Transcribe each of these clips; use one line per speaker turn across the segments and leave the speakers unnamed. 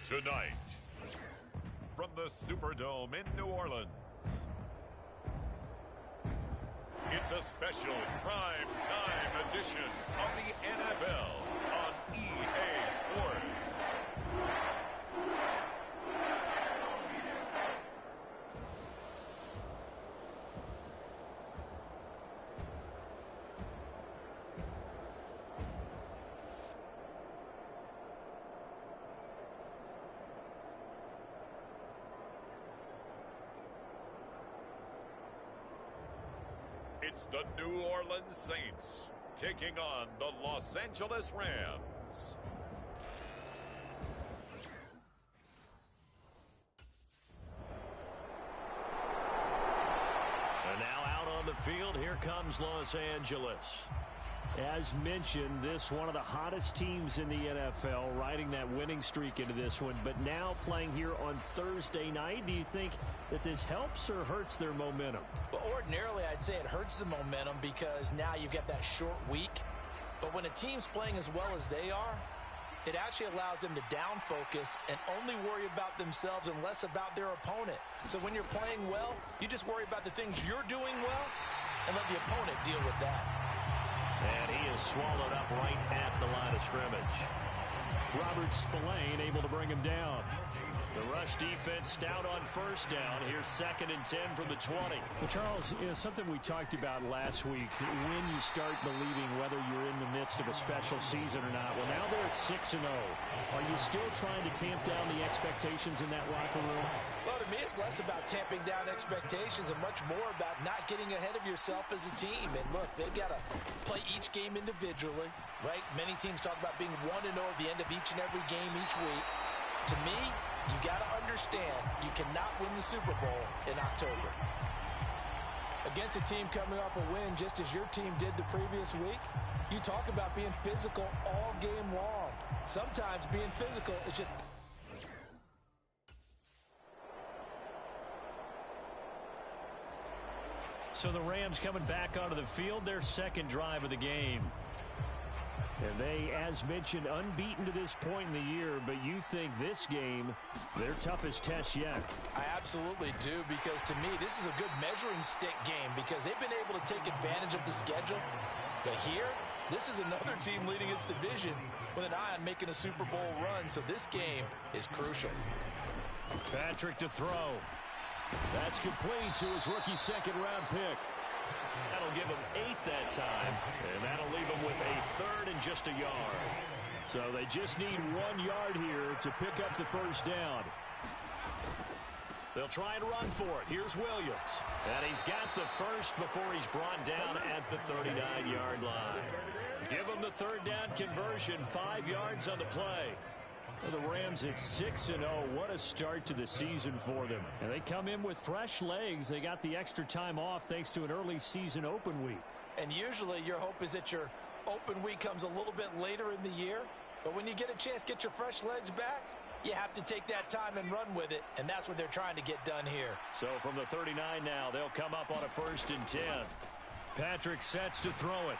Tonight, from the Superdome in New Orleans, it's a special prime time edition of the NFL on EA Sports. It's the New Orleans Saints taking on the Los Angeles Rams.
And now out on the field, here comes Los Angeles.
As mentioned, this one of the hottest teams in the NFL, riding that winning streak into this one, but now playing here on Thursday night. Do you think that this helps or hurts their momentum?
Well, ordinarily, I'd say it hurts the momentum because now you've got that short week. But when a team's playing as well as they are, it actually allows them to down focus and only worry about themselves and less about their opponent. So when you're playing well, you just worry about the things you're doing well and let the opponent deal with that.
And he is swallowed up right at the line of scrimmage.
Robert Spillane able to bring him down.
The rush defense stout on first down. Here's 2nd and 10 from the 20.
Well, Charles, something we talked about last week, when you start believing whether you're in the midst of a special season or not. Well, now they're at 6-0. Are you still trying to tamp down the expectations in that locker room?
Well, to me, it's less about tamping down expectations and much more about not getting ahead of yourself as a team. And look, they've got to play each game individually, right? Many teams talk about being 1-0 at the end of each and every game each week. To me, you got to understand you cannot win the Super Bowl in October. Against a team coming off a win just as your team did the previous week, you talk about being physical all game long. Sometimes being physical is just...
So the Rams coming back onto the field, their second drive of the game. And they, as mentioned, unbeaten to this point in the year, but you think this game, their toughest test yet.
I absolutely do, because to me, this is a good measuring stick game because they've been able to take advantage of the schedule. But here, this is another team leading its division with an eye on making a Super Bowl run, so this game is crucial.
Patrick to throw. That's complete to his rookie second-round pick.
That'll give him 8 that time, and that'll leave him with a 3rd and just a yard.
So they just need 1 yard here to pick up the first down.
They'll try and run for it. Here's Williams. And he's got the first before he's brought down at the 39-yard line. Give him the 3rd down conversion, 5 yards on the play.
Well, the Rams at 6-0. What a start to the season for them. And they come in with fresh legs. They got the extra time off thanks to an early season open week.
And usually your hope is that your open week comes a little bit later in the year. But when you get a chance to get your fresh legs back, you have to take that time and run with it. And that's what they're trying to get done here.
So from the 39 now, they'll come up on a 1st and 10.
Patrick sets to throw it.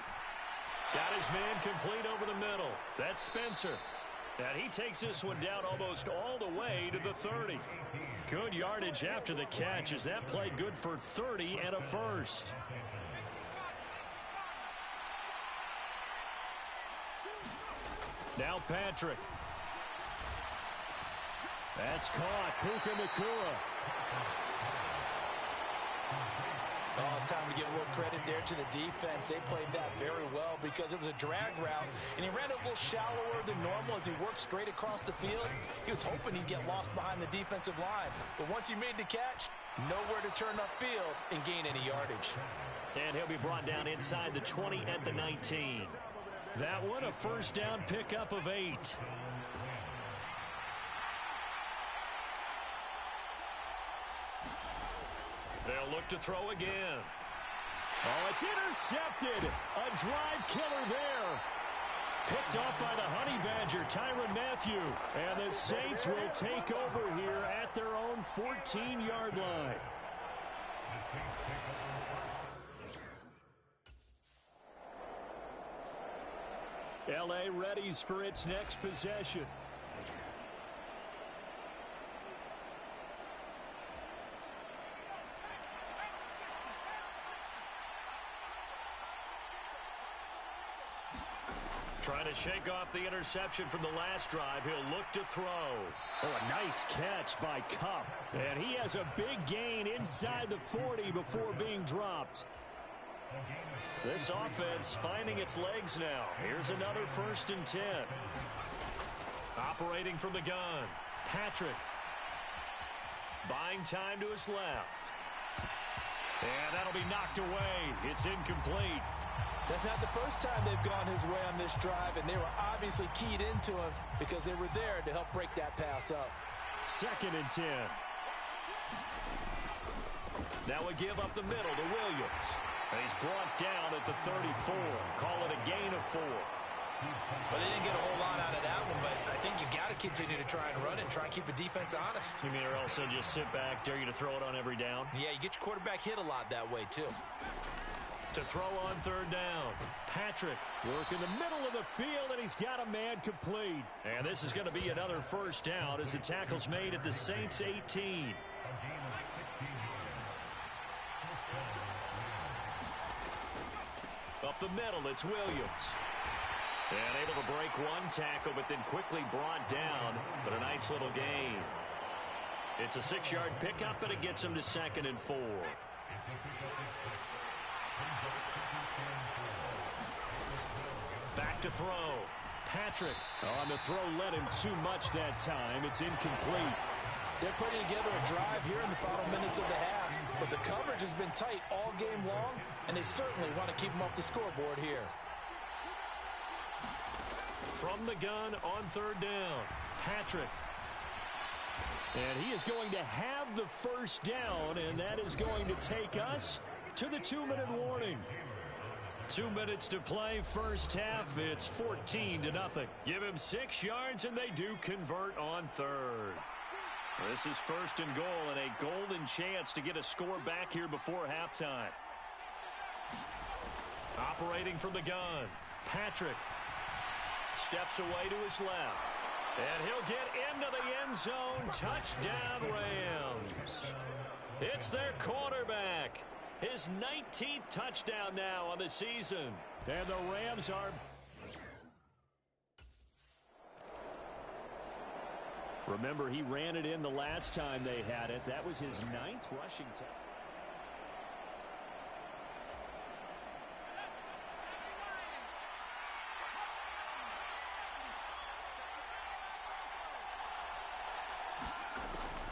Got his man complete over the middle. That's Spencer. And he takes this one down almost all the way to the 30.
Good yardage after the catch as that play good for 30 and a first. Now Patrick. That's caught. Puka Nacua.
Oh, it's time to give a little credit there to the defense. They played that very well because it was a drag route, and he ran it a little shallower than normal as he worked straight across the field. He was hoping he'd get lost behind the defensive line, but once he made the catch, nowhere to turn upfield and gain any yardage.
And he'll be brought down inside the 20 at the 19.
That one a first down pickup of 8.
They'll look to throw again.
Oh, it's intercepted. A drive killer there. Picked off by the Honey Badger, Tyrann Mathieu. And the Saints will take over here at their own 14-yard line. L.A. readies for its next possession.
to shake off the interception from the last drive, he'll look to throw.
Oh, a nice catch by Kupp. And he has a big gain inside the 40 before being dropped.
This offense finding its legs now. Here's another 1st and 10. Operating from the gun. Patrick. Buying time to his left. And that'll be knocked away. It's incomplete.
That's not the first time they've gone his way on this drive, and they were obviously keyed into him because they were there to help break that pass up.
2nd and 10.
Now a give up the middle to Williams. And he's brought down at the 34. Call it a gain of 4.
Well, they didn't get a whole lot out of that one, but I think you got to continue to try and run and try and keep the defense honest.
You mean or else they'll just sit back, dare you to throw it on every down?
Yeah, you get your quarterback hit a lot that way, too.
To throw on 3rd down. Patrick
work in the middle of the field, and he's got a man complete.
And this is going to be another 1st down as the tackle's made at the Saints 18. Up the middle, it's Williams. And able to break one tackle, but then quickly brought down. But a nice little gain. It's a 6-yard pickup, but it gets him to 2nd and 4. Back to throw. Patrick.
On the throw, led him too much that time. It's incomplete.
They're putting together a drive here in the final minutes of the half, but the coverage has been tight all game long, and they certainly want to keep them off the scoreboard here.
From the gun on 3rd down. Patrick.
And he is going to have the 1st down, and that is going to take us to the 2-minute warning.
2 minutes to play, 1st half. It's 14-0. Give him 6 yards, and they do convert on 3rd. This is 1st and goal, and a golden chance to get a score back here before halftime. Operating from the gun. Patrick steps away to his left. And he'll get into the end zone. Touchdown, Rams. It's their quarterback. His 19th touchdown now on the season.
And the Rams are... Remember, he ran it in the last time they had it. That was his 9th rushing touchdown.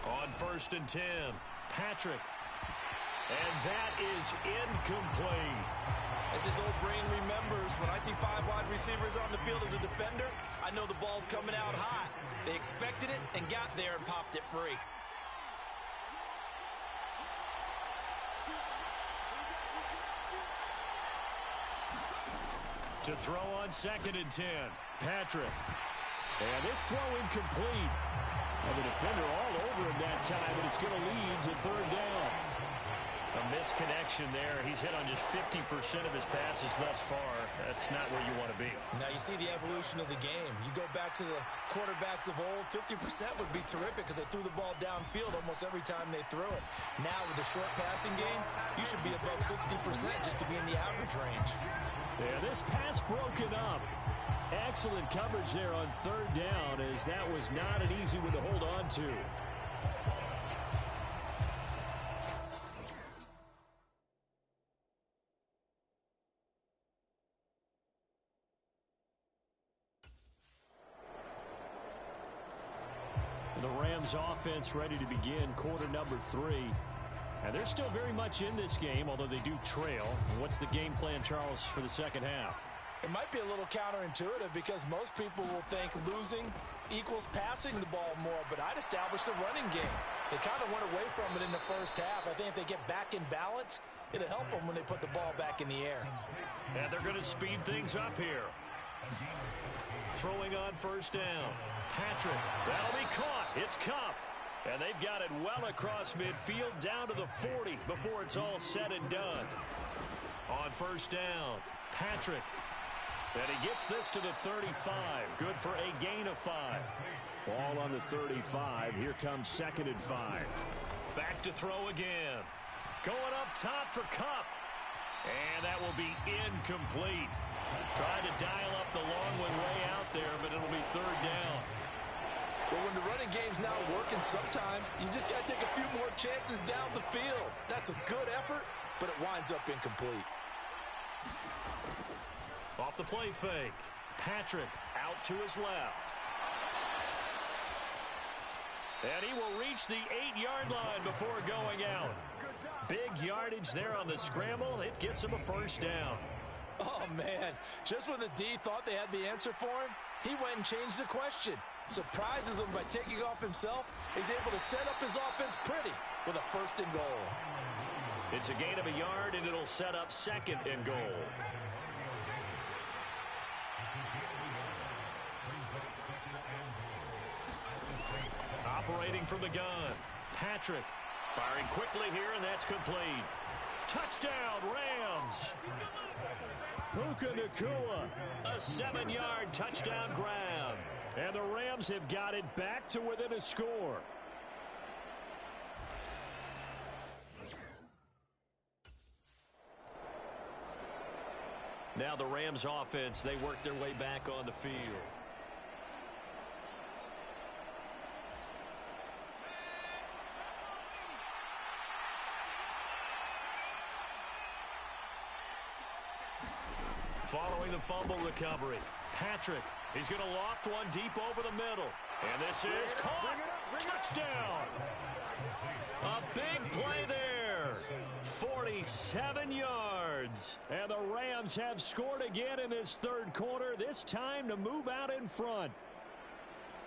On 1st and 10, Patrick. And that is incomplete.
As his old brain remembers, when I see 5 wide receivers on the field as a defender, I know the ball's coming out high. They expected it and got there and popped it free.
To throw on 2nd and 10, Patrick.
And this throw incomplete. And the defender all over him that time, and it's going to lead to 3rd down.
A misconnection there. He's hit on just 50% of his passes thus far. That's not where you want to be.
Now you see the evolution of the game. You go back to the quarterbacks of old, 50% would be terrific because they threw the ball downfield almost every time they threw it. Now with the short passing game, you should be above 60% just to be in the average range.
Yeah, this pass broken up. Excellent coverage there on 3rd down, as that was not an easy one to hold on to. The Rams offense ready to begin quarter number 3. And they're still very much in this game, although they do trail. What's the game plan, Charles, for the 2nd half?
It might be a little counterintuitive because most people will think losing equals passing the ball more, but I'd establish the running game. They kind of went away from it in the 1st half. I think if they get back in balance, it'll help them when they put the ball back in the air.
And they're going to speed things up here. Throwing on 1st down. Patrick, that'll be caught. It's Kupp. And they've got it well across midfield down to the 40 before it's all said and done. On 1st down, Patrick. And he gets this to the 35. Good for a gain of 5.
Ball on the 35. Here comes 2nd and 5.
Back to throw again. Going up top for Kupp. And that will be incomplete. Tried to dial up the long one way out there, but it'll be third down.
Well, when the running game's not working, sometimes you just got to take a few more chances down the field. That's a good effort, but it winds up incomplete.
Off the play fake. Patrick out to his left. And he will reach the 8-yard line before going out. Big yardage there on the scramble. It gets him a first down.
Oh, man. Just when the D thought they had the answer for him, he went and changed the question. Surprises him by taking off himself. He's able to set up his offense pretty with a first and goal.
It's a gain of a yard, and it'll set up second and goal. Operating from the gun. Patrick firing quickly here, and that's complete. Touchdown, Rams. Puka Nacua, a 7-yard touchdown grab. And the Rams have got it back to within a score. Now the Rams offense, they work their way back on the field. Following the fumble recovery, Patrick, he's going to loft one deep over the middle. And this is caught. Touchdown. A big play there. 47 yards. And the Rams have scored again in this third quarter, this time to move out in front.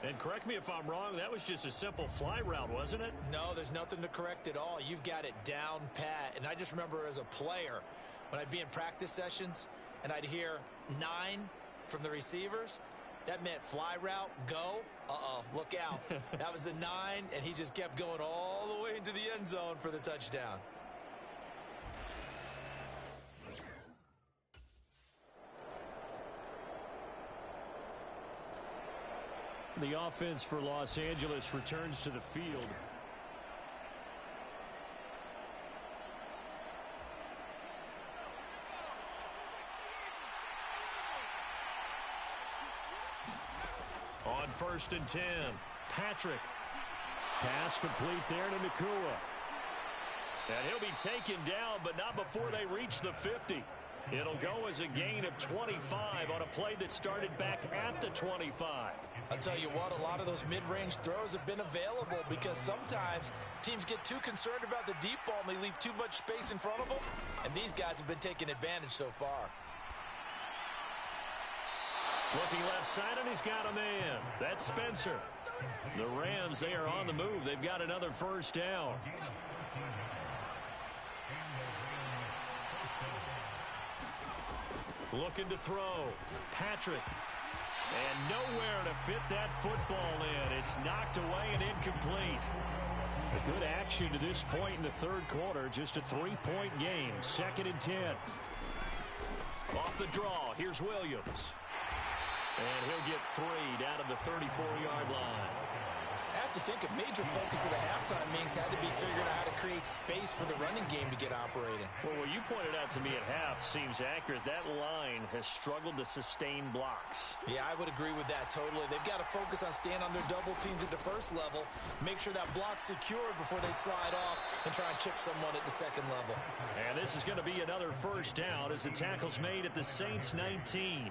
And correct me if I'm wrong, that was just a simple fly route, wasn't it?
No, there's nothing to correct at all. You've got it down pat. And I just remember as a player, when I'd be in practice sessions, and I'd hear 9 from the receivers, that meant fly route, go. Uh-oh, look out. That was the 9, and he just kept going all the way into the end zone for the touchdown.
The offense for Los Angeles returns to the field. On 1st and 10, Patrick. Pass complete there to Nacua. And he'll be taken down, but not before they reach the 50. It'll go as a gain of 25 on a play that started back at the 25.
I'll tell you what, a lot of those mid-range throws have been available because sometimes teams get too concerned about the deep ball and they leave too much space in front of them. And these guys have been taking advantage so far.
Looking left side, and he's got a man. That's Spencer. The Rams, they are on the move. They've got another first down. Looking to throw. Patrick. And nowhere to fit that football in. It's knocked away and incomplete. A good action to this point in the third quarter. Just a 3-point game. 2nd and 10. Off the draw. Here's Williams. And he'll get 3 down to the 34-yard line.
I have to think a major focus of the halftime meetings had to be figuring out how to create space for the running game to get operating.
Well, what you pointed out to me at half seems accurate. That line has struggled to sustain blocks.
Yeah, I would agree with that totally. They've got to focus on staying on their double teams at the first level, make sure that block's secured before they slide off and try and chip someone at the second level.
And this is going to be another first down as the tackle's made at the Saints 19.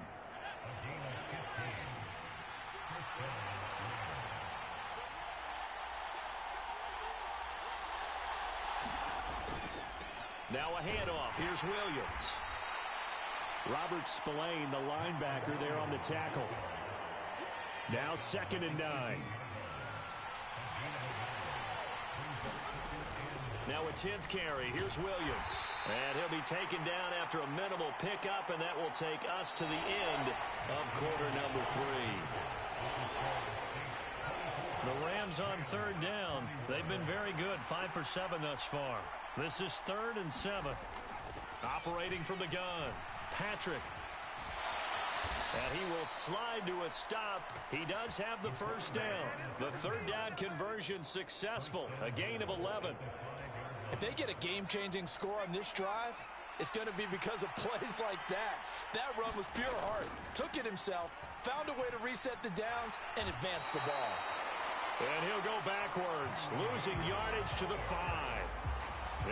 Now a handoff. Here's Williams. Robert Spillane, the linebacker, there on the tackle. Now 2nd and 9. Now a 10th carry. Here's Williams. And he'll be taken down after a minimal pickup, and that will take us to the end of quarter number 3. The Rams on 3rd down. They've been very good. 5 for 7 thus far. This is 3rd and 7. Operating from the gun. Patrick. And he will slide to a stop. He does have the first down. The 3rd down conversion successful. A gain of 11.
If they get a game-changing score on this drive, it's going to be because of plays like that. That run was pure heart. Took it himself, found a way to reset the downs, and advance the ball.
And he'll go backwards, losing yardage to the 5.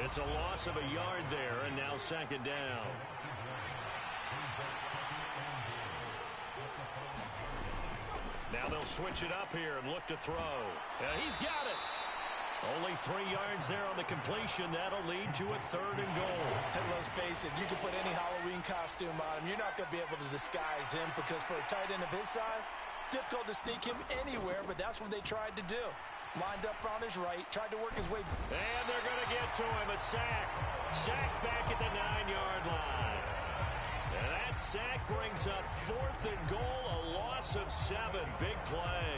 It's a loss of a yard there, and now second down. Now they'll switch it up here and look to throw. And he's got it. Only 3 yards there on the completion. That'll lead to a 3rd and goal.
And let's face it, you can put any Halloween costume on him. You're not going to be able to disguise him because for a tight end of his size, difficult to sneak him anywhere, but that's what they tried to do. Lined up on his right, tried to work his way.
And they're going to get to him. A sack. Sack back at the 9-yard line. And that sack brings up 4th and goal, a loss of 7. Big play.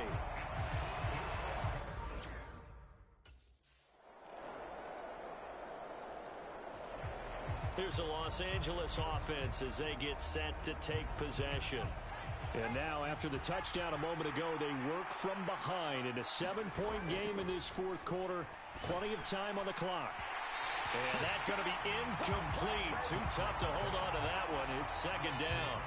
Here's a Los Angeles offense as they get set to take possession.
And now, after the touchdown a moment ago, they work from behind in a 7-point game in this 4th quarter. Plenty of time on the clock.
And that's going to be incomplete. Too tough to hold on to that one. It's second down.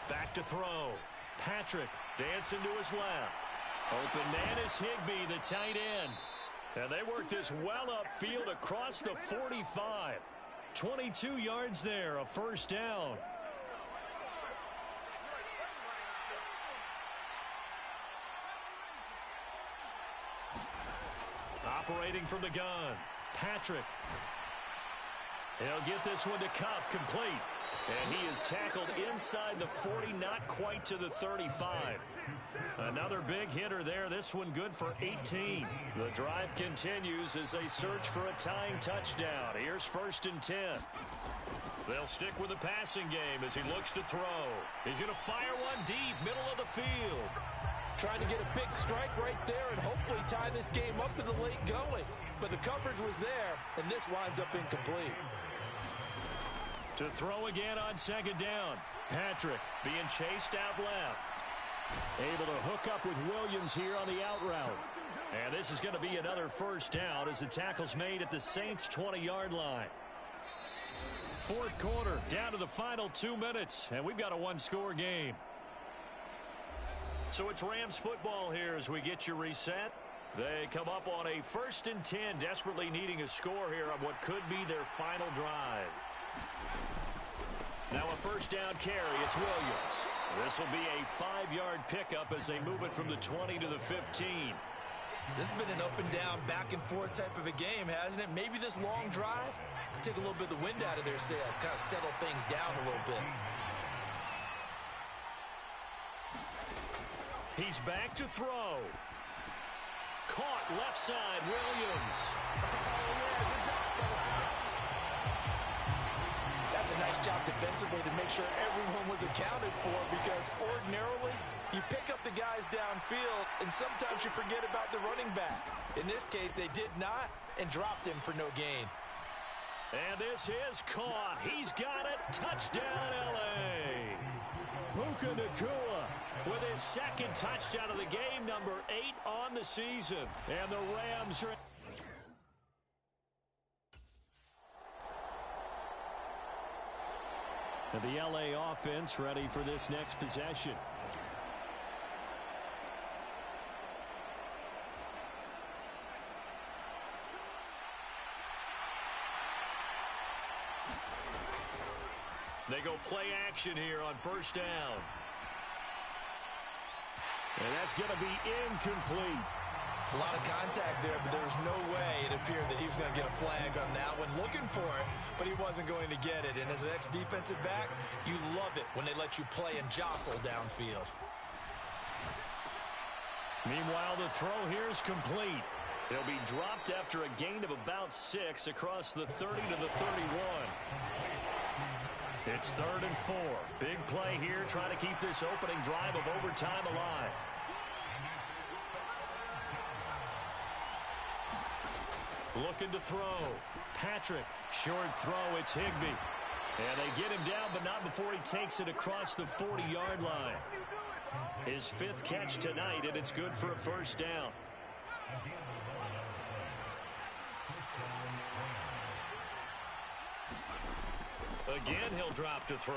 Back to throw. Patrick dancing to his left. Open man is Higbee, the tight end. And they work this well upfield across the 45. 22 yards there, a first down. Operating from the gun, Patrick. He'll get this one to Cup, complete. And he is tackled inside the 40, not quite to the 35. Another big hitter there. This one good for 18. The drive continues as they search for a tying touchdown. Here's 1st and 10. They'll stick with the passing game as he looks to throw. He's going to fire one deep, middle of the field.
Trying to get a big strike right there and hopefully tie this game up in the late going. But the coverage was there, and this winds up incomplete.
To throw again on second down. Patrick being chased out left.
Able to hook up with Williams here on the out route.
And this is going to be another first down as the tackle's made at the Saints' 20-yard line. 4th quarter, down to the final 2 minutes, and we've got a 1-score game. So it's Rams football here as we get you reset. They come up on a 1st and 10, desperately needing a score here on what could be their final drive. Now a first down carry, it's Williams. This will be a 5-yard pickup as they move it from the 20 to the 15.
This has been an up and down, back and forth type of a game, hasn't it? Maybe this long drive could take a little bit of the wind out of their sails, kind of settle things down a little bit.
He's back to throw. Caught left side, Williams.
That's a nice job defensively to make sure everyone was accounted for, because ordinarily you pick up the guys downfield and sometimes you forget about the running back. In this case, they did not and dropped him for no gain.
And this is caught. He's got it. Touchdown, L.A.
Puka Nacua
with his 2nd touchdown of the game, number 8 on the season. And the Rams are...
And the L.A. offense ready for this next possession.
They go play action here on first down.
And that's going to be incomplete.
A lot of contact there, but there was no way it appeared that he was going to get a flag on that one. Looking for it, but he wasn't going to get it. And as an ex-defensive back, you love it when they let you play and jostle downfield.
Meanwhile, the throw here is complete. He'll be dropped after a gain of about 6 across the 30 to the 31. It's 3rd and 4. Big play here, trying to keep this opening drive of overtime alive. Looking to throw. Patrick, short throw, it's Higbee. And they get him down, but not before he takes it across the 40-yard line. His 5th catch tonight, and it's good for a first down. Again, he'll drop to throw.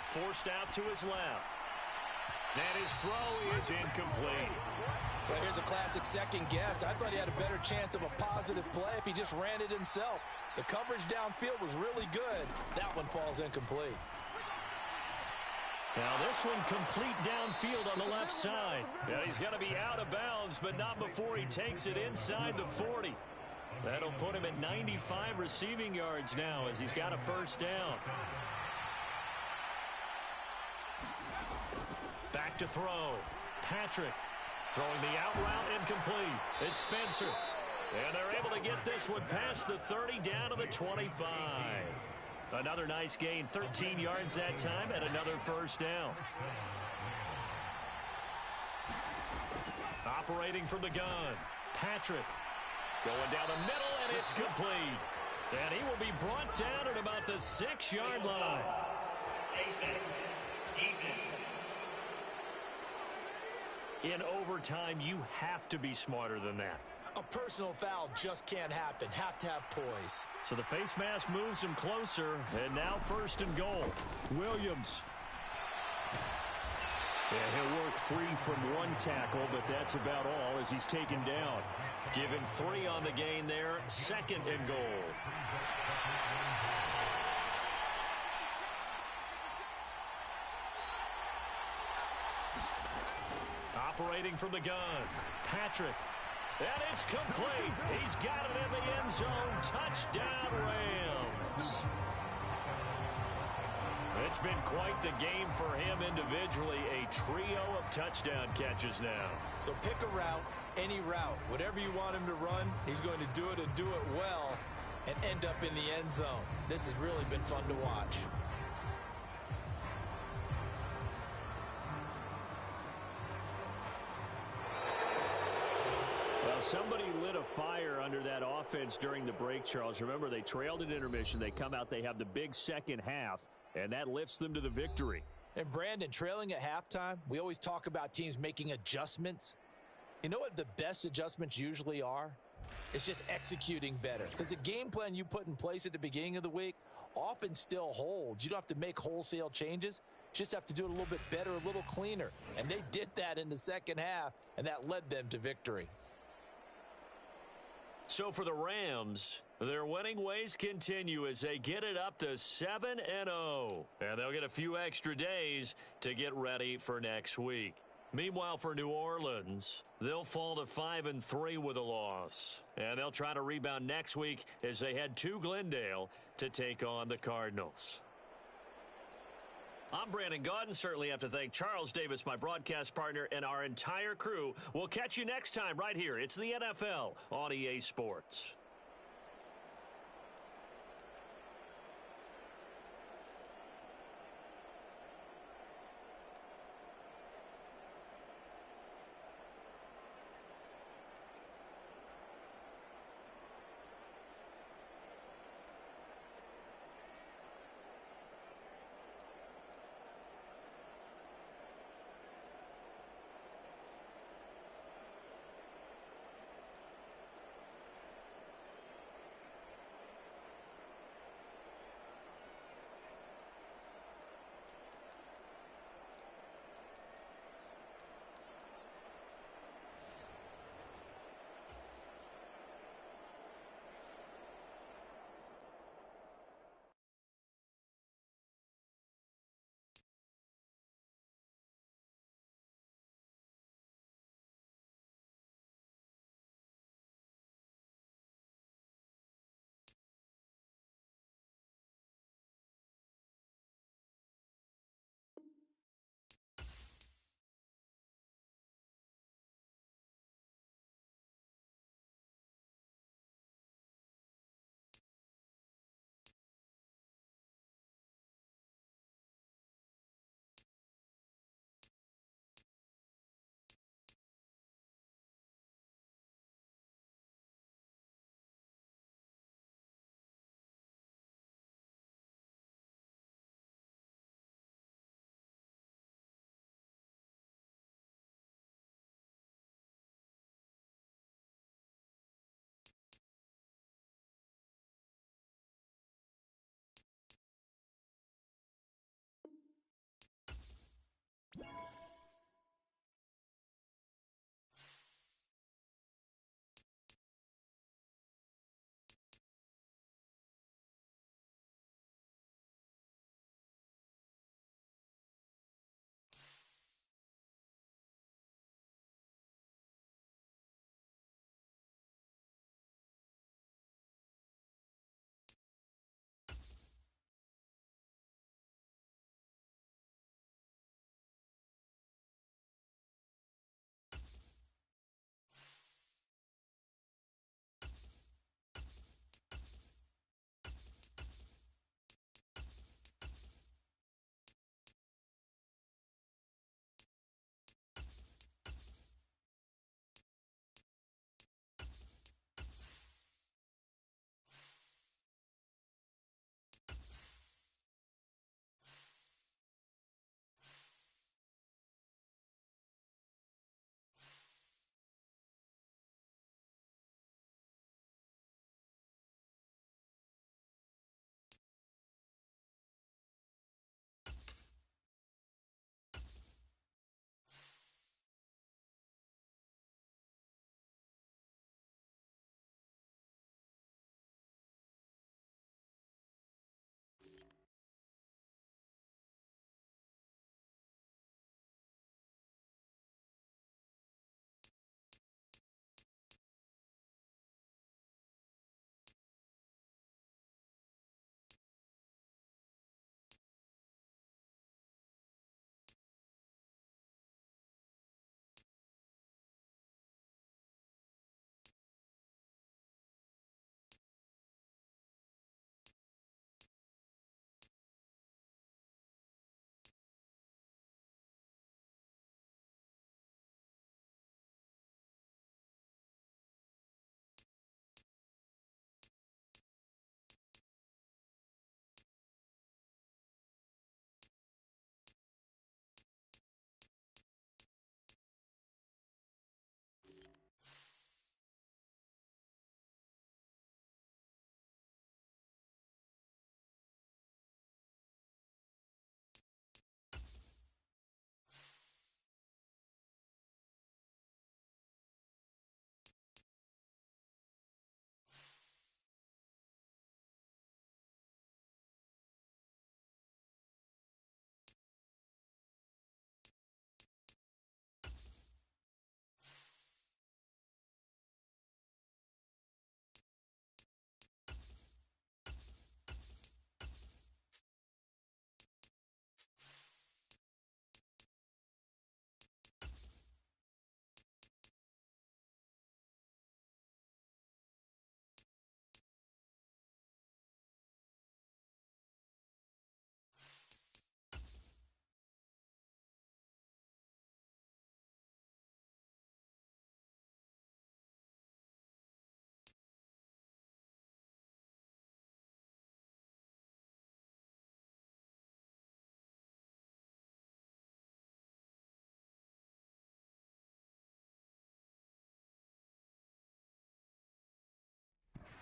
Forced out to his left. And his throw is incomplete.
Well, here's a classic second guess. I thought he had a better chance of a positive play if he just ran it himself. The coverage downfield was really good. That one falls incomplete.
Now this one complete downfield on the left side. Yeah, he's got to be out of bounds, but not before he takes it inside the 40. That'll put him at 95 receiving yards now as he's got a first down. Back to throw. Patrick throwing the out route incomplete. It's Spencer. And they're able to get this one past the 30 down to the 25. Another nice gain, 13 yards that time, and another first down. Operating from the gun. Patrick going down the middle, and it's complete. And he will be brought down at about the 6-yard line. In overtime, you have to be smarter than that.
A personal foul just can't happen. Have to have poise.
So the face mask moves him closer, and now first and goal. Williams. Yeah, he'll work free from one tackle, but that's about all as he's taken down. Give him 3 on the gain there, 2nd and goal. Operating from the gun, Patrick. And it's complete. He's got it in the end zone. Touchdown, Rams. It's been quite the game for him individually. A trio of touchdown catches now.
So pick a route, any route. Whatever you want him to run, he's going to do it and do it well and end up in the end zone. This has really been fun to watch.
Somebody lit a fire under that offense during the break, Charles. Remember, they trailed at intermission. They come out, they have the big second half, and that lifts them to the victory.
And Brandon, trailing at halftime, we always talk about teams making adjustments. You know what the best adjustments usually are? It's just executing better. Because the game plan you put in place at the beginning of the week often still holds. You don't have to make wholesale changes. You just have to do it a little bit better, a little cleaner. And they did that in the second half, and that led them to victory.
So for the Rams, their winning ways continue as they get it up to 7-0. And they'll get a few extra days to get ready for next week. Meanwhile, for New Orleans, they'll fall to 5-3 with a loss. And they'll try to rebound next week as they head to Glendale to take on the Cardinals. I'm Brandon Gaudin. Certainly have to thank Charles Davis, my broadcast partner, and our entire crew. We'll catch you next time right here. It's the NFL on EA Sports.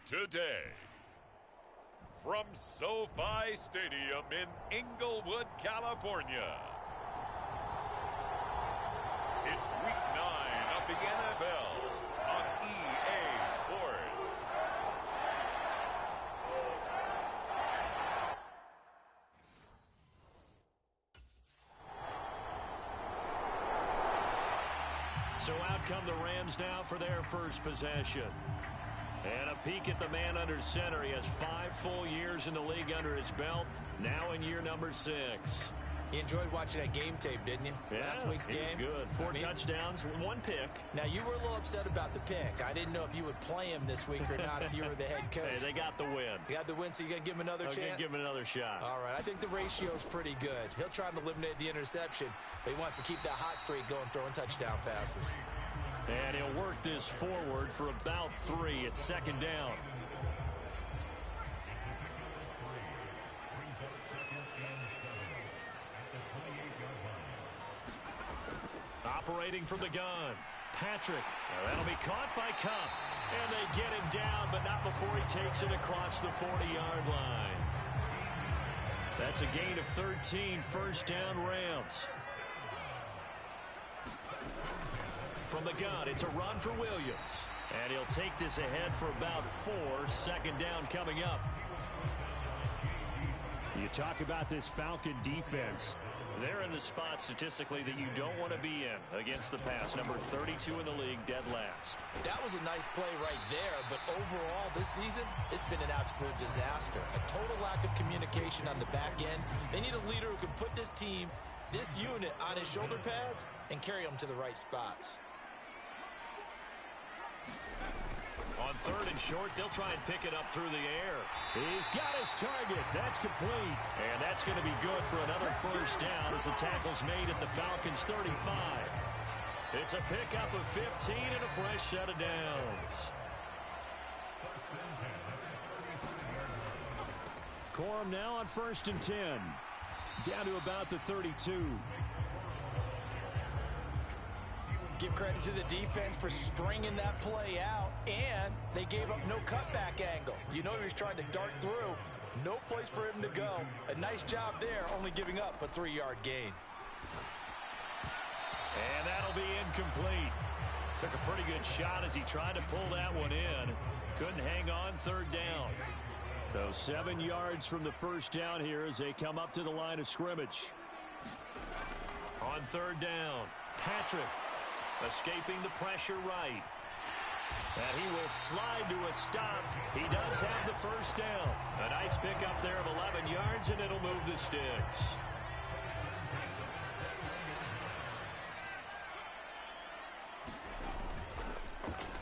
today. From SoFi Stadium in Inglewood, California, it's Week 9 of the NFL on EA Sports.
So out come the Rams now for their first possession. And a peek at the man under center. He has 5 full years in the league under his belt, now in year number 6.
You enjoyed watching that game tape, didn't you?
Yeah,
Last week's game.
Good. 4 touchdowns, 1 pick.
Now, you were a little upset about the pick. I didn't know if you would play him this week or not if you were the head coach.
Hey, they got the win.
You got the win, so you're going to give him another chance?
I'm going to give him another shot.
All right, I think the ratio's pretty good. He'll try to eliminate the interception, but he wants to keep that hot streak going, throwing touchdown passes.
And he'll work this forward for about 3 at second down. Operating from the gun, Patrick. That'll be caught by Cup. And they get him down, but not before he takes it across the 40-yard line. That's a gain of 13, first down Rams. From the gun, it's a run for Williams. And he'll take this ahead for about 4, second down coming up.
You talk about this Falcon defense.
They're in the spot statistically that you don't want to be in against the pass. Number 32 in the league, dead last.
That was a nice play right there, but overall this season, it's been an absolute disaster. A total lack of communication on the back end. They need a leader who can put this team, this unit, on his shoulder pads and carry them to the right spots.
On 3rd and short, they'll try and pick it up through the air.
He's got his target. That's complete.
And that's going to be good for another first down as the tackle's made at the Falcons' 35. It's a pickup of 15 and a fresh set of downs.
Corum now on 1st and 10. Down to about the 32.
Give credit to the defense for stringing that play out, and they gave up no cutback angle. You know he was trying to dart through. No place for him to go. A nice job there, only giving up a 3-yard gain.
And that'll be incomplete. Took a pretty good shot as he tried to pull that one in. Couldn't hang on, 3rd down.
So 7 yards from the first down here as they come up to the line of scrimmage.
On 3rd down, Patrick. Escaping the pressure right. And he will slide to a stop. He does have the first down. A nice pickup there of 11 yards, and it'll move the sticks.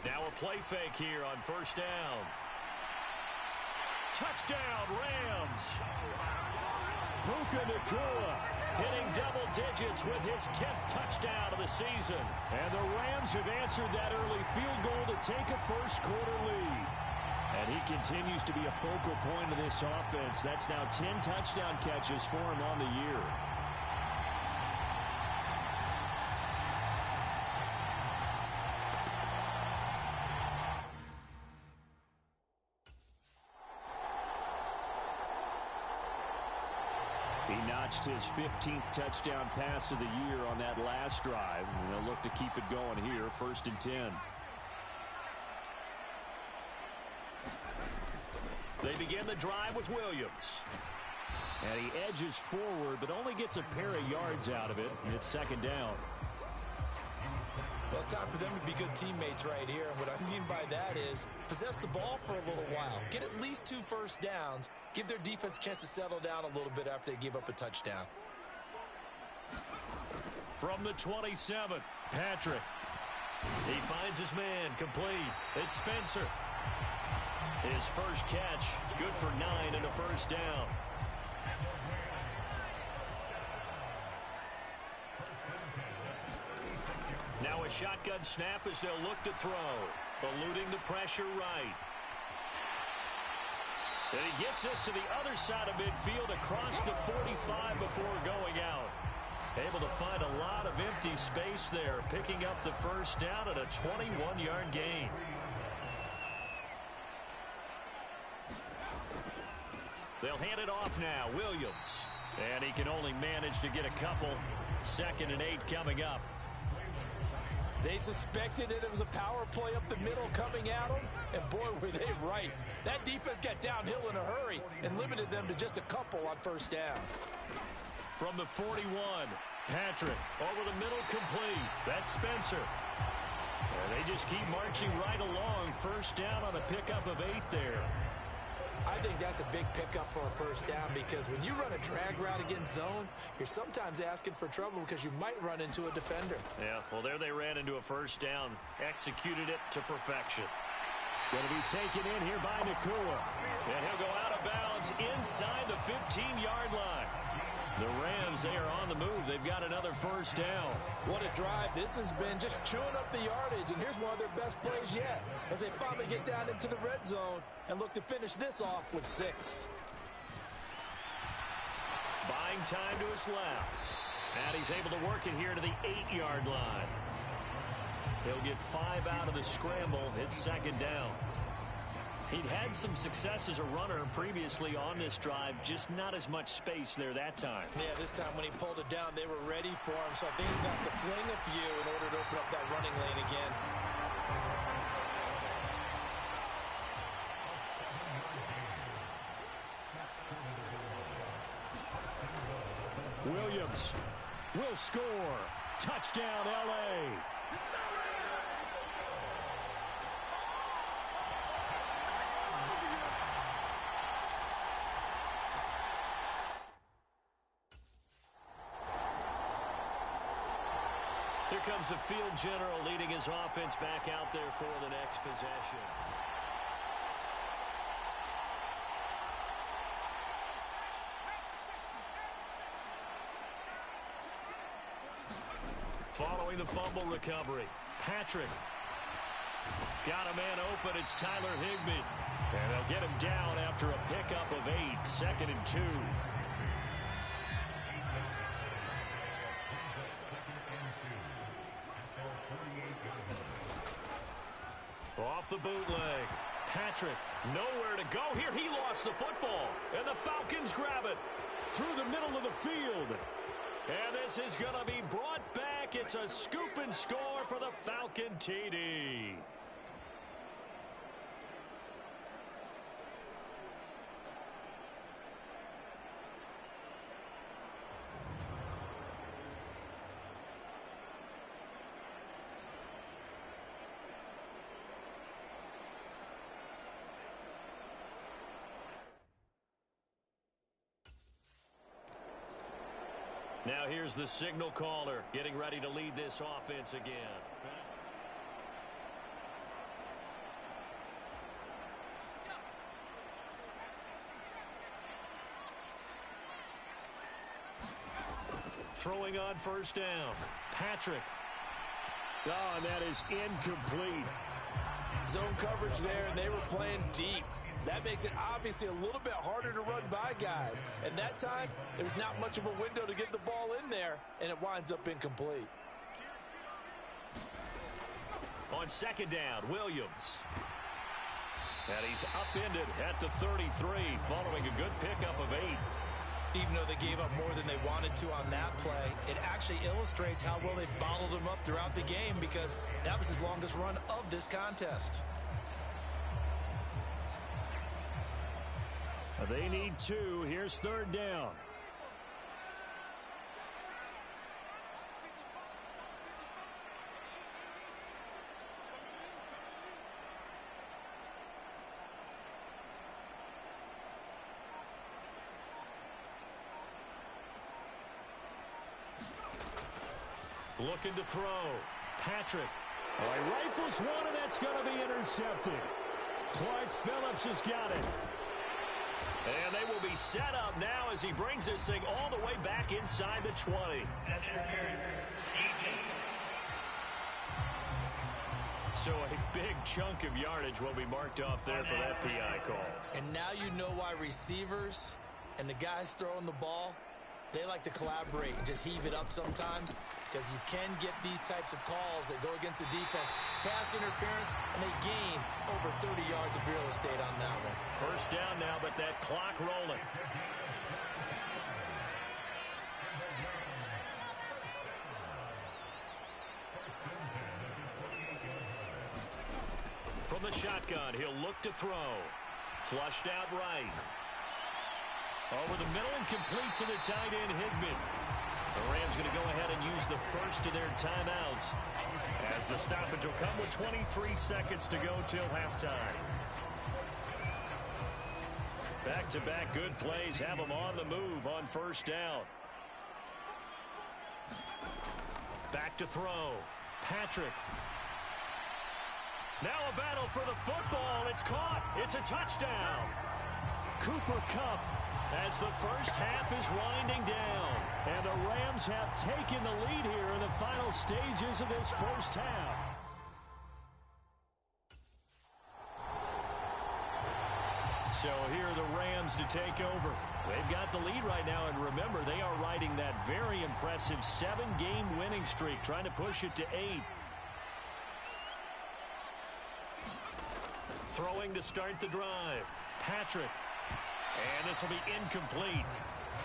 Now a play fake here on 1st down. Touchdown, Rams.
Puka Nacua
hitting double digits with his 10th touchdown of the season.
And the Rams have answered that early field goal to take a first-quarter lead. And he continues to be a focal point of this offense. That's now 10 touchdown catches for him on the year. He notched his 15th touchdown pass of the year on that last drive. And they'll look to keep it going here, 1st and 10.
They begin the drive with Williams.
And he edges forward, but only gets a pair of yards out of it, and it's 2nd down.
Well, it's time for them to be good teammates right here. And what I mean by that is possess the ball for a little while. Get at least 2 first downs. Give their defense a chance to settle down a little bit after they give up a touchdown.
From the 27, Patrick. He finds his man, complete. It's Spencer. His first catch, good for 9 and a first down. Now a shotgun snap as they'll look to throw. Eluding the pressure right. And he gets us to the other side of midfield across the 45 before going out. Able to find a lot of empty space there, picking up the first down at a 21-yard gain. They'll hand it off now. Williams. And he can only manage to get a couple. 2nd and 8 coming up.
They suspected that it was a power play up the middle coming at them, and boy, were they right. That defense got downhill in a hurry and limited them to just a couple on 1st down.
From the 41, Patrick over the middle, complete. That's Spencer. And they just keep marching right along. 1st down on a pickup of 8 there.
I think that's a big pickup for a 1st down, because when you run a drag route against zone, you're sometimes asking for trouble because you might run into a defender.
Yeah, well, there they ran into a 1st down. Executed it to perfection.
Going to be taken in here by Nakua.
And he'll go out of bounds inside the 15-yard line. The Rams, they are on the move. They've got another 1st down.
What a drive. This has been just chewing up the yardage, and here's one of their best plays yet as they finally get down into the red zone and look to finish this off with 6.
Buying time to his left. And he's able to work it here to the 8-yard line. He'll get 5 out of the scramble. It's 2nd down. He'd had some success as a runner previously on this drive, just not as much space there that time.
Yeah, this time when he pulled it down, they were ready for him, so I think he's got to fling a few in order to open up that running lane again.
Williams will score. Touchdown, L.A.
Here comes the field general leading his offense back out there for the next possession. Following the fumble recovery, Patrick. Got a man open. It's Tyler Higbee. And they'll get him down after a pickup of 8. 2nd and 2. Off the bootleg. Patrick, nowhere to go here. He lost the football. And the Falcons grab it
through the middle of the field.
And this is going to be brought back. It's a scoop and score for the Falcon TD. Now here's the signal caller getting ready to lead this offense again. Throwing on 1st down. Patrick.
Oh, and that is incomplete.
Zone coverage there, and they were playing deep. That makes it obviously a little bit harder to run by guys. And that time, there's not much of a window to get the ball in there, and it winds up incomplete.
On 2nd down, Williams. And he's upended at the 33 following a good pickup of 8.
Even though they gave up more than they wanted to on that play, it actually illustrates how well they bottled him up throughout the game, because that was his longest run of this contest.
They need 2. Here's 3rd down.
Looking to throw. Patrick.
Well, he rifles one, and that's going to be intercepted. Clark Phillips has got it.
And they will be set up now as he brings this thing all the way back inside the 20. So a big chunk of yardage will be marked off there for that PI call.
And now you know why receivers and the guys throwing the ball They like to collaborate and just heave it up sometimes because you can get these types of calls that go against the defense. Pass interference, and they gain over 30 yards of real estate on that one.
First down now, but that clock rolling. From the shotgun, he'll look to throw. Flushed out right. Over the middle and complete to the tight end, Higbee. The Rams going to go ahead and use the first of their timeouts as the stoppage will come with 23 seconds to go till halftime. Back-to-back good plays have them on the move on first down. Back to throw. Patrick. Now a battle for the football. It's caught. It's a touchdown. Cooper Kupp as the first half is winding down. And the Rams have taken the lead here in the final stages of this first half. So here are the Rams to take over. They've got the lead right now, and remember, they are riding that very impressive 7-game winning streak, trying to push it to 8. Throwing to start the drive. Patrick. And this will be incomplete.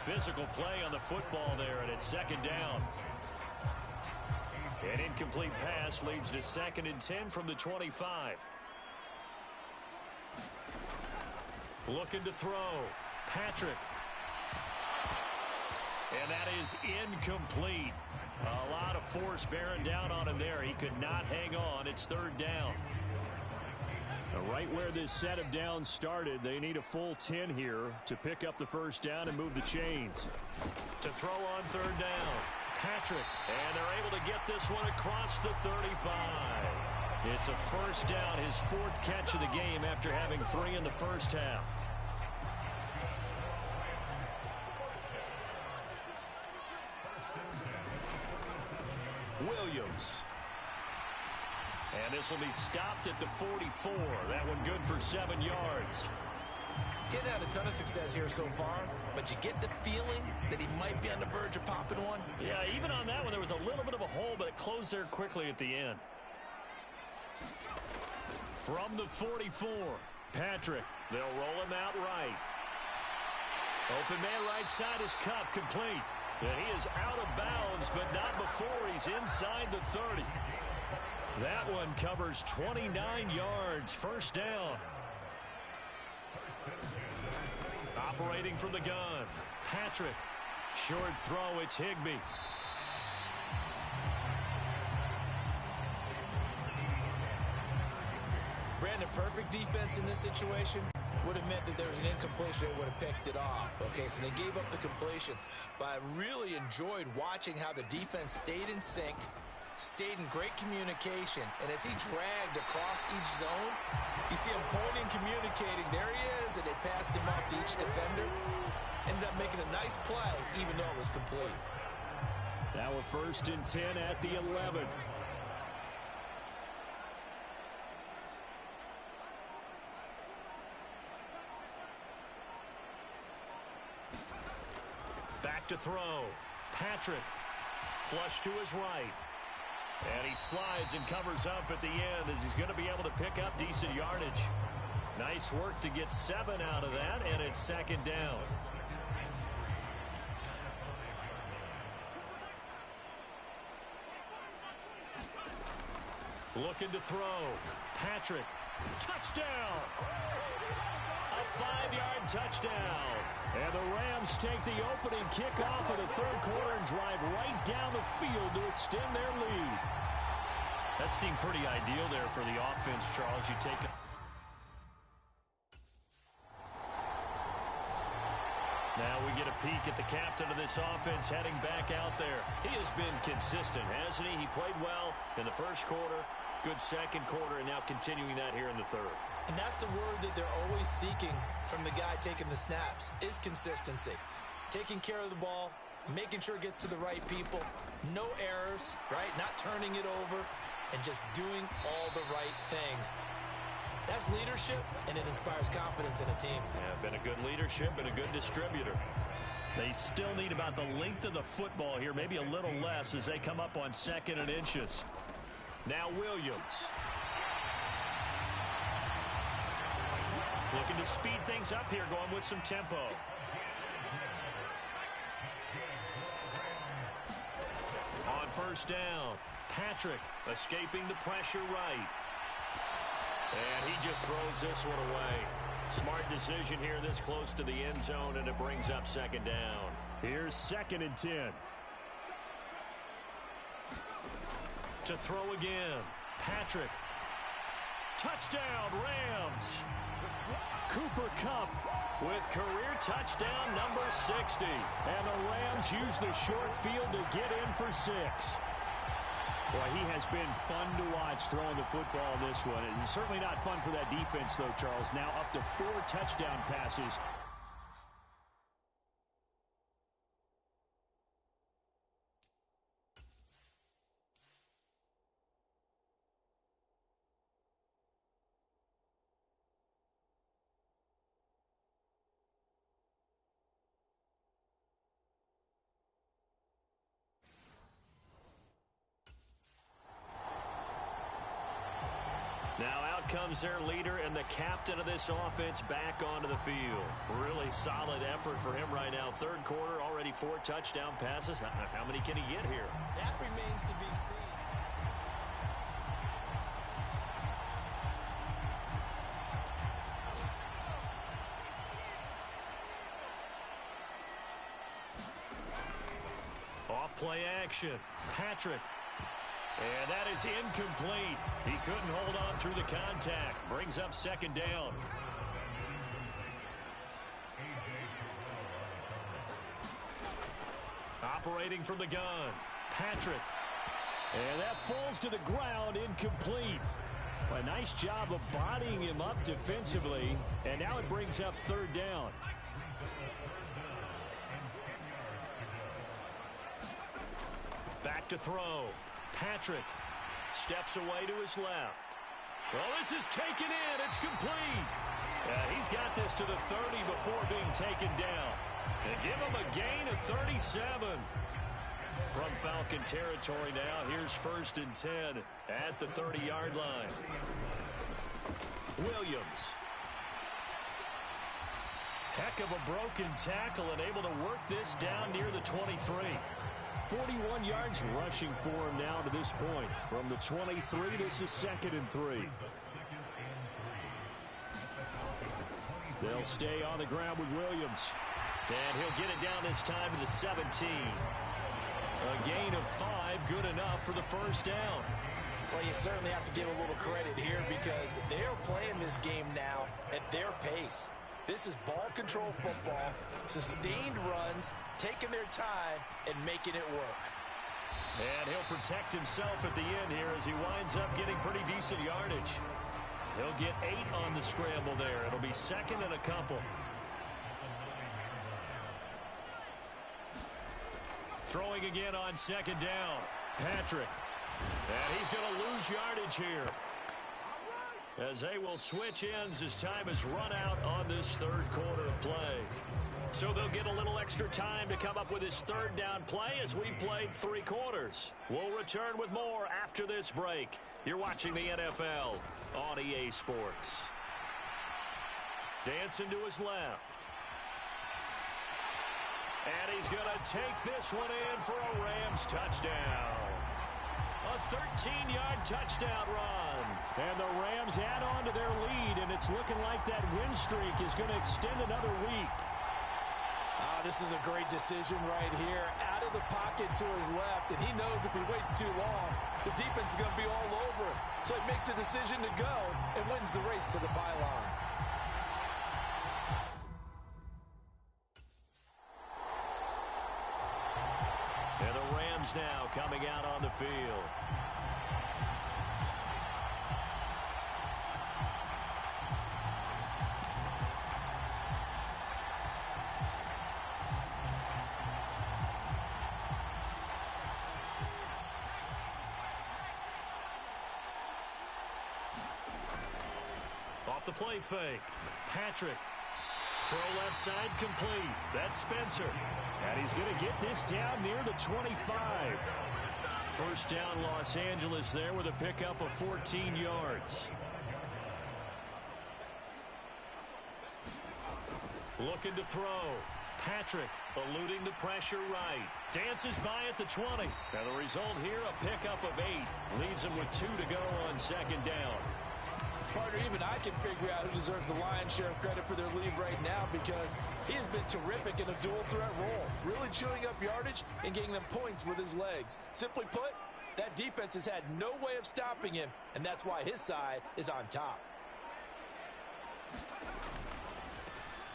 Physical play on the football there, and it's second down. An incomplete pass leads to 2nd and 10 from the 25. Looking to throw. Patrick. And that is incomplete. A lot of force bearing down on him there. He could not hang on. It's 3rd down. Right where this set of downs started, they need a full 10 here to pick up the first down and move the chains. To throw on 3rd down, Patrick, and they're able to get this one across the 35. It's a first down, his 4th catch of the game after having 3 in the first half. Williams. And this will be stopped at the 44. That one good for 7 yards.
Getting had a ton of success here so far, but you get the feeling that he might be on the verge of popping one.
Yeah, even on that one, there was a little bit of a hole, but it closed there quickly at the end. From the 44, Patrick. They'll roll him out right. Open man right side is Kupp, complete. And he is out of bounds, but not before he's inside the 30. That one covers 29 yards. First down. Operating from the gun. Patrick. Short throw. It's Higbee.
Brandon, perfect defense in this situation would have meant that there was an incompletion. They would have picked it off. Okay, so they gave up the completion. But I really enjoyed watching how the defense stayed in sync, stayed in great communication, and as he dragged across each zone, you see him pointing, communicating. There he is, and they passed him off to each defender. Ended up making a nice play, even though it was complete.
Now a 1st and 10 at the 11. Back to throw. Patrick. Flush to his right. And he slides and covers up at the end as he's going to be able to pick up decent yardage. Nice work to get 7 out of that, and it's 2nd down. Looking to throw. Patrick. Touchdown! A 5-yard touchdown. And the Rams take the opening kickoff of the 3rd quarter and drive right down the field to extend their lead. That seemed pretty ideal there for the offense, Charles. You take it. Now we get a peek at the captain of this offense heading back out there. He has been consistent, hasn't he? He played well in the 1st quarter, good 2nd quarter, and now continuing that here in the 3rd.
And that's the word that they're always seeking from the guy taking the snaps, is consistency. Taking care of the ball, making sure it gets to the right people, no errors, right? Not turning it over, and just doing all the right things. That's leadership, and it inspires confidence in a team.
Yeah, been a good leadership and a good distributor. They still need about the length of the football here, maybe a little less as they come up on 2nd and inches. Now Williams. Looking to speed things up here, going with some tempo. On 1st down, Patrick escaping the pressure right. And he just throws this one away. Smart decision here this close to the end zone, and it brings up 2nd down.
Here's 2nd and 10.
To throw again, Patrick. Touchdown, Rams.
Cooper Kupp
With career touchdown number 60.
And the Rams use the short field to get in for 6. Boy, he has been fun to watch throwing the football in this one. It's certainly not fun for that defense, though, Charles. Now up to 4 touchdown passes.
Now out comes their leader and the captain of this offense back onto the field. Really solid effort for him right now. 3rd quarter, already 4 touchdown passes. How many can he get here?
That remains to be seen.
Off play action. Patrick. And that is incomplete. He couldn't hold on through the contact. Brings up 2nd down. Operating from the gun. Patrick.
And that falls to the ground, incomplete. A nice job of bodying him up defensively. And now it brings up 3rd down.
Back to throw. Patrick steps away to his left. Well, this is taken in. It's complete. He's got this to the 30 before being taken down. And give him a gain of 37. From Falcon territory now, here's 1st and 10 at the 30-yard line. Williams. Heck of a broken tackle and able to work this down near the 23.
41 yards rushing for him now to this point. From the 23, this is 2nd and 3. They'll stay on the ground with Williams.
And he'll get it down this time to the 17. A gain of 5, good enough for the 1st down.
Well, you certainly have to give a little credit here because they're playing this game now at their pace. This is ball control football, sustained runs, taking their time, and making it work.
And he'll protect himself at the end here as he winds up getting pretty decent yardage. He'll get 8 on the scramble there. It'll be 2nd and a couple. Throwing again on 2nd down. Patrick. And he's going to lose yardage here, as they will switch ends as time is run out on this 3rd quarter of play. So they'll get a little extra time to come up with his 3rd down play as we've played 3 quarters. We'll return with more after this break. You're watching the NFL on EA Sports. Dancing to his left. And he's going to take this one in for a Rams touchdown. A 13-yard touchdown run.
And the Rams add on to their lead, and it's looking like that win streak is going to extend another week.
This is a great decision right here. Out of the pocket to his left, and he knows if he waits too long, the defense is going to be all over him. So he makes a decision to go and wins the race to the pylon.
And the Rams now coming out on the field. Off the play fake. Patrick Throw left side complete. That's Spencer.
And he's going to get this down near the 25.
First down, Los Angeles there with a pickup of 14 yards. Looking to throw. Patrick eluding the pressure right. Dances by at the 20. Now the result here, a pickup of 8. Leaves him with 2 to go on second down.
Partner, even I can figure out who deserves the lion's share of credit for their lead right now because he has been terrific in a dual threat role, really chewing up yardage and getting them points with his legs. Simply put, that defense has had no way of stopping him, and that's why his side is on top.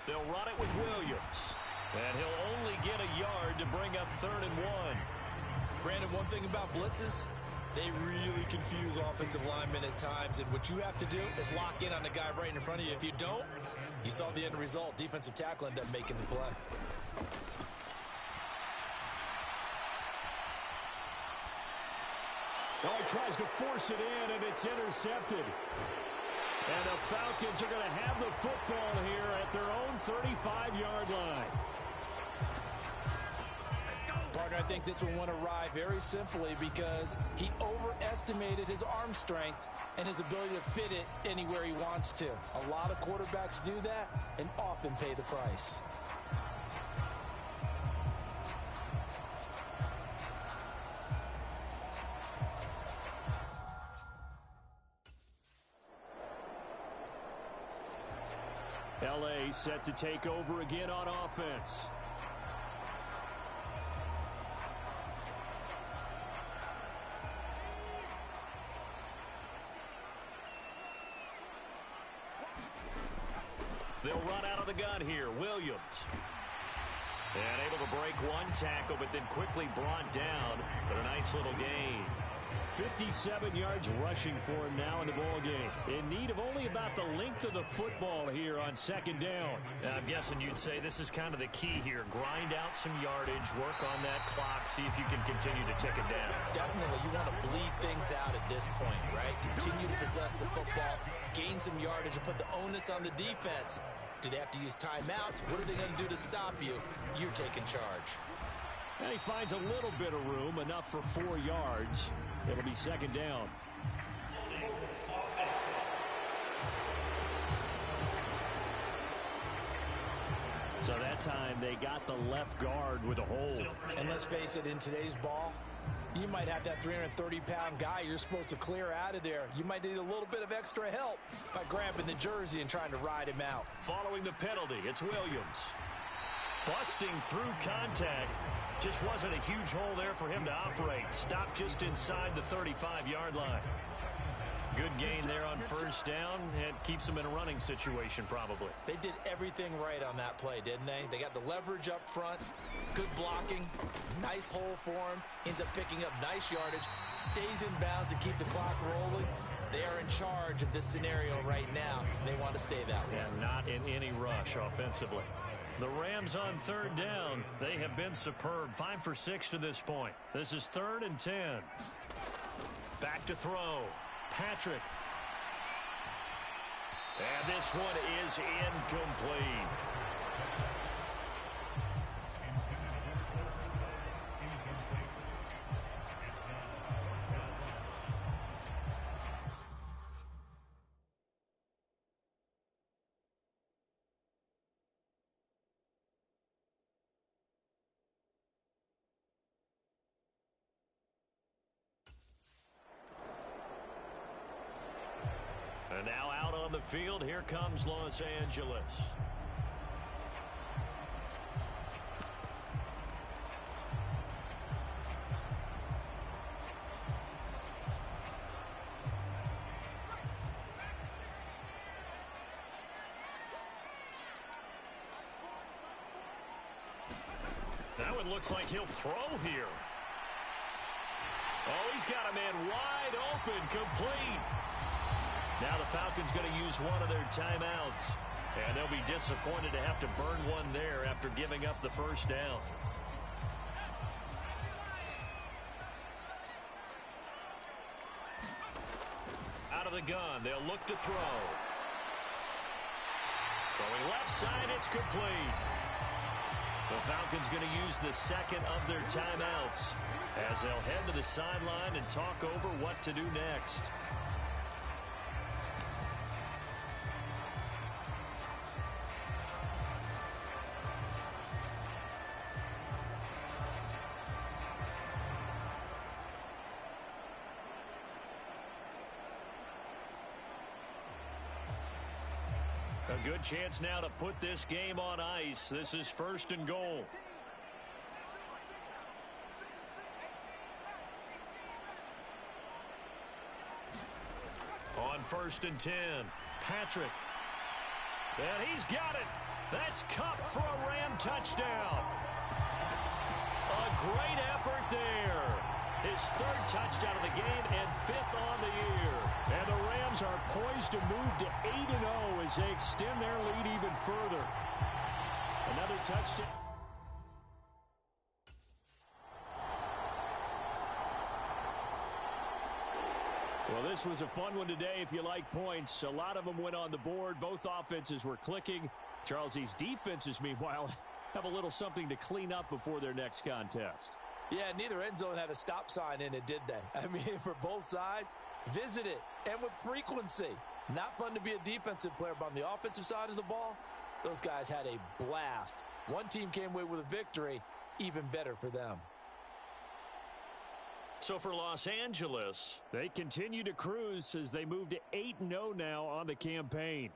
They'll run it with Williams, and he'll only get a yard to bring up 3rd and 1.
Brandon, one thing about blitzes, they really confuse offensive linemen at times, and what you have to do is lock in on the guy right in front of you. If you don't, you saw the end result. Defensive tackle ended up making the play.
Oh, he tries to force it in, and it's intercepted. And the Falcons are going to have the football here at their own 35-yard line.
Partner, I think this one went awry very simply because he overestimated his arm strength and his ability to fit it anywhere he wants to. A lot of quarterbacks do that and often pay the price.
L.A. set to take over again on offense.
They'll run out of the gun here. Williams. And able to break one tackle, but then quickly brought down. But a nice little gain.
57 yards rushing for him now in the ballgame. In need of only about the length of the football here on second down.
I'm guessing you'd say this is kind of the key here. Grind out some yardage, work on that clock, see if you can continue to tick it down.
Definitely, you want to bleed things out at this point, right? Continue to possess the football, gain some yardage, and put the onus on the defense. Do they have to use timeouts? What are they going to do to stop you? You're taking charge.
And he finds a little bit of room, enough for 4 yards. It'll be second down. So that time they got the left guard with a hold.
And let's face it, in today's ball, you might have that 330-pound guy you're supposed to clear out of there. You might need a little bit of extra help by grabbing the jersey and trying to ride him out.
Following the penalty, it's Williams. Busting through contact. Just wasn't a huge hole there for him to operate. Stopped just inside the 35-yard line. Good gain there on first down. It keeps them in a running situation probably.
They did everything right on that play, didn't they? They got the leverage up front, good blocking, nice hole for him, ends up picking up nice yardage, stays in bounds to keep the clock rolling. They are in charge of this scenario right now. They want to stay that way.
And not in any rush offensively. The Rams on third down. They have been superb. 5 for 6 to this point. This is 3rd and 10. Back to throw. Patrick. And this one is incomplete. And now out on the field, here comes Los Angeles. That one looks like he'll throw here. Oh, he's got a man wide open, complete. Now the Falcons going to use one of their timeouts. And they'll be disappointed to have to burn one there after giving up the first down. Out of the gun, they'll look to throw. Throwing left side, it's complete. The Falcons going to use the second of their timeouts as they'll head to the sideline and talk over what to do next. A good chance now to put this game on ice. This is 1st and goal. On 1st and 10, Patrick. And he's got it. That's Cup for a Ram touchdown. A great effort there. His 3rd touchdown of the game and 5th on the year. And the Rams are poised to move to 8-0 as they extend their lead even further. Another touchdown. Well, this was a fun one today if you like points. A lot of them went on the board. Both offenses were clicking. Charles, these defenses, meanwhile, have a little something to clean up before their next contest.
Yeah, neither end zone had a stop sign in it, did they? I mean, for both sides, visit it, and with frequency. Not fun to be a defensive player, but on the offensive side of the ball, those guys had a blast. One team came away with a victory, even better for them.
So for Los Angeles,
they continue to cruise as they move to 8-0 now on the campaign.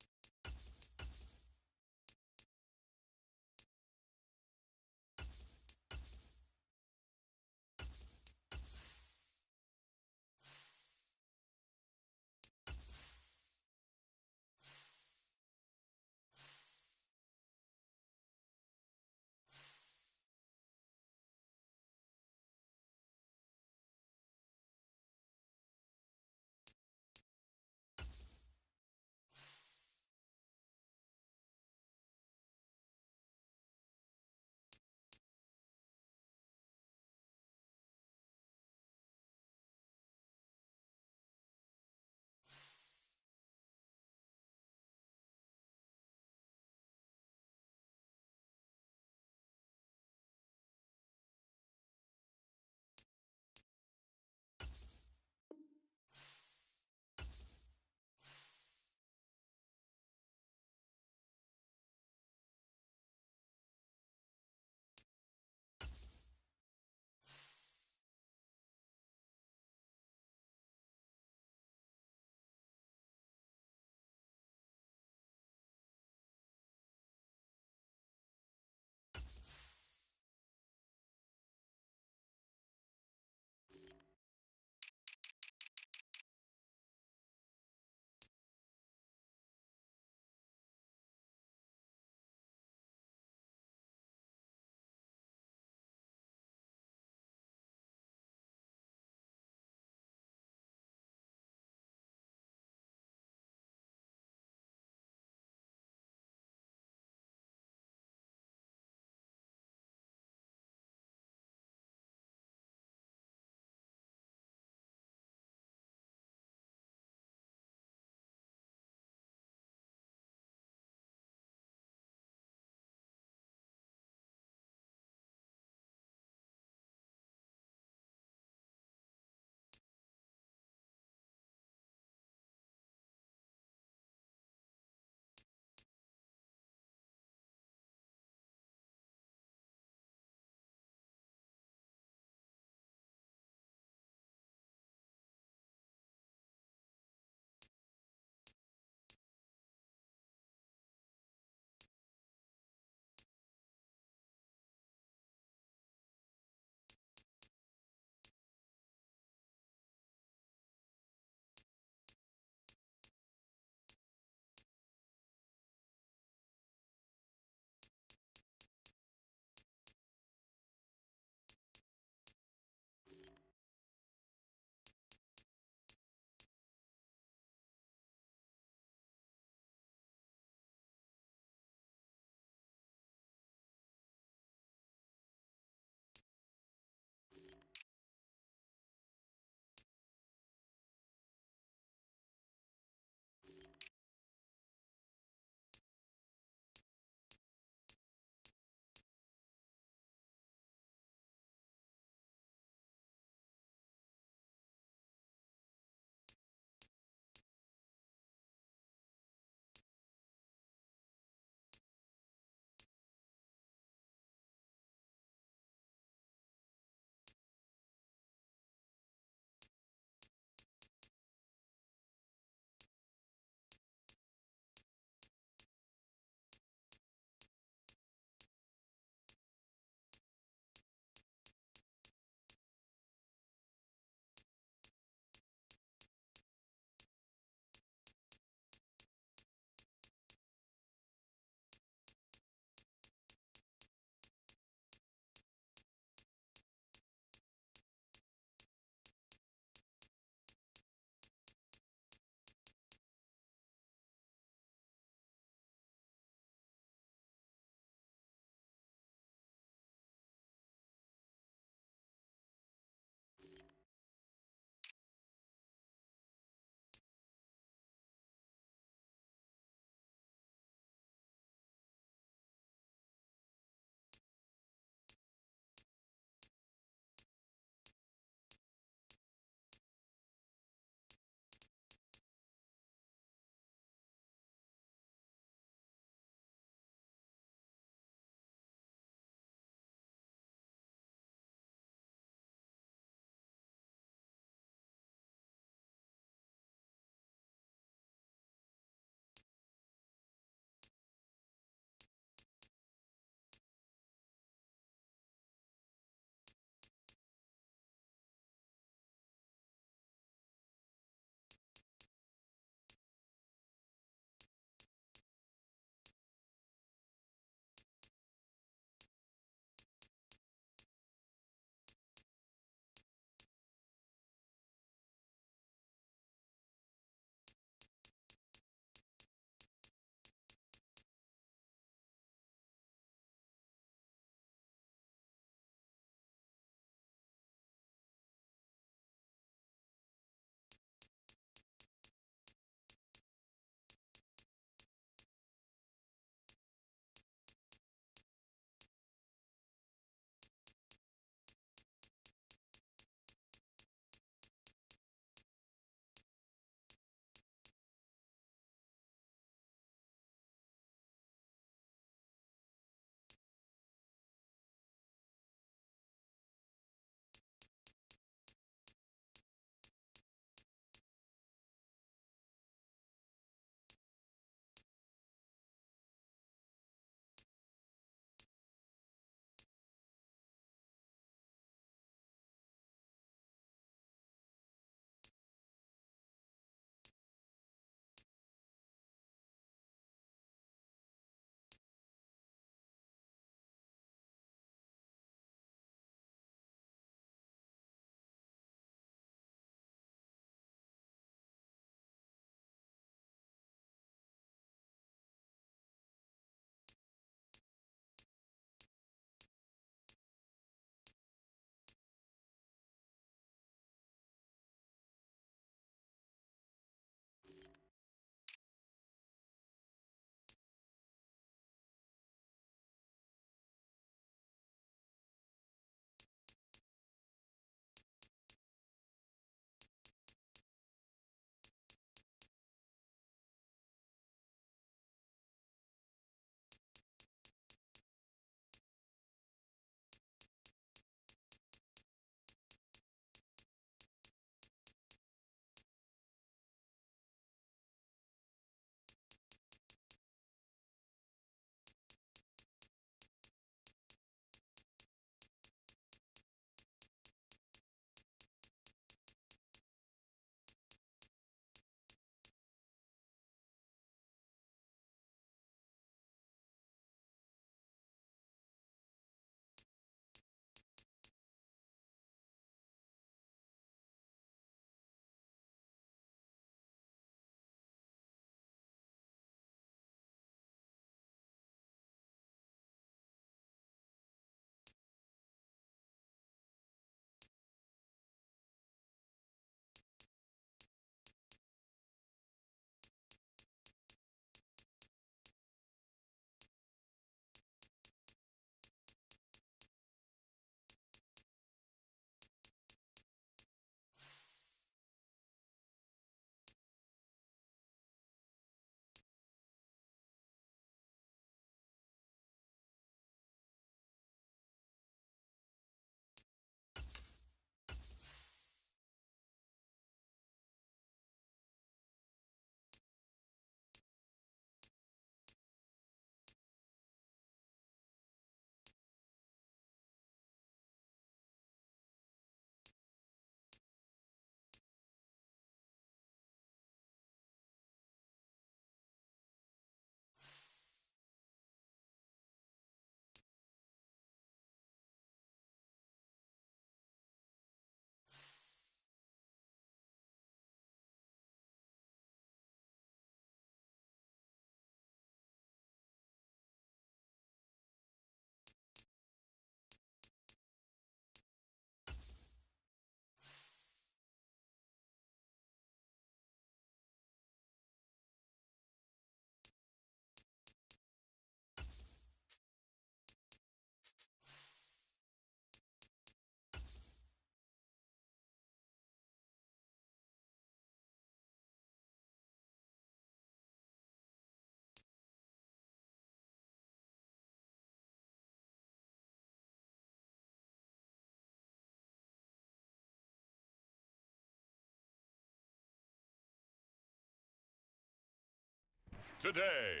today.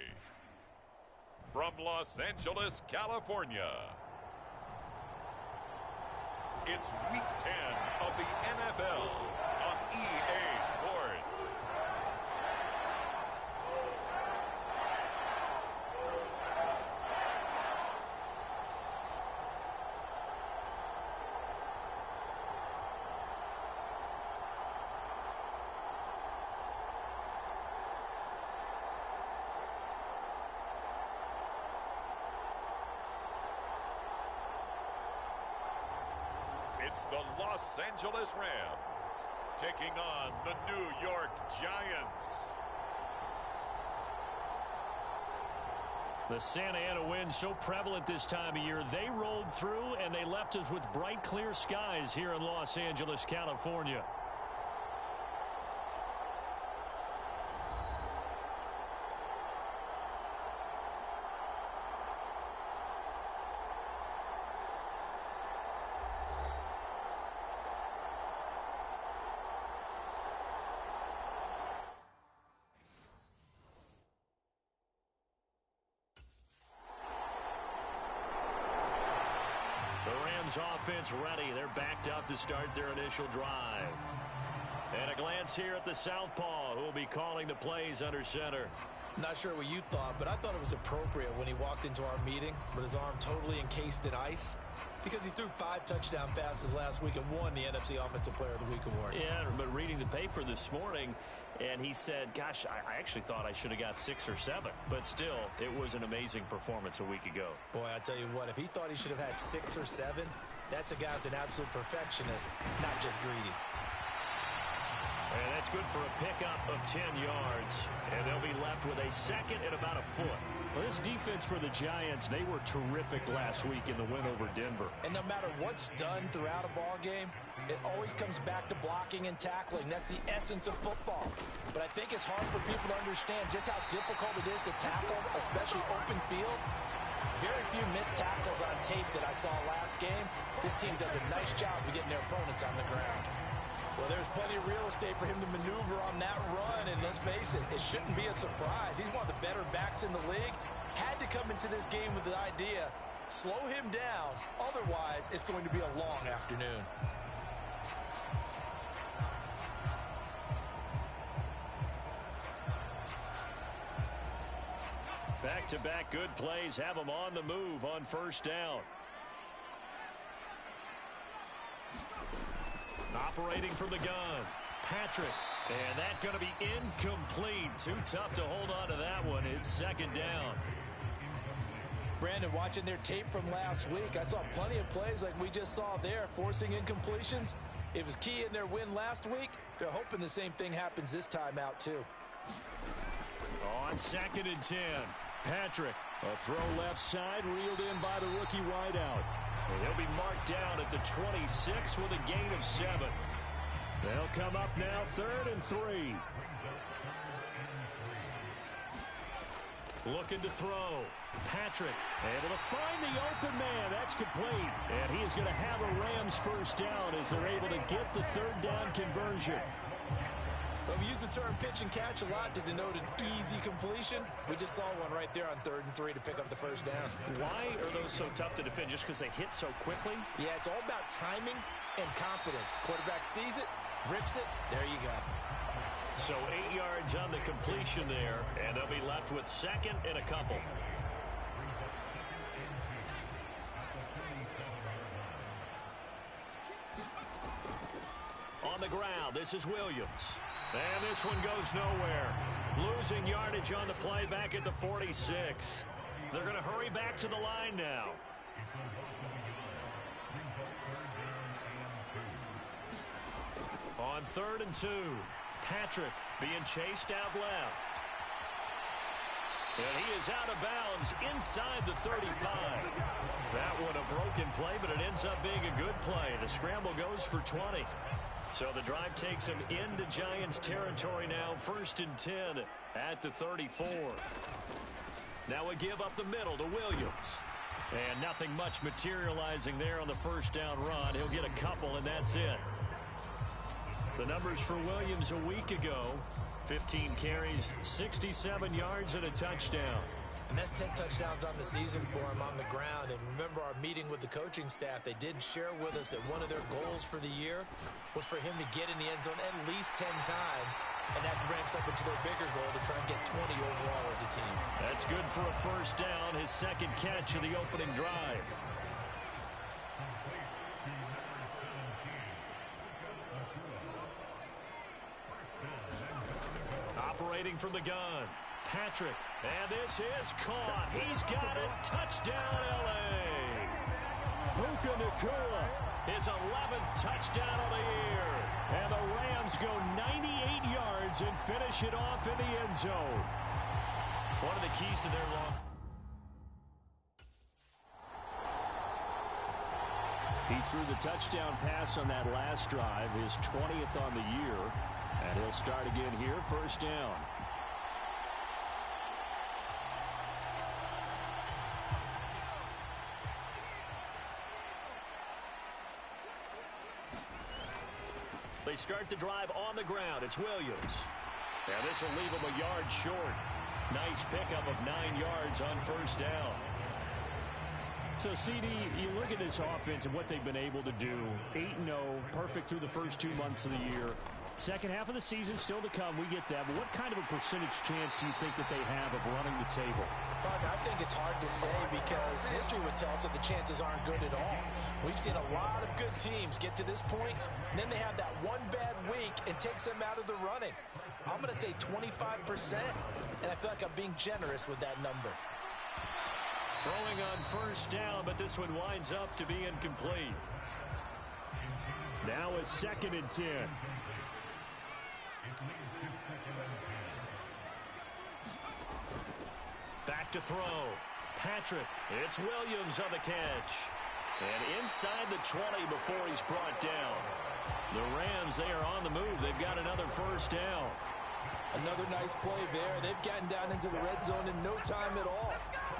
From Los Angeles, California, it's Week 10 of the NFL on EA Sports. It's the Los Angeles Rams taking on the New York Giants.
The Santa Ana wind so prevalent this time of year, they rolled through and they left us with bright, clear skies here in Los Angeles, California. Offense ready. They're backed up to start their initial drive. And a glance here at the southpaw, who will be calling the plays under center.
Not sure what you thought, but I thought it was appropriate when he walked into our meeting with his arm totally encased in ice, because he threw 5 touchdown passes last week and won the NFC Offensive Player of the Week award.
Yeah, but reading the paper this morning, and he said, gosh, I actually thought I should have got 6 or 7. But still, it was an amazing performance a week ago.
Boy, I tell you what, if he thought he should have had 6 or 7, that's a guy who's an absolute perfectionist, not just greedy.
And that's good for a pickup of 10 yards. And they'll be left with a second and about a foot.
Well, this defense for the Giants, they were terrific last week in the win over Denver.
And no matter what's done throughout a ball game, it always comes back to blocking and tackling. That's the essence of football. But I think it's hard for people to understand just how difficult it is to tackle, especially open field. Very few missed tackles on tape that I saw last game. This team does a nice job of getting their opponents on the ground. Well, there's plenty of real estate for him to maneuver on that run, and let's face it, it shouldn't be a surprise. He's one of the better backs in the league. Had to come into this game with the idea, slow him down, otherwise it's going to be a long afternoon.
Back-to-back good plays have them on the move on first down. Operating from the gun, Patrick. And that's going to be incomplete. Too tough to hold on to that one. It's second down.
Brandon, watching their tape from last week, I saw plenty of plays like we just saw there, forcing incompletions. It was key in their win last week. They're hoping the same thing happens this time out, too.
On second and 10, Patrick.
A throw left side, reeled in by the rookie wideout.
And he'll be marked down at the 26 with a gain of 7. They'll come up now, 3rd and 3. Looking to throw. Patrick able to find the open man. That's complete. And he is going to have a Rams first down as they're able to get the 3rd down conversion.
But we use the term pitch and catch a lot to denote an easy completion. We just saw one right there on 3rd and 3 to pick up the first down.
Why are those so tough to defend? Just because they hit so quickly?
Yeah, it's all about timing and confidence. Quarterback sees it, rips it, there you go.
So 8 yards on the completion there, and they'll be left with second and a couple. On the ground, this is Williams. And this one goes nowhere. Losing yardage on the play back at the 46. They're going to hurry back to the line now. On 3rd and 2, Patrick being chased out left. And he is out of bounds inside the 35. That one a broken play, but it ends up being a good play. The scramble goes for 20. So the drive takes him into Giants territory now, 1st and 10 at the 34. Now a give up the middle to Williams. And nothing much materializing there on the first down run. He'll get a couple, and that's it. The numbers for Williams a week ago, 15 carries, 67 yards, and a touchdown.
And that's 10 touchdowns on the season for him on the ground. And remember our meeting with the coaching staff, they did share with us that one of their goals for the year was for him to get in the end zone at least 10 times. And that ramps up into their bigger goal to try and get 20 overall as a team.
That's good for a first down, his second catch of the opening drive. Operating from the gun, Patrick, and this is caught. He's got it. Touchdown, L.A. Puka Nacua, his 11th touchdown of the year. And the Rams go 98 yards and finish it off in the end zone. One of the keys to their long... He threw the touchdown pass on that last drive, his 20th on the year. And he'll start again here, first down. They start the drive on the ground. It's Williams. And this will leave him a yard short. Nice pickup of 9 yards on first down. So, CD, you look at this offense and what they've been able to do. 8-0, perfect through the first 2 months of the year. Second half of the season still to come. We get that. But what kind of a percentage chance do you think that they have of running the table?
I think it's hard to say because history would tell us that the chances aren't good at all. We've seen a lot of good teams get to this point, and then they have that one bad week and takes them out of the running. I'm going to say 25%, and I feel like I'm being generous with that number.
Throwing on first down, but this one winds up to be incomplete. Now a 2nd and 10. Back to throw. Patrick. It's Williams on the catch. And inside the 20 before he's brought down. The Rams, they are on the move. They've got another first down.
Another nice play there. They've gotten down into the red zone in no time at all.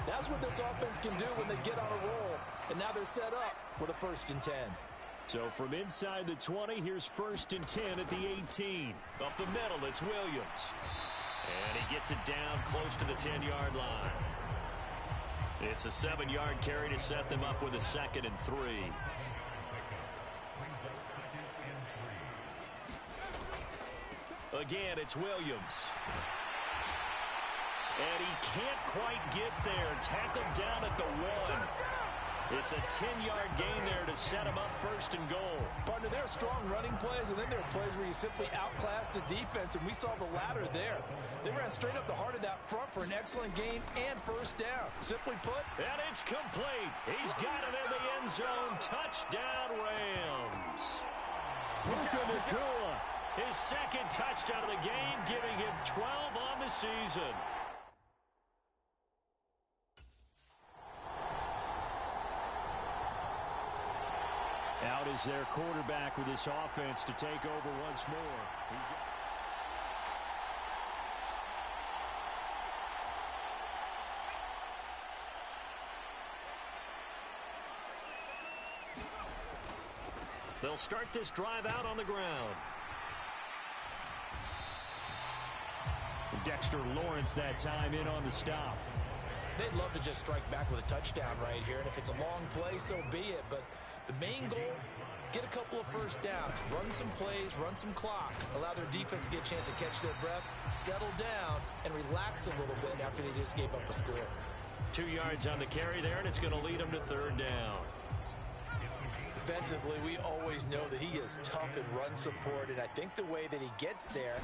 That's what this offense can do when they get on a roll. And now they're set up with a 1st and 10.
So from inside the 20, here's 1st and 10 at the 18. Up the middle, it's Williams. And he gets it down close to the 10-yard line. It's a 7-yard carry to set them up with a 2nd and 3. Again, it's Williams. And he can't quite get there. Tackled down at the 1. It's a 10-yard gain there to set him up 1st and goal.
Partner, there are strong running plays, and then there are plays where you simply outclass the defense, and we saw the latter there. They ran straight up the heart of that front for an excellent gain and 1st down. Simply put.
And it's complete. He's got it in the end zone. Touchdown, Rams. Puka Nacua, his 2nd touchdown of the game, giving him 12 on the season. Out is their quarterback with this offense to take over once more. They'll start this drive out on the ground. Dexter Lawrence that time in on the stop.
They'd love to just strike back with a touchdown right here, and if it's a long play, so be it. But the main goal, get a couple of 1st downs, run some plays, run some clock, allow their defense to get a chance to catch their breath, settle down, and relax a little bit after they just gave up a score.
2 yards on the carry there, and it's going to lead them to 3rd down.
Defensively, we always know that he is tough in run support, and I think the way that he gets there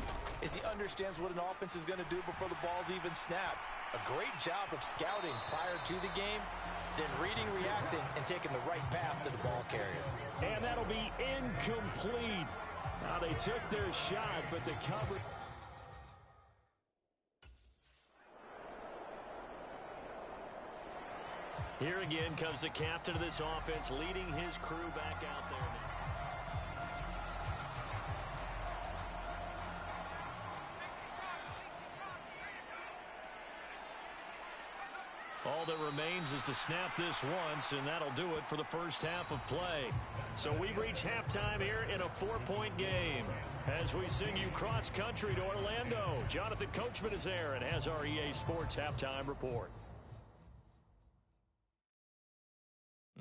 is he understands what an offense is going to do before the ball's even snapped. A great job of scouting prior to the game, then reading, reacting, and taking the right path to the ball carrier.
And that'll be incomplete. Now they took their shot, but the cover... Here again comes the captain of this offense, leading his crew back out there now. All that remains is to snap this once, and that'll do it for the first half of play. So we've reached halftime here in a 4-point game. As we send you cross-country to Orlando, Jonathan Coachman is there and has our EA Sports Halftime Report.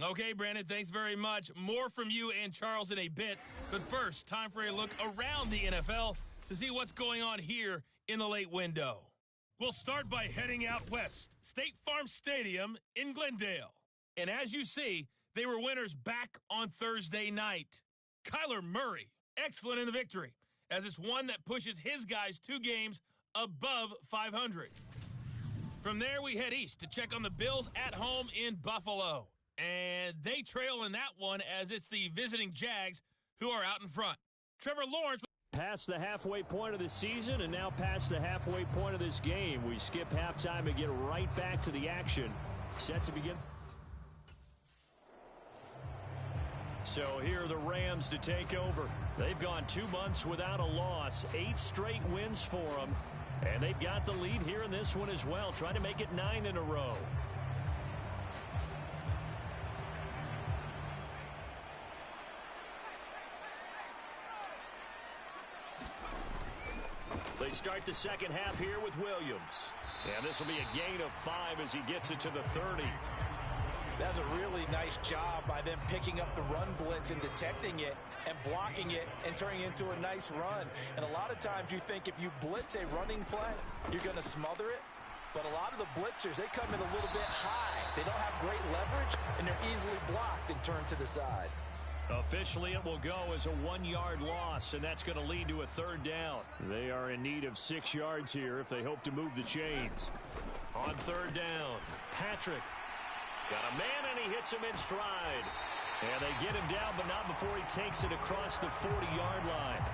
Okay, Brandon, thanks very much. More from you and Charles in a bit. But first, time for a look around the NFL to see what's going on here in the late window. We'll start by heading out west, State Farm Stadium in Glendale. And as you see, they were winners back on Thursday night. Kyler Murray, excellent in the victory, as it's one that pushes his guys 2 games above 500. From there, we head east to check on the Bills at home in Buffalo. And they trail in that one as it's the visiting Jags who are out in front. Trevor Lawrence.
Past the halfway point of the season and now past the halfway point of this game. We skip halftime and get right back to the action. Set to begin. So here are the Rams to take over. They've gone 2 months without a loss. 8 straight wins for them. And they've got the lead here in this one as well, trying to make it 9 in a row. They start the second half here with Williams. And this will be a gain of 5 as he gets it to the 30.
That's a really nice job by them picking up the run blitz and detecting it and blocking it and turning it into a nice run. And a lot of times you think if you blitz a running play, you're going to smother it. But a lot of the blitzers, they come in a little bit high. They don't have great leverage, and they're easily blocked and turned to the side.
Officially, it will go as a 1-yard loss, and that's going to lead to a 3rd down. They are in need of 6 yards here if they hope to move the chains. On 3rd down, Patrick. Got a man, and he hits him in stride. And they get him down, but not before he takes it across the 40-yard line.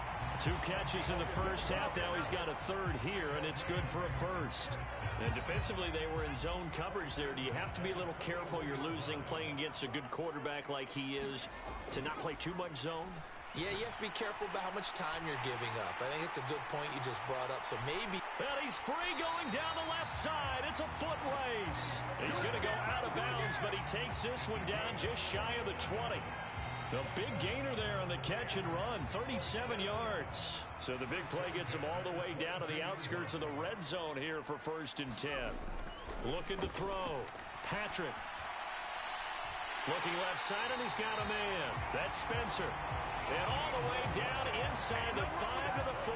2 catches in the first half. Now he's got a 3rd here, and it's good for a 1st. And defensively, they were in zone coverage there. Do you have to be a little careful? You're losing playing against a good quarterback like he is to not play too much zone?
Yeah, you have to be careful about how much time you're giving up. I think it's a good point you just brought up. So maybe.
Well, he's free going down the left side. It's a foot race. He's going to go out of bounds, but he takes this one down just shy of the 20. The big gainer there on the catch and run, 37 yards. So the big play gets him all the way down to the outskirts of the red zone here for 1st and 10. Looking to throw. Patrick. Looking left side, and he's got a man. That's Spencer. And all the way down inside the 5 to the 4.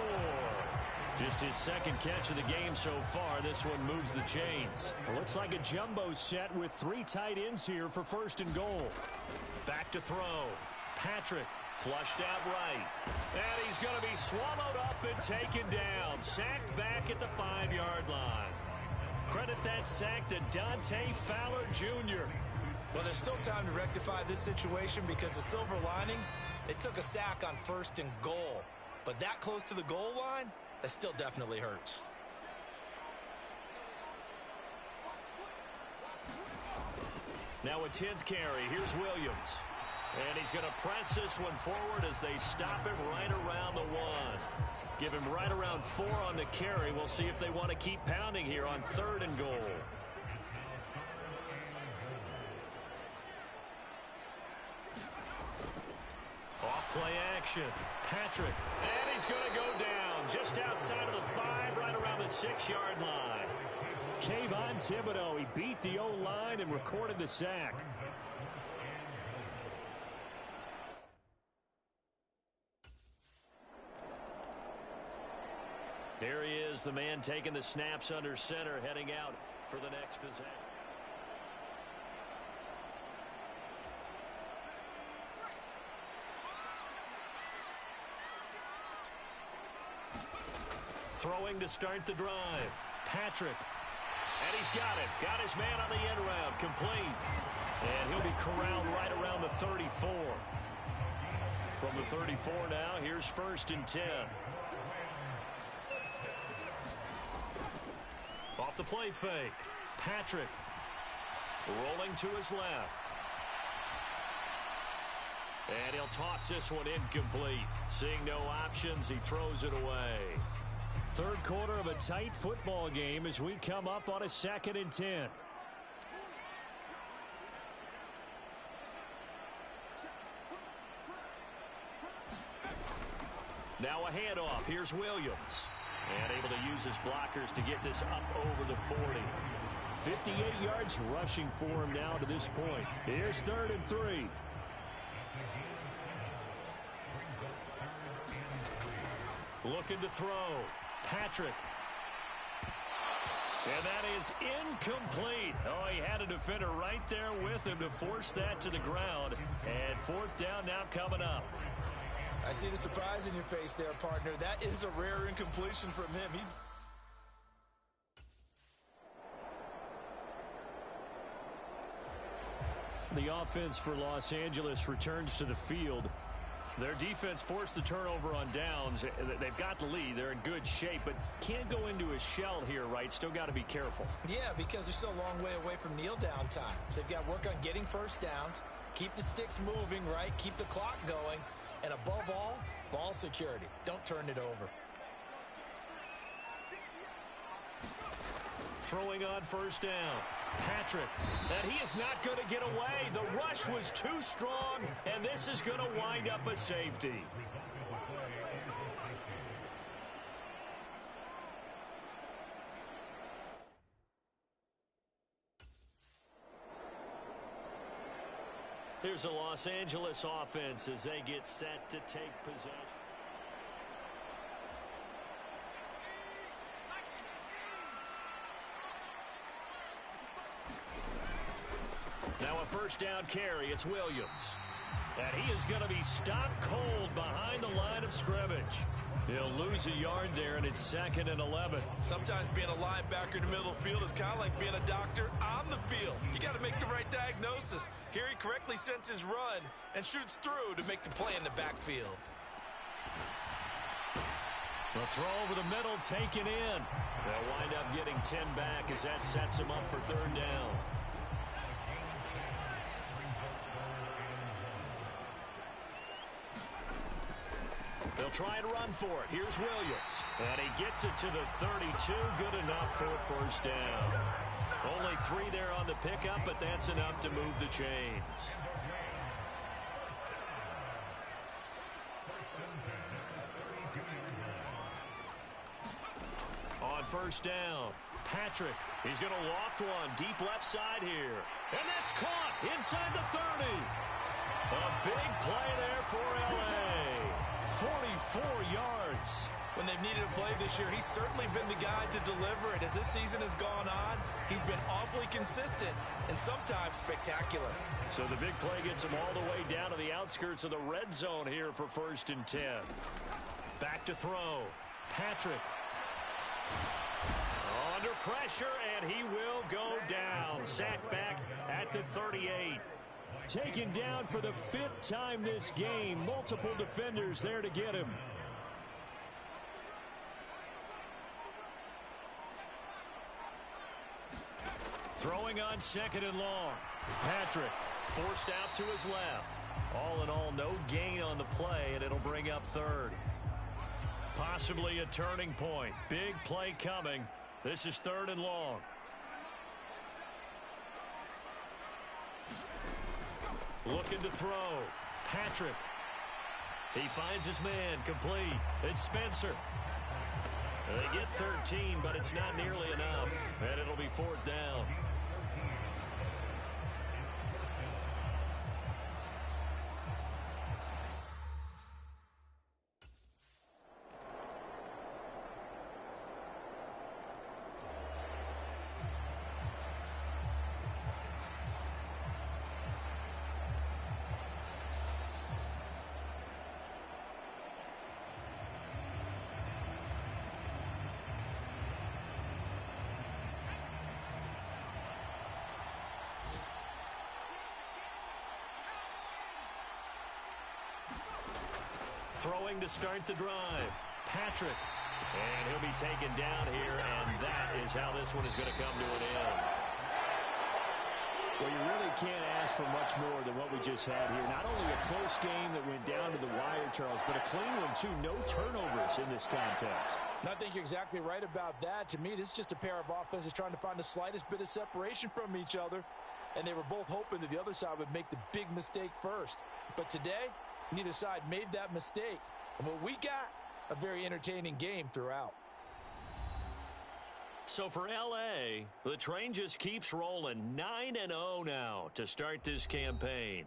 Just his 2nd catch of the game so far. This one moves the chains. It looks like a jumbo set with 3 tight ends here for 1st and goal. Back to throw. Patrick flushed out right. And he's going to be swallowed up and taken down. Sacked back at the 5-yard line. Credit that sack to Dante Fowler Jr.
Well, there's still time to rectify this situation because the silver lining, they took a sack on 1st and goal. But that close to the goal line, that still definitely hurts.
Now a 10th carry. Here's Williams. And he's going to press this one forward as they stop it right around the 1. Give him right around 4 on the carry. We'll see if they want to keep pounding here on 3rd and goal. Off play action. Patrick. And he's going to go down just outside of the 5, right around the 6-yard line. Kayvon Thibodeau, he beat the O-line and recorded the sack. There he is, the man taking the snaps under center, heading out for the next possession. Throwing to start the drive. Patrick. And he's got it. Got his man on the end round. Complete. And he'll be corralled right around the 34. From the 34 now, here's 1st and 10. Off the play fake. Patrick. Rolling to his left. And he'll toss this one incomplete. Seeing no options, he throws it away. 3rd quarter of a tight football game as we come up on a 2nd and 10. Now a handoff. Here's Williams. And able to use his blockers to get this up over the 40.
58 yards rushing for him now to this point. Here's 3rd and 3.
Looking to throw. Patrick. And that is incomplete. Oh, he had a defender right there with him to force that to the ground. And 4th down now coming up.
I see the surprise in your face there, partner. That is a rare incompletion from him.
The offense for Los Angeles returns to the field.
Their defense forced the turnover on downs. They've got the lead. They're in good shape, but can't go into a shell here, right? Still got to be careful.
Yeah, because they're still a long way away from kneel down time. So they've got to work on getting first downs, keep the sticks moving, right? Keep the clock going. And above all, ball security. Don't turn it over.
Throwing on 1st down. Patrick. And he is not going to get away. The rush was too strong, and this is going to wind up a safety. Here's the Los Angeles offense as they get set to take possession. Now a 1st down carry. It's Williams. And he is going to be stopped cold behind the line of scrimmage. He'll lose a yard there, and it's 2nd and 11.
Sometimes being a linebacker in the middle of the field is kind of like being a doctor on the field. You got to make the right diagnosis. Here he correctly senses run and shoots through to make the play in the backfield.
The throw over the middle taken in. They'll wind up getting 10 back as that sets him up for 3rd down. They'll try and run for it. Here's Williams. And he gets it to the 32. Good enough for 1st down. Only 3 there on the pickup, but that's enough to move the chains. On 1st down, Patrick. He's going to loft one deep left side here. And that's caught inside the 30. A big play there for L.A. 44 yards.
When they've needed a play this year, he's certainly been the guy to deliver it. As this season has gone on, he's been awfully consistent and sometimes spectacular.
So the big play gets him all the way down to the outskirts of the red zone here for 1st and 10. Back to throw. Patrick. Under pressure, and he will go down. Sacked back at the 38.
Taken down for the 5th time this game. Multiple defenders there to get him.
Throwing on 2nd and long. Patrick forced out to his left. All in all, no gain on the play, and it'll bring up 3rd. Possibly a turning point. Big play coming. This is 3rd and long. Looking to throw. Patrick. He finds his man. Complete. It's Spencer. They get 13, but it's not nearly enough. And it'll be 4th down. Throwing to start the drive. Patrick. And he'll be taken down here, and that is how this one is going to come to an end.
Well, you really can't ask for much more than what we just had here. Not only a close game that went down to the wire, Charles, but a clean one, too. No turnovers in this contest.
And I think you're exactly right about that. To me, this is just a pair of offenses trying to find the slightest bit of separation from each other. And they were both hoping that the other side would make the big mistake first. But today, neither side made that mistake. And what we got a very entertaining game throughout.
So for L.A., the train just keeps rolling 9-0 now to start this campaign.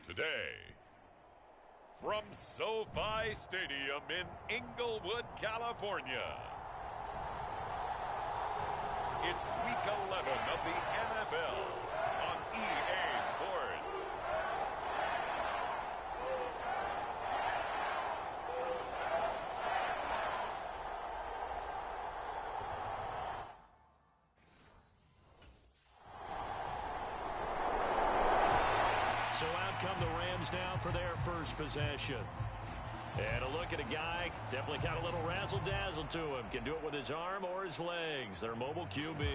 today. From SoFi Stadium in Inglewood, California, it's Week 11 of the NFL on EA Sports.
So out come the Rams now for their first possession. And a look at a guy, definitely got a little razzle-dazzle to him. Can do it with his arm or his legs. Their mobile QB.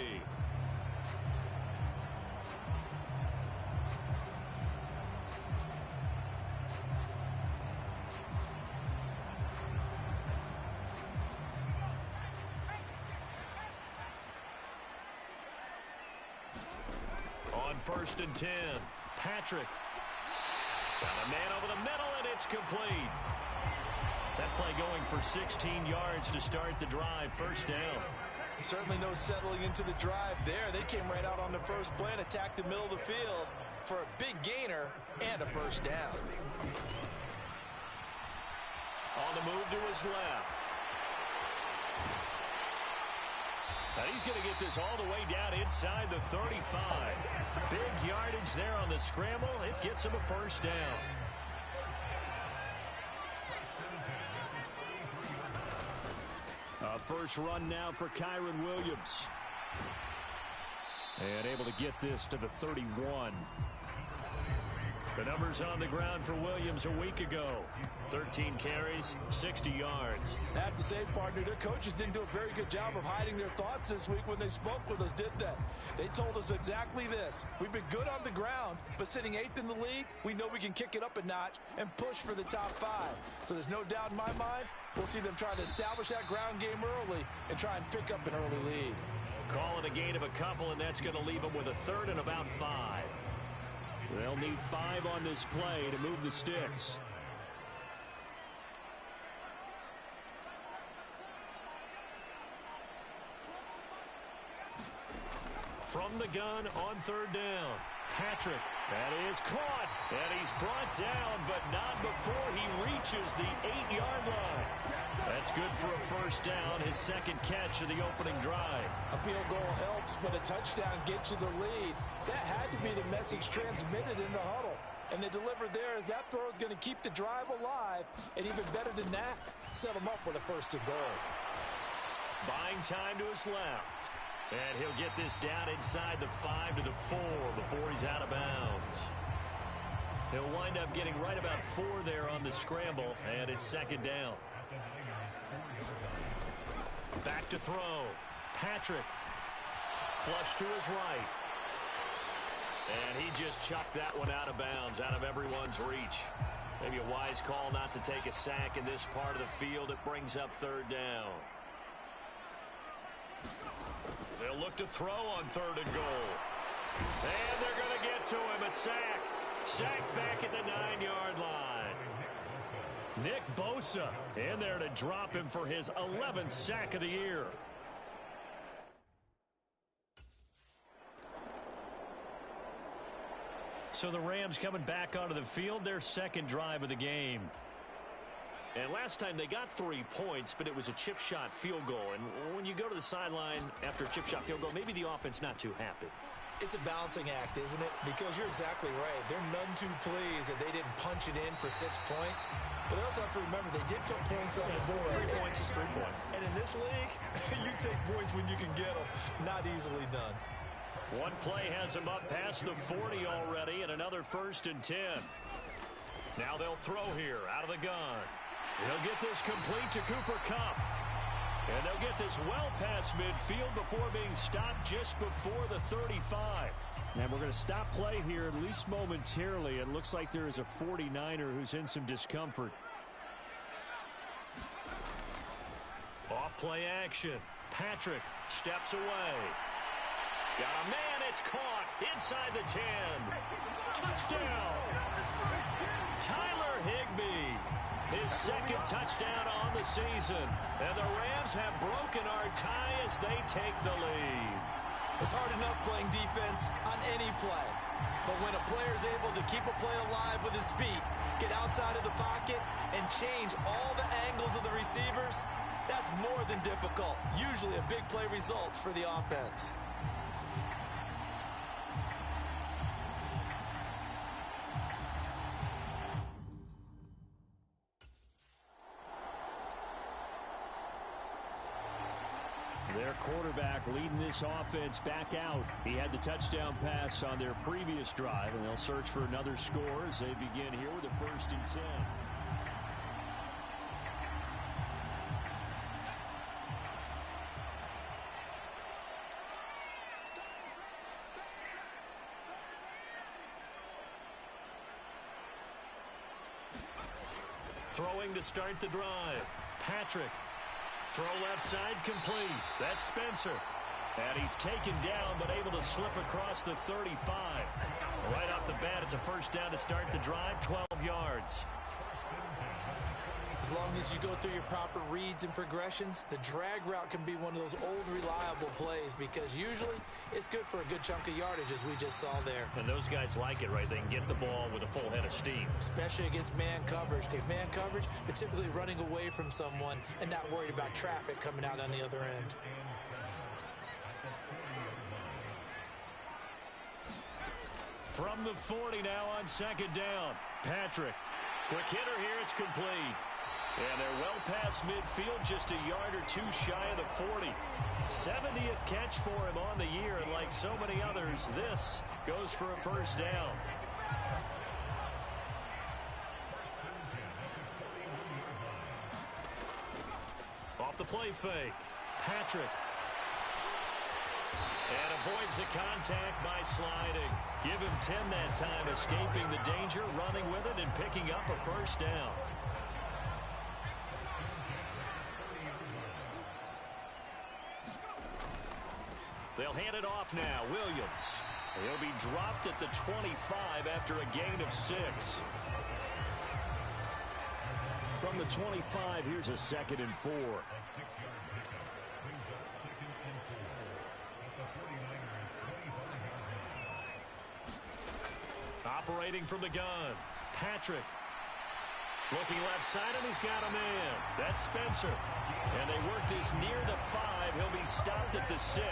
On 1st and 10, Patrick. Got a man over the middle, and it's complete. That play going for 16 yards to start the drive. First down.
Certainly no settling into the drive there. They came right out on the first play and attacked the middle of the field for a big gainer and a first down.
On the move to his left. Now he's going to get this all the way down inside the 35. Big yardage there on the scramble. It gets him a first down.
First run now for Kyron Williams. And able to get this to the 31.
The numbers on the ground for Williams a week ago. 13 carries, 60 yards.
I have to say, partner, their coaches didn't do a very good job of hiding their thoughts this week when they spoke with us, did they? They told us exactly this. We've been good on the ground, but sitting 8th in the league, we know we can kick it up a notch and push for the top 5. So there's no doubt in my mind, we'll see them trying to establish that ground game early and try and pick up an early lead.
Call it a gain of a couple, and that's going to leave them with a third and about 5.
They'll need 5 on this play to move the sticks.
From the gun on 3rd down. Patrick. That is caught. And he's brought down, but not before he reaches the 8-yard line. That's good for a first down, his second catch of the opening drive.
A field goal helps, but a touchdown gets you the lead. That had to be the message transmitted in the huddle. And they delivered there as that throw is going to keep the drive alive. And even better than that, set them up with a first and goal.
Buying time to his left. And he'll get this down inside the 5 to the 4 before he's out of bounds. He'll wind up getting right about 4 there on the scramble, and it's second down. Back to throw. Patrick. Flush to his right. And he just chucked that one out of bounds, out of everyone's reach. Maybe a wise call not to take a sack in this part of the field. It brings up 3rd down. They'll look to throw on 3rd and goal. And they're going to get to him. A sack. Sacked back at the 9-yard line.
Nick Bosa in there to drop him for his 11th sack of the year. So the Rams coming back onto the field, their second drive of the game.
And last time they got 3 points, but it was a chip shot field goal. And when you go to the sideline after a chip shot field goal, maybe the offense not too happy.
It's a balancing act, isn't it? Because you're exactly right. They're none too pleased that they didn't punch it in for 6 points. But they also have to remember they did put points on the board.
3 points is 3 points.
And in this league, you take points when you can get them. Not easily done.
One play has him up past the 40 already, and another 1st and 10. Now they'll throw here out of the gun. He'll get this complete to Cooper Kupp. And they'll get this well past midfield before being stopped just before the 35.
And we're going to stop play here, at least momentarily. It looks like there is a 49er who's in some discomfort.
Off play action. Patrick steps away. Got a man, it's caught inside the 10. Touchdown. Tyler Higbee. His second touchdown on the season. And the Rams have broken our tie as they take the lead.
It's hard enough playing defense on any play. But when a player is able to keep a play alive with his feet, get outside of the pocket, and change all the angles of the receivers, that's more than difficult. Usually a big play results for the offense.
Their quarterback leading this offense back out. He had the touchdown pass on their previous drive, and they'll search for another score as they begin here with a 1st and 10. Throwing to start the drive. Patrick. Throw left side complete. That's Spencer. And he's taken down but able to slip across the 35. Right off the bat, it's a 1st down to start the drive, 12 yards.
As long as you go through your proper reads and progressions, the drag route can be one of those old reliable plays because usually it's good for a good chunk of yardage as we just saw there.
And those guys like it, right? They can get the ball with a full head of steam.
Especially against man coverage. Because man coverage, they're typically running away from someone and not worried about traffic coming out on the other end.
From the 40 now on 2nd down. Patrick. Quick hitter here. It's complete. And they're well past midfield, just a yard or two shy of the 40. 70th catch for him on the year, and like so many others, this goes for a 1st down. Off the play fake. Patrick. And avoids the contact by sliding. Give him 10 that time, escaping the danger, running with it, and picking up a 1st down. They'll hand it off now. Williams. He'll be dropped at the 25 after a gain of 6. From the 25, here's a 2nd and 4. Operating from the gun. Patrick. Looking left side, and he's got a man. That's Spencer. And they work this near the 5. He'll be stopped at the 6.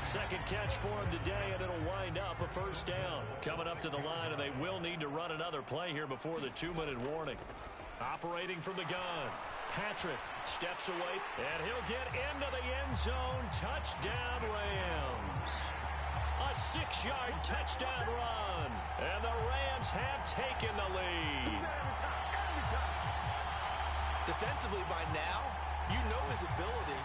2nd catch for him today, and it'll wind up a 1st down. Coming up to the line, and they will need to run another play here before the 2-minute warning. Operating from the gun. Patrick steps away, and he'll get into the end zone. Touchdown, Rams. A 6-yard touchdown run, and the Rams have taken the lead.
Defensively by now, you know his ability.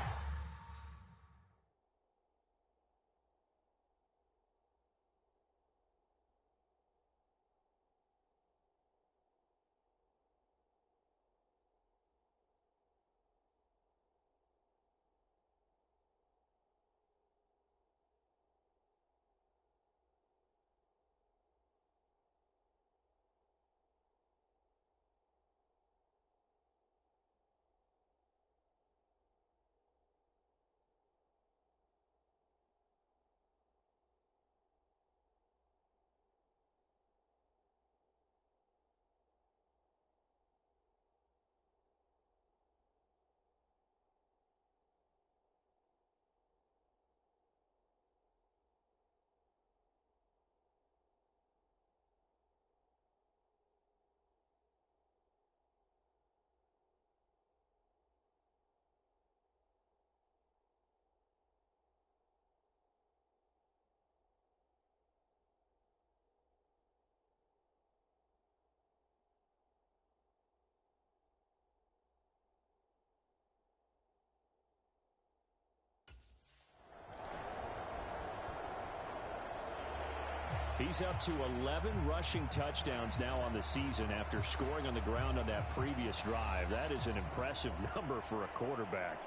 He's up to 11 rushing touchdowns now on the season after scoring on the ground on that previous drive. That is an impressive number for a quarterback.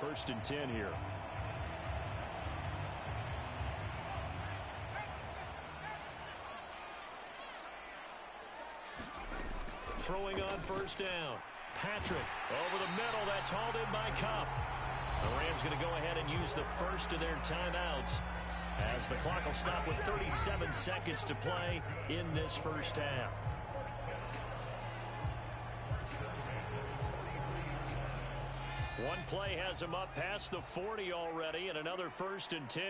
1st and 10 here. Throwing on 1st down. Patrick over the middle. That's hauled in by Cup. The Rams going to go ahead and use the first of their timeouts.
as the clock will stop with 37 seconds to play in this first half. One play has him up past the 40 already, and another 1st and 10.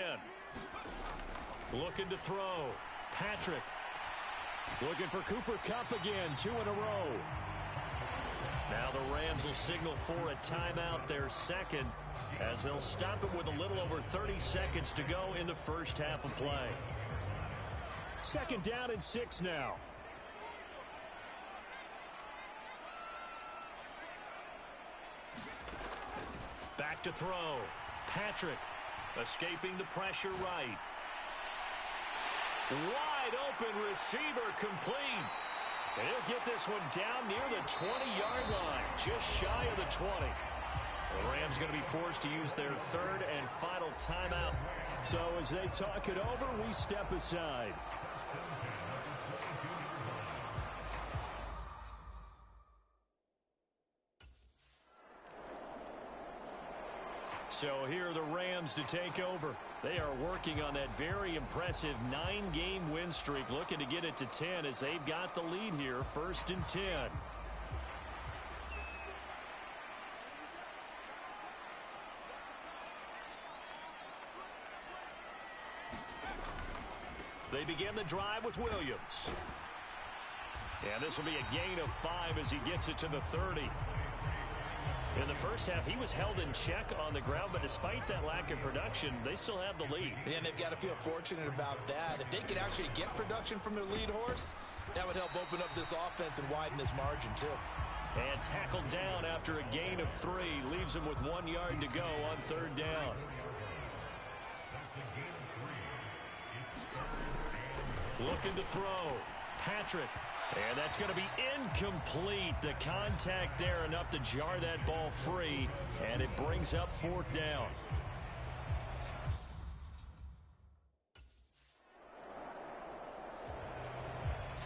Looking to throw. Patrick.
Looking for Cooper Kupp again, 2 in a row.
Now the Rams will signal for a timeout, their second, as they'll stop it with a little over 30 seconds to go in the first half of play.
2nd down and 6 now.
Back to throw. Patrick escaping the pressure right. Wide open receiver complete. And he'll get this one down near the 20-yard line, just shy of the 20. The Rams going to be forced to use their 3rd and final timeout.
So as they talk it over, we step aside. So here are the Rams to take over. They are working on that very impressive 9-game win streak, looking to get it to 10 as they've got the lead here, 1st and 10. They begin the drive with Williams. And this will be a gain of 5 as he gets it to the 30. In the first half, he was held in check on the ground, but despite that lack of production, they still have the lead.
Yeah, and they've got to feel fortunate about that. If they could actually get production from their lead horse, that would help open up this offense and widen this margin, too.
And tackled down after a gain of 3. Leaves him with 1 yard to go on 3rd down. Looking to throw. Patrick. And that's going to be incomplete. The contact there enough to jar that ball free, and it brings up 4th down.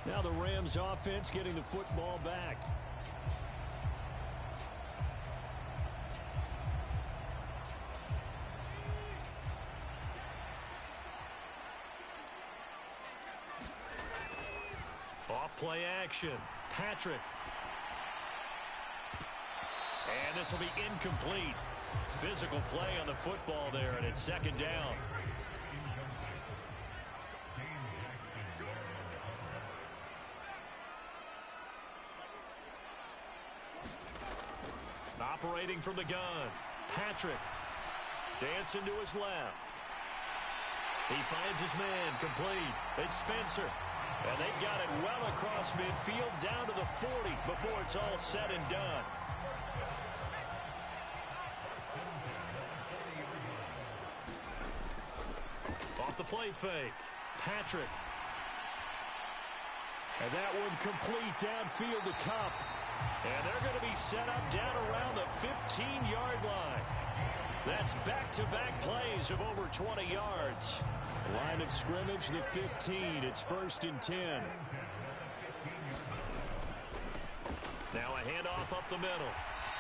Now the Rams offense getting the football back.
Play action. Patrick. And this will be incomplete. Physical play on the football there, and it's 2nd down. Operating from the gun. Patrick. Dancing to his left. He finds his man complete. It's Spencer. And they've got it well across midfield down to the 40 before it's all said and done. Off the play fake. Patrick.
And that one complete downfield to Kupp.
And they're going to be set up down around the 15-yard line. That's back-to-back plays of over 20 yards.
Line of scrimmage, the 15. It's 1st and 10.
Now a handoff up the middle.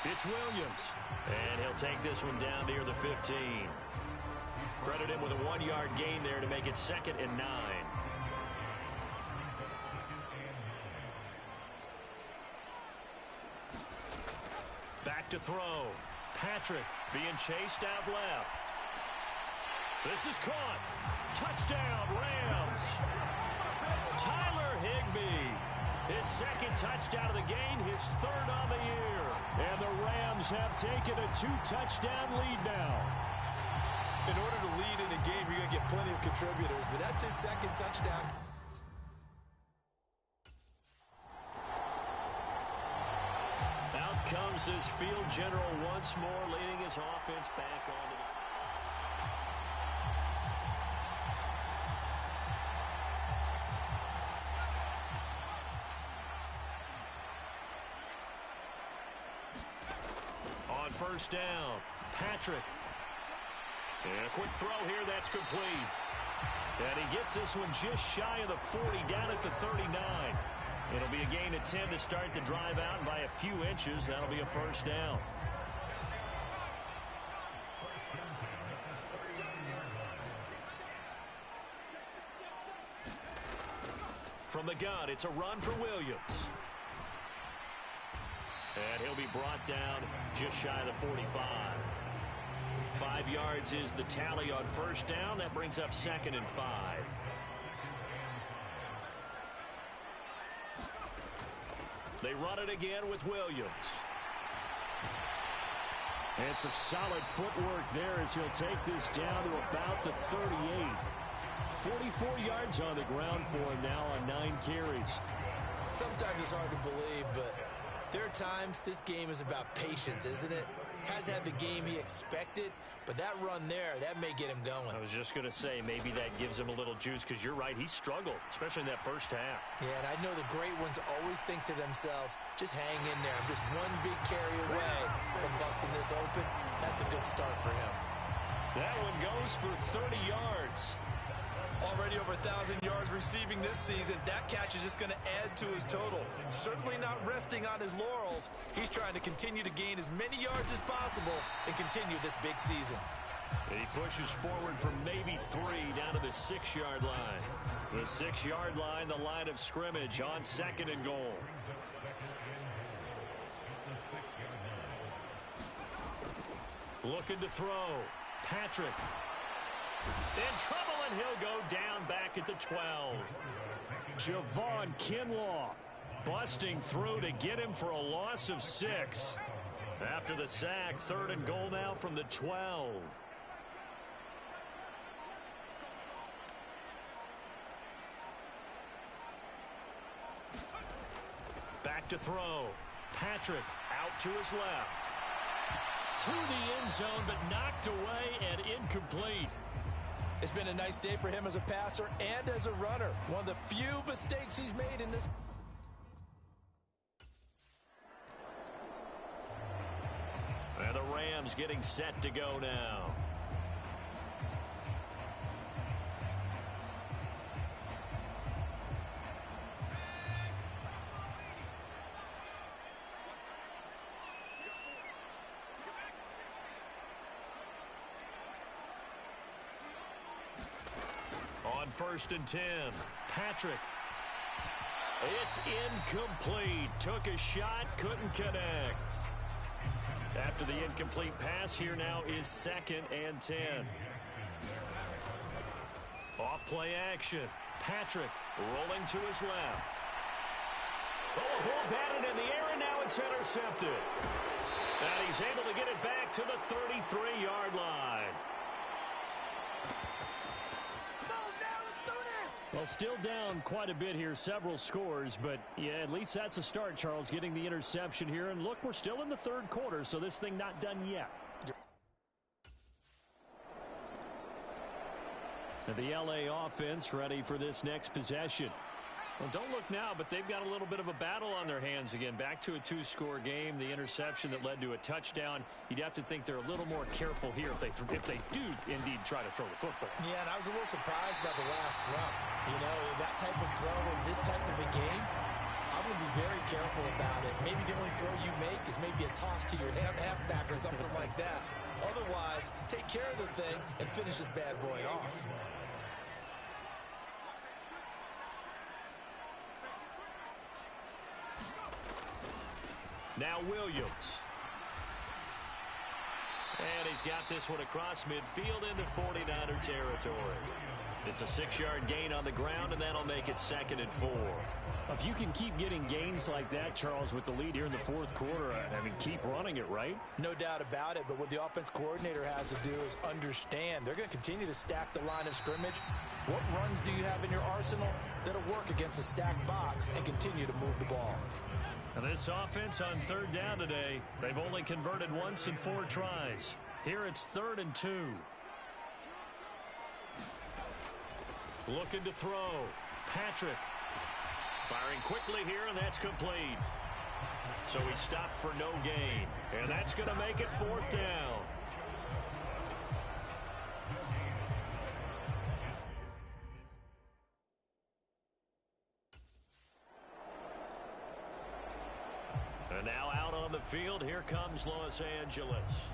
It's Williams. And he'll take this one down near the 15. Credit him with a 1-yard gain there to make it 2nd and 9. Back to throw. Patrick being chased out left. This is caught. Touchdown, Rams. Tyler Higbee. His 2nd touchdown of the game, his 3rd on the year.
And the Rams have taken a 2-touchdown lead now.
In order to lead in a game, you're going to get plenty of contributors, but that's his 2nd touchdown.
Out comes this field general once more, leading his offense back onto the on 1st down. Patrick. And a quick throw here, that's complete. And he gets this one just shy of the 40, down at the 39. It'll be a gain of 10 to start the drive out, and by a few inches, that'll be a 1st down. From the gun, it's a run for Williams. And he'll be brought down just shy of the 45. 5 yards is the tally on first down. That brings up 2nd and 5. They run it again with Williams.
And some solid footwork there as he'll take this down to about the 38. 44 yards on the ground for him now on 9 carries.
Sometimes it's hard to believe, but there are times this game is about patience, isn't it? Has had the game he expected, but that run there, that may get him going.
I was just going to say, maybe that gives him a little juice, because you're right, he struggled, especially in that first half.
Yeah, and I know the great ones always think to themselves, just hang in there. I'm just one big carry away from busting this open. That's a good start for him.
That one goes for 30 yards.
Already over 1,000 yards receiving this season. That catch is just going to add to his total. Certainly not resting on his laurels. He's trying to continue to gain as many yards as possible and continue this big season.
And he pushes forward from maybe 3 down to the 6-yard line. The 6-yard line, the line of scrimmage on 2nd and goal. Looking to throw. Patrick. In trouble, and he'll go down back at the 12.
Javon Kinlaw
Busting through to get him for a loss of 6. After the sack, 3rd and goal now from the 12. Back to throw. Patrick out to his left. To the end zone, but knocked away and incomplete.
It's been a nice day for him as a passer and as a runner. One of the few mistakes he's made in this.
And the Rams getting set to go now. On 1st and 10, Patrick. It's incomplete. Took a shot, couldn't connect. After the incomplete pass, here now is 2nd and 10. Off play action. Patrick rolling to his left. Oh, ball batted in the air, and now it's intercepted. And he's able to get it back to the 33-yard line.
Well, still down quite a bit here, several scores, but yeah, at least that's a start, Charles, getting the interception here. And look, we're still in the 3rd quarter, so this thing not done yet. And the LA offense ready for this next possession. Well, don't look now, but they've got a little bit of a battle on their hands again. Back to a 2-score game. The interception that led to a touchdown. You'd have to think they're a little more careful here if they do indeed try to throw the football.
Yeah, and I was a little surprised by the last throw. You know, that type of throw in this type of a game, I'm going to be very careful about it. Maybe the only throw you make is maybe a toss to your halfback or something like that. Otherwise, take care of the thing and finish this bad boy off.
Now Williams. And he's got this one across midfield into 49er territory. It's a 6-yard gain on the ground, and that'll make it 2nd and 4.
If you can keep getting gains like that, Charles, with the lead here in the 4th quarter, I mean, keep running it, right?
No doubt about it, but what the offense coordinator has to do is understand. They're going to continue to stack the line of scrimmage. What runs do you have in your arsenal that'll work against a stacked box and continue to move the ball?
And this offense on 3rd down today, they've only converted once in 4 tries. Here it's 3rd and 2. Looking to throw. Patrick. Firing quickly here, and that's complete. So he stopped for no gain. And that's going to make it 4th down. And now out on the field, here comes Los Angeles.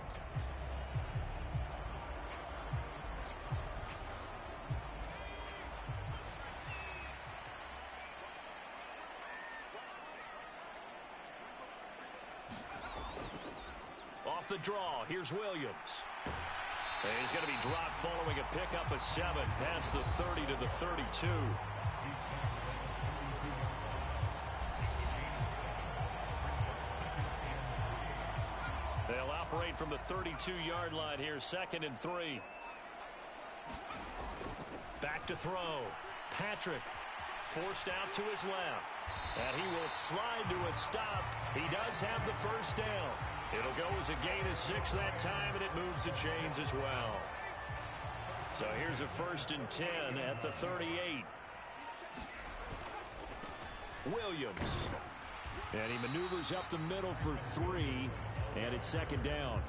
off the draw. Here's Williams. And he's going to be dropped following a pickup of 7 past the 30 to the 32. They'll operate from the 32-yard line here, 2nd and 3. Back to throw. Patrick forced out to his left. And he will slide to a stop. He does have the first down. It'll go as a gain of 6 that time, and it moves the chains as well. So here's a 1st and 10 at the 38. Williams.
And he maneuvers up the middle for 3, and it's 2nd down.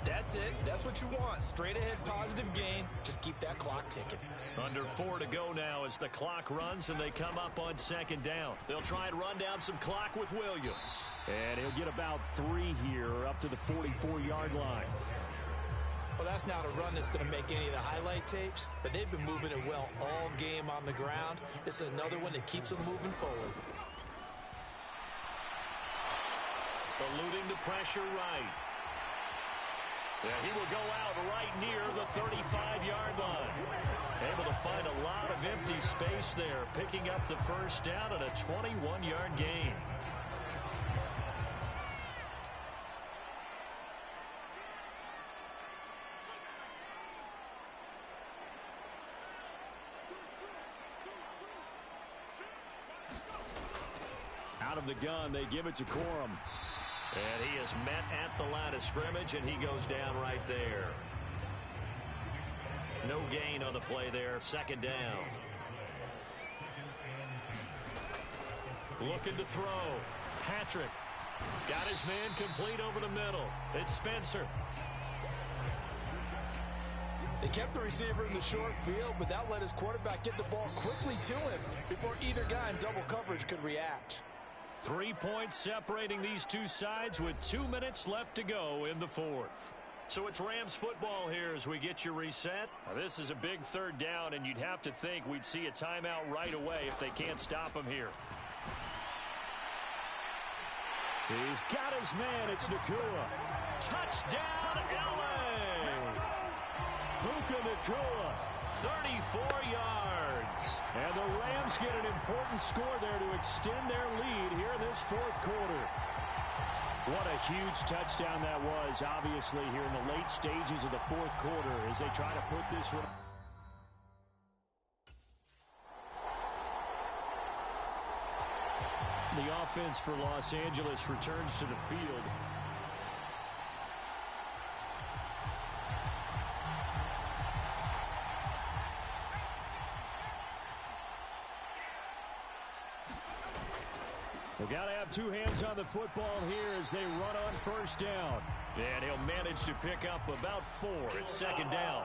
That's it. That's what you want. Straight ahead positive gain. Just keep that clock ticking.
Under 4 to go now as the clock runs and they come up on 2nd down. They'll try and run down some clock with Williams.
And he'll get about 3 here up to the 44-yard line.
Well, that's not a run that's going to make any of the highlight tapes, but they've been moving it well all game on the ground. This is another one that keeps them moving forward.
Eluding the pressure right. Yeah, he will go out right near the 35-yard line. Able to find a lot of empty space there, picking up the first down and a 21-yard gain.
Out of the gun, they give it to Corum.
And he is met at the line of scrimmage, and he goes down right there. No gain on the play there, 2nd down. Looking to throw. Patrick got his man complete over the middle. It's Spencer.
They kept the receiver in the short field, but that let his quarterback get the ball quickly to him before either guy in double coverage could react.
3 points separating these two sides with 2 minutes left to go in the 4th. So it's Rams football here as we get you reset. Now, this is a big 3rd down, and you'd have to think we'd see a timeout right away if they can't stop him here.
He's got his man. It's Nakua.
Touchdown, LA!
Puka Nakua.
34 yards.
And the Rams get an important score there to extend their lead here in this 4th quarter. What a huge touchdown that was, obviously, here in the late stages of the 4th quarter as they try to put this one. The offense for Los Angeles returns to the field. They've got to have 2 hands on the football here as they run on 1st down.
And he'll manage to pick up about 4. It's 2nd down.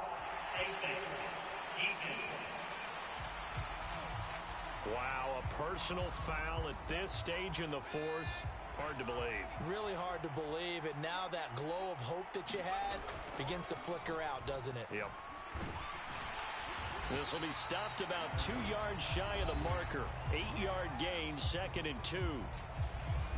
Wow, a personal foul at this stage in the 4th. Hard to believe.
Really hard to believe, and now that glow of hope that you had begins to flicker out, doesn't it?
Yep. This will be stopped about 2 yards shy of the marker. 8-yard gain, 2nd and 2.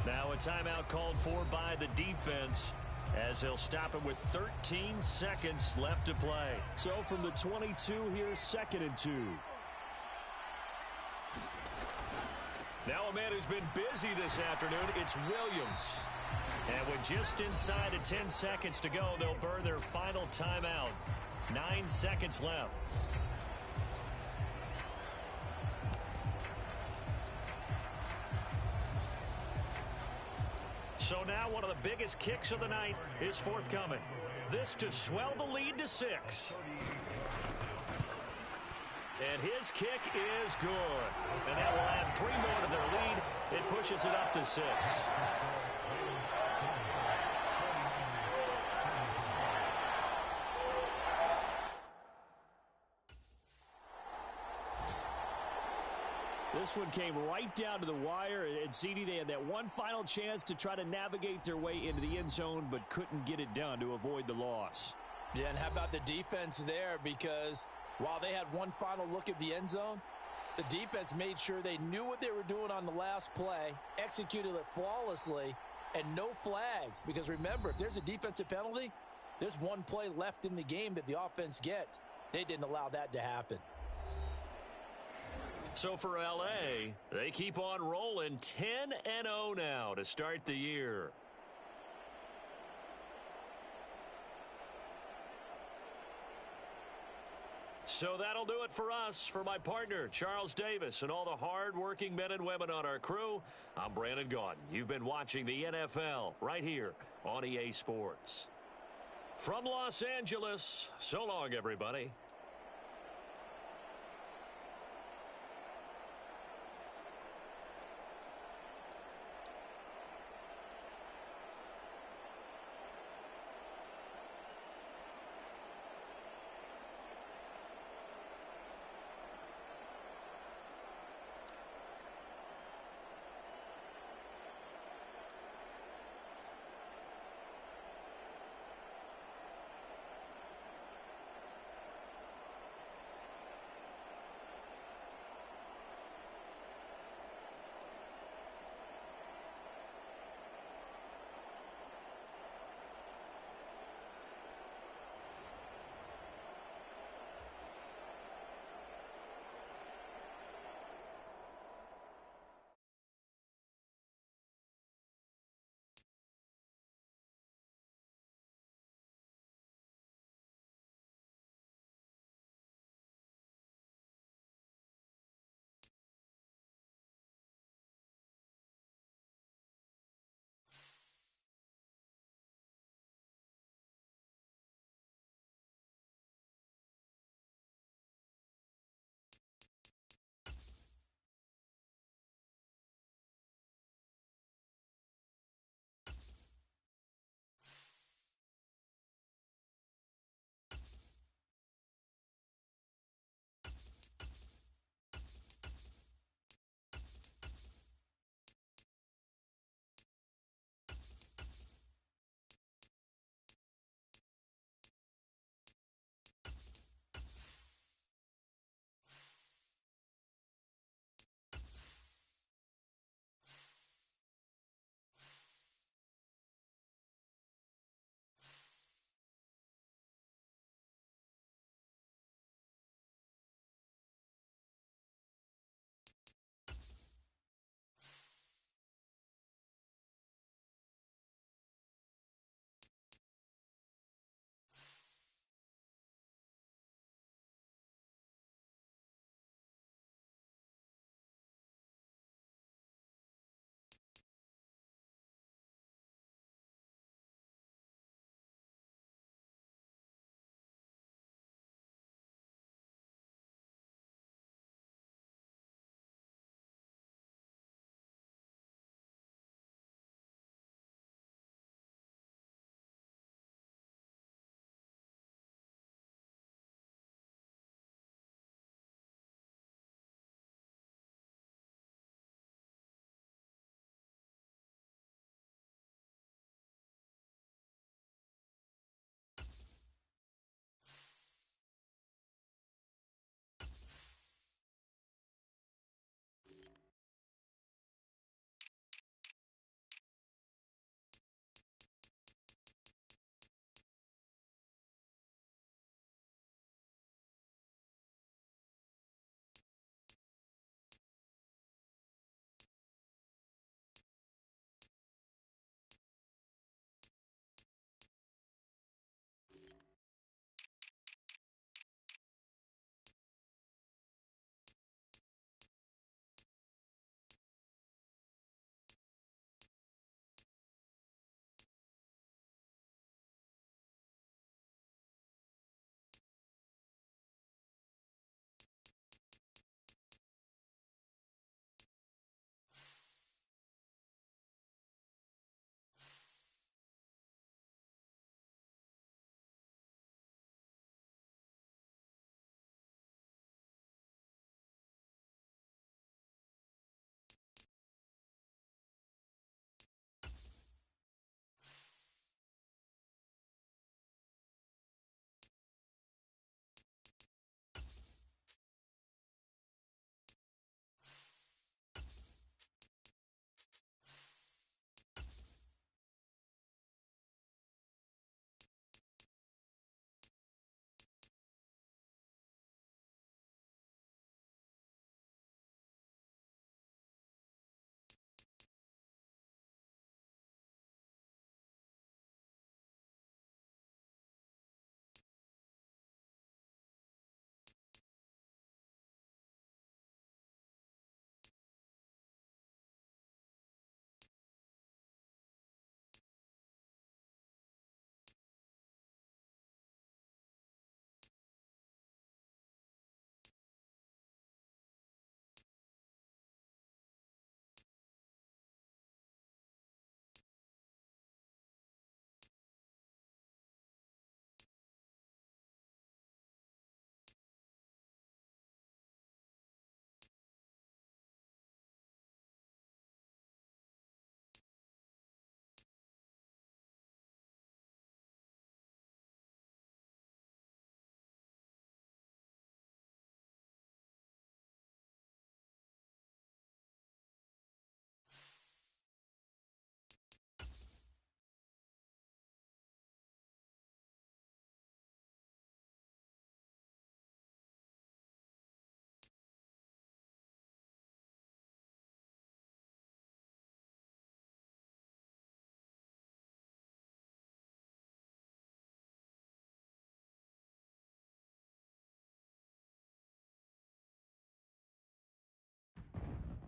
Now a timeout called for by the defense as they'll stop it with 13 seconds left to play.
So from the 22 here, 2nd and 2.
Now a man who's been busy this afternoon, it's Williams. And with just inside of 10 seconds to go, they'll burn their final timeout. 9 seconds left. So now one of the biggest kicks of the night is forthcoming. This to swell the lead to 6. And his kick is good. And that will add 3 more to their lead. It pushes it up to 6.
This one came right down to the wire, and CD, they had that one final chance to try to navigate their way into the end zone, but couldn't get it done to avoid the loss.
Yeah, and how about the defense there? Because while they had one final look at the end zone, the defense made sure they knew what they were doing on the last play, executed it flawlessly, and no flags. Because remember, if there's a defensive penalty, there's one play left in the game that the offense gets. They didn't allow that to happen.
So for L.A., they keep on rolling 10-0 now to start the year. So that'll do it for us. For my partner, Charles Davis, and all the hard-working men and women on our crew, I'm Brandon Gaudin. You've been watching the NFL right here on EA Sports. From Los Angeles, so long, everybody.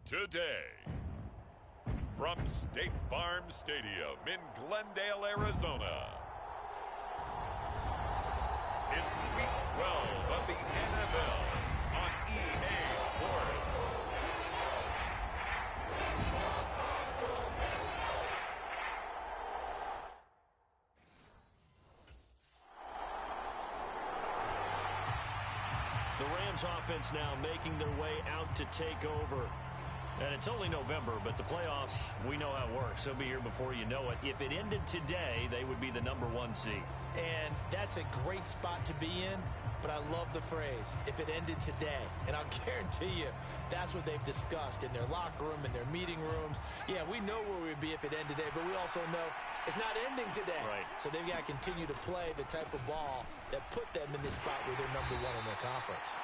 today. From State Farm Stadium in Glendale, Arizona. It's Week 12 of the NFL on EA Sports.
The Rams offense now making their way out to take over. And it's only November, but the playoffs, we know how it works. They'll be here before you know it. If it ended today, they would be the #1 seed.
And that's a great spot to be in, but I love the phrase, if it ended today. And I'll guarantee you, that's what they've discussed in their locker room, in their meeting rooms. Yeah, we know where we'd be if it ended today, but we also know it's not ending today.
Right.
So they've got to continue to play the type of ball that put them in this spot where they're #1 in their conference.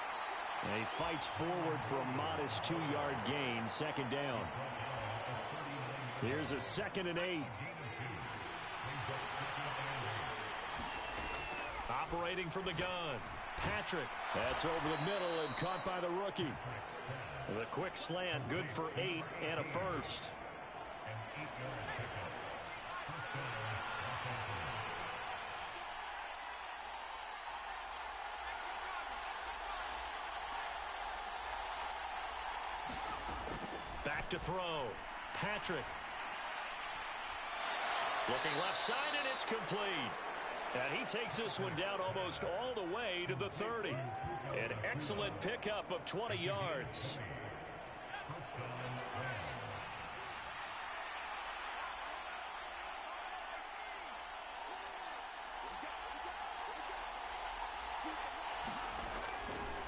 And he fights forward for a modest 2-yard gain, second down. Here's a 2nd and 8. Operating from the gun. Patrick. That's over the middle and caught by the rookie. The quick slant, good for 8 and a first. Back to throw. Patrick. Looking left side, and it's complete. And he takes this one down almost all the way to the 30. An excellent pickup of 20 yards.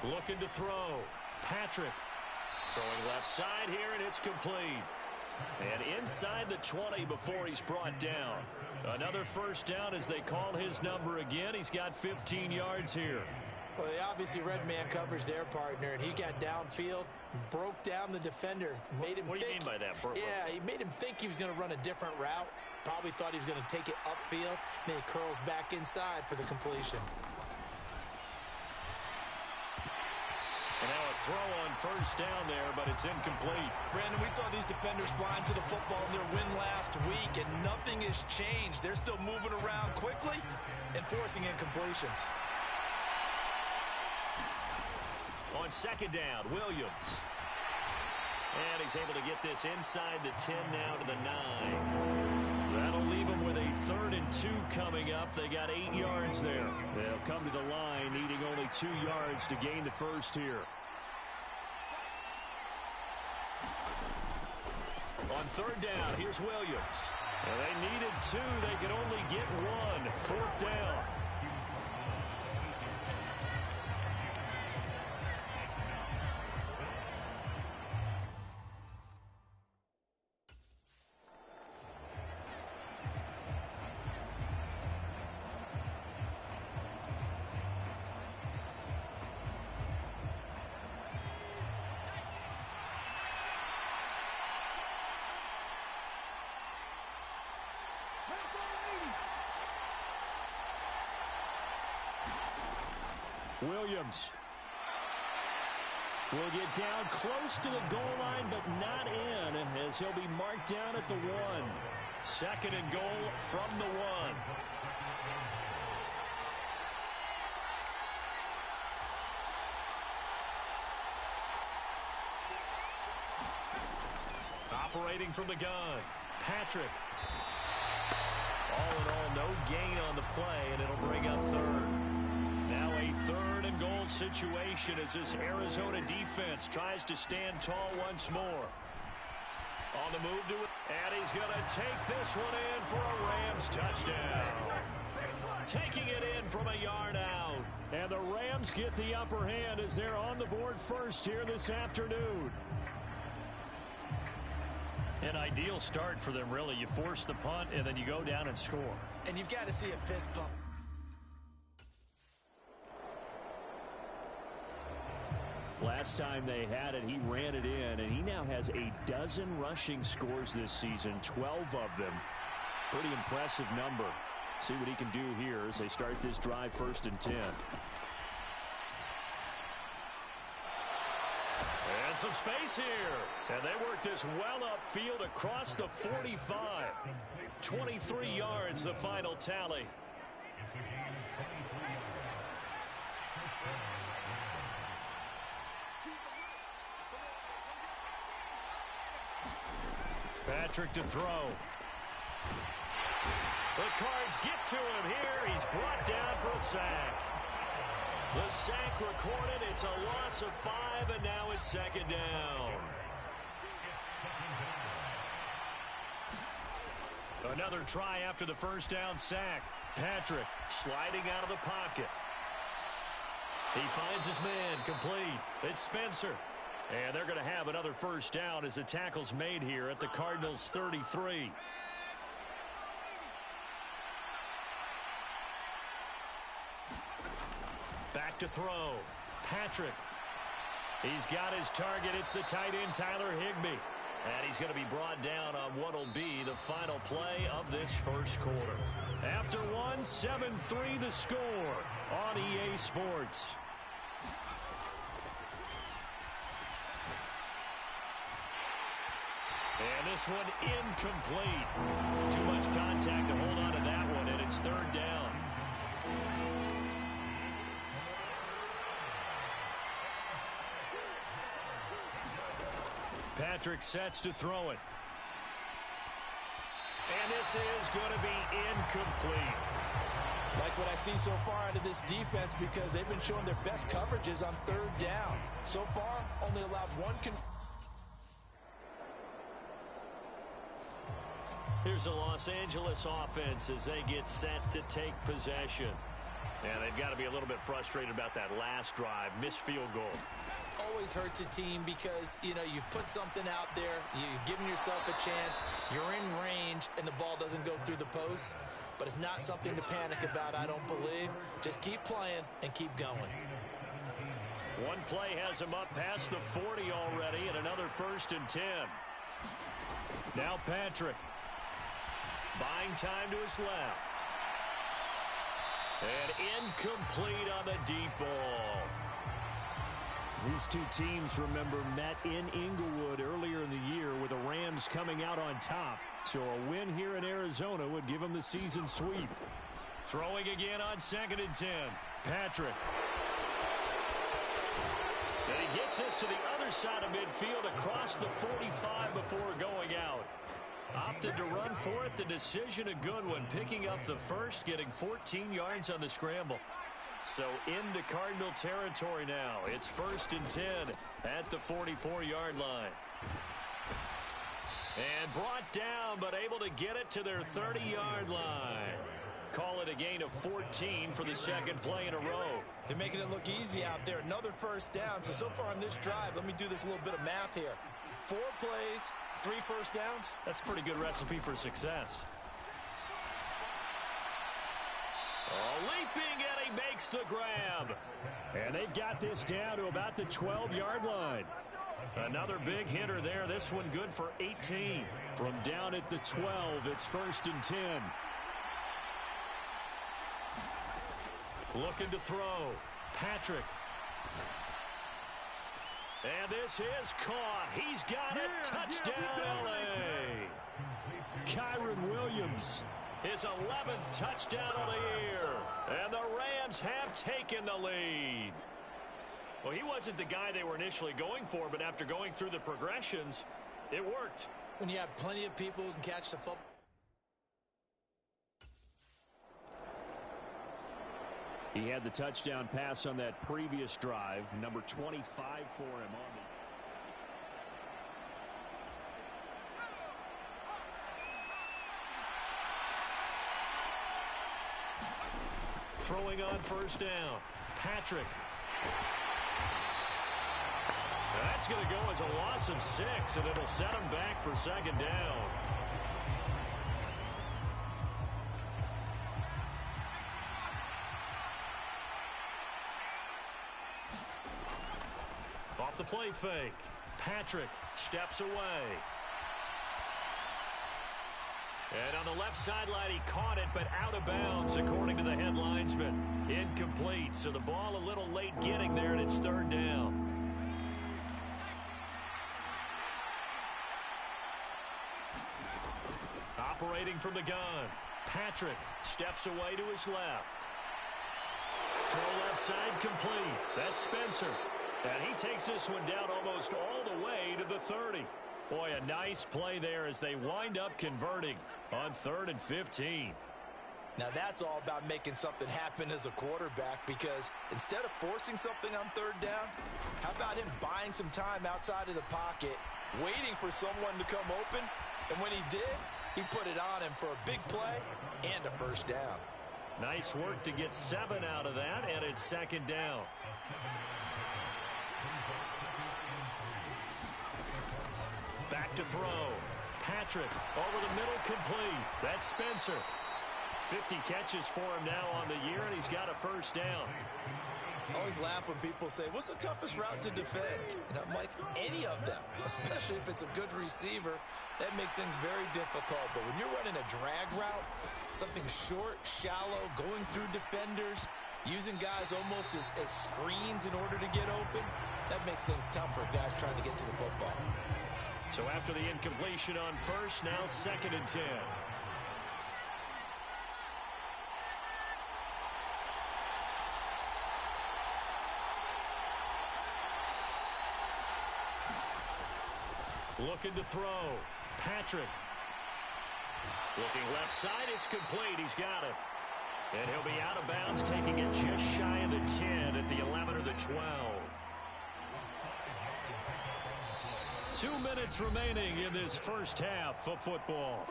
Looking to throw. Patrick. Throwing left side here, and it's complete. And inside the 20 before he's brought down. Another first down as they call his number again. He's got 15 yards here.
Well, they obviously red man coverage their partner, and he got downfield, broke down the defender, made him
What do you mean by that, Burt?
Yeah, he made him think he was going to run a different route. Probably thought he was going to take it upfield. Then he curls back inside for the completion.
And now a throw on first down there, but it's incomplete.
Brandon, we saw these defenders flying to the football in their win last week, and nothing has changed. They're still moving around quickly and forcing incompletions.
On second down, Williams. And he's able to get this inside the 10 now to the 9. That'll leave him with a 3rd and 2 coming up. They got 8 yards there. They'll come to the line, needing only 2 yards to gain the first here. On third down, here's Williams. And they needed 2. They could only get 1. 4th down. Williams will get down close to the goal line, but not in, as he'll be marked down at the 1. 2nd and goal from the 1. Operating from the gun, Patrick. All in all, no gain on the play, and it'll bring up 3rd. Now a 3rd and goal situation as this Arizona defense tries to stand tall once more. On the move to it, and he's going to take this one in for a Rams touchdown. Taking it in from a yard out. And the Rams get the upper hand as they're on the board first here this afternoon. An ideal start for them, really. You force the punt, and then you go down and score.
And you've got to see a fist pump.
Last time they had it, he ran it in, and he now has a dozen rushing scores this season, 12 of them. Pretty impressive number. See what he can do here as they start this drive 1st and 10. And some space here. And they work this well upfield across the 45. 23 yards, the final tally. Patrick to throw. The Cards get to him here. He's brought down for a sack. The sack recorded. It's a loss of 5, and now it's second down. Another try after the first down sack. Patrick sliding out of the pocket. He finds his man complete. It's Spencer. And they're going to have another first down as the tackle's made here at the Cardinals' 33. Back to throw. Patrick. He's got his target. It's the tight end, Tyler Higbee. And he's going to be brought down on what will be the final play of this first quarter. After one, 7-3 the score on EA Sports. And this one incomplete. Too much contact to hold on to that one, and it's third down. Patrick sets to throw it. And this is going to be incomplete.
Like what I see so far out of this defense, because they've been showing their best coverages on third down. So far, only allowed one.
Here's the Los Angeles offense as they get set to take possession. And they've got to be a little bit frustrated about that last drive. Missed field goal.
Always hurts a team because, you know, you've put something out there. You've given yourself a chance. You're in range, and the ball doesn't go through the post. But it's not something to panic about, I don't believe. Just keep playing and keep going.
One play has him up past the 40 already, and another 1st and 10. Now Patrick. Buying time to his left. And incomplete on the deep ball.
These two teams, remember, met in Inglewood earlier in the year with the Rams coming out on top. So a win here in Arizona would give them the season sweep.
Throwing again on 2nd and 10. Patrick. And he gets this to the other side of midfield across the 45 before going out. Opted to run for it. The decision a good one. Picking up the first, getting 14 yards on the scramble. So into Cardinal territory now. It's 1st and 10 at the 44-yard line. And brought down, but able to get it to their 30-yard line. Call it a gain of 14 for the second play in a row.
They're making it look easy out there. Another first down. So far on this drive, let me do this little bit of math here. 4 plays, 3 first downs.
That's a pretty good recipe for success. Oh, leaping, and he makes the grab.
And they've got this down to about the 12-yard line.
Another big hitter there. This one good for 18.
From down at the 12, it's 1st and 10.
Looking to throw. Patrick. And this is caught. He's got it. Touchdown, L.A.
Kyron Williams.
His 11th touchdown of the year. And the Rams have taken the lead. Well, he wasn't the guy they were initially going for, but after going through the progressions, it worked.
When you have plenty of people who can catch the football.
He had the touchdown pass on that previous drive. Number 25 for him on the...
Throwing on 1st down. Patrick. That's going to go as a loss of 6, and it'll set him back for 2nd down. Off the play fake. Patrick steps away. And on the left sideline, he caught it, but out of bounds, according to the head linesman. Incomplete, so the ball a little late getting there, and it's 3rd down. Operating from the gun. Patrick steps away to his left. Throw left side complete. That's Spencer. And he takes this one down almost all the way to the 30. Boy, a nice play there as they wind up converting on 3rd and 15.
Now that's all about making something happen as a quarterback, because instead of forcing something on 3rd down, how about him buying some time outside of the pocket, waiting for someone to come open, and when he did, he put it on him for a big play and a 1st down.
Nice work to get 7 out of that, and it's 2nd down. Back to throw. Patrick over the middle, complete. That's Spencer. 50 catches for him now on the year, and he's got a 1st down.
I always laugh when people say, what's the toughest route to defend? And I'm like, any of them, especially if it's a good receiver. That makes things very difficult. But when you're running a drag route, something short, shallow, going through defenders, using guys almost as screens in order to get open, that makes things tough for guys trying to get to the football.
So after the incompletion on 1st, now 2nd and 10. Looking to throw. Patrick. Looking left side, it's complete. He's got it. And he'll be out of bounds, taking it just shy of the 10 at the 11 or the 12. 2 minutes remaining in this 1st half of football.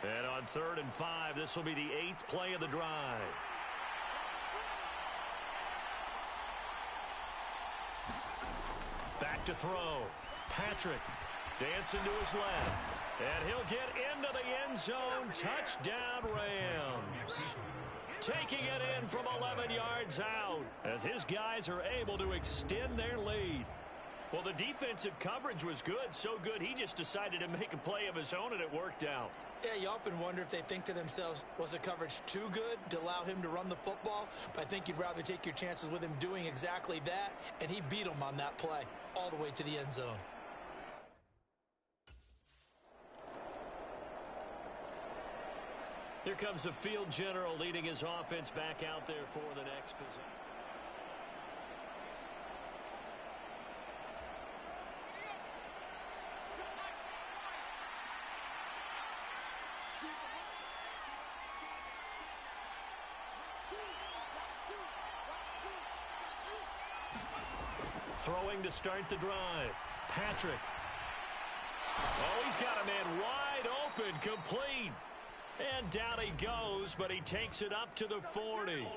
And on 3rd and 5, this will be the 8th play of the drive. Back to throw. Patrick dancing to his left. And he'll get into the end zone. Touchdown, Rams. Taking it in from 11 yards out as his guys are able to extend their lead. Well, the defensive coverage was good, so good he just decided to make a play of his own, and it worked out.
Yeah, you often wonder if they think to themselves, was the coverage too good to allow him to run the football? But I think you'd rather take your chances with him doing exactly that, and he beat him on that play all the way to the end zone.
Here comes the field general leading his offense back out there for the next possession. Throwing to start the drive. Patrick. Oh, he's got a man wide open, complete. And down he goes, but he takes it up to the 40.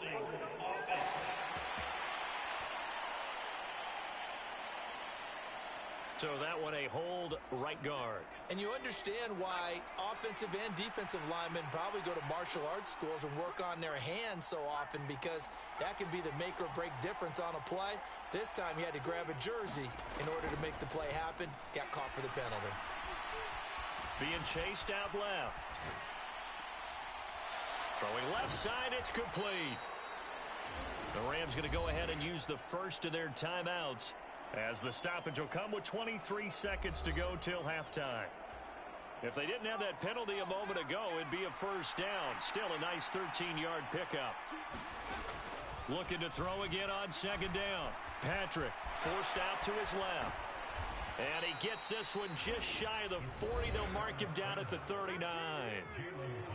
So that one a hold right guard.
And you understand why offensive and defensive linemen probably go to martial arts schools and work on their hands so often, because that can be the make or break difference on a play. This time he had to grab a jersey in order to make the play happen. Got caught for the penalty.
Being chased out left. Throwing left side, it's complete. The Rams going to go ahead and use the first of their timeouts, as the stoppage will come with 23 seconds to go till halftime. If they didn't have that penalty a moment ago, it'd be a 1st down. Still a nice 13-yard pickup. Looking to throw again on 2nd down. Patrick forced out to his left. And he gets this one just shy of the 40. They'll mark him down at the 39.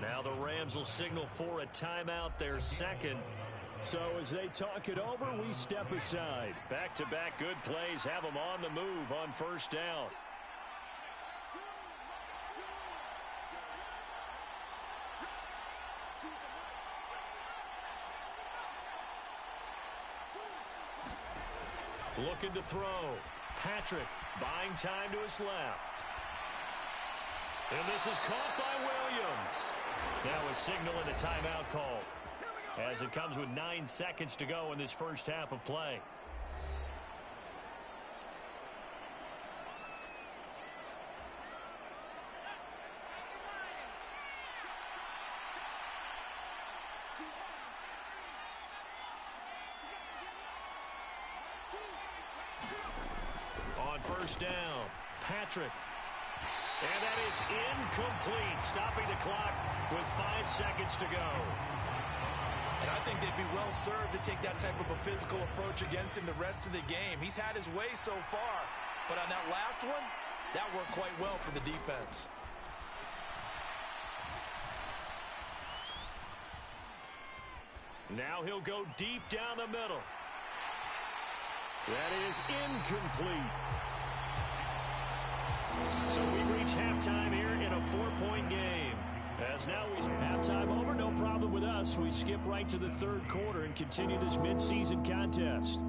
Now the Rams will signal for a timeout, their second.
So as they talk it over, we step aside.
Back-to-back good plays have them on the move on 1st down. Looking to throw. Patrick buying time to his left. And this is caught by Williams. Now a signal and a timeout call, as it comes with 9 seconds to go in this 1st half of play. On first down, Patrick. And that is incomplete, stopping the clock with 5 seconds to go.
And I think they'd be well served to take that type of a physical approach against him the rest of the game. He's had his way so far, but on that last one, that worked quite well for the defense.
Now he'll go deep down the middle. That is incomplete. So we've reached halftime here in a 4-point game. As now we
halftime over, no problem with us. We skip right to the third quarter and continue this midseason contest.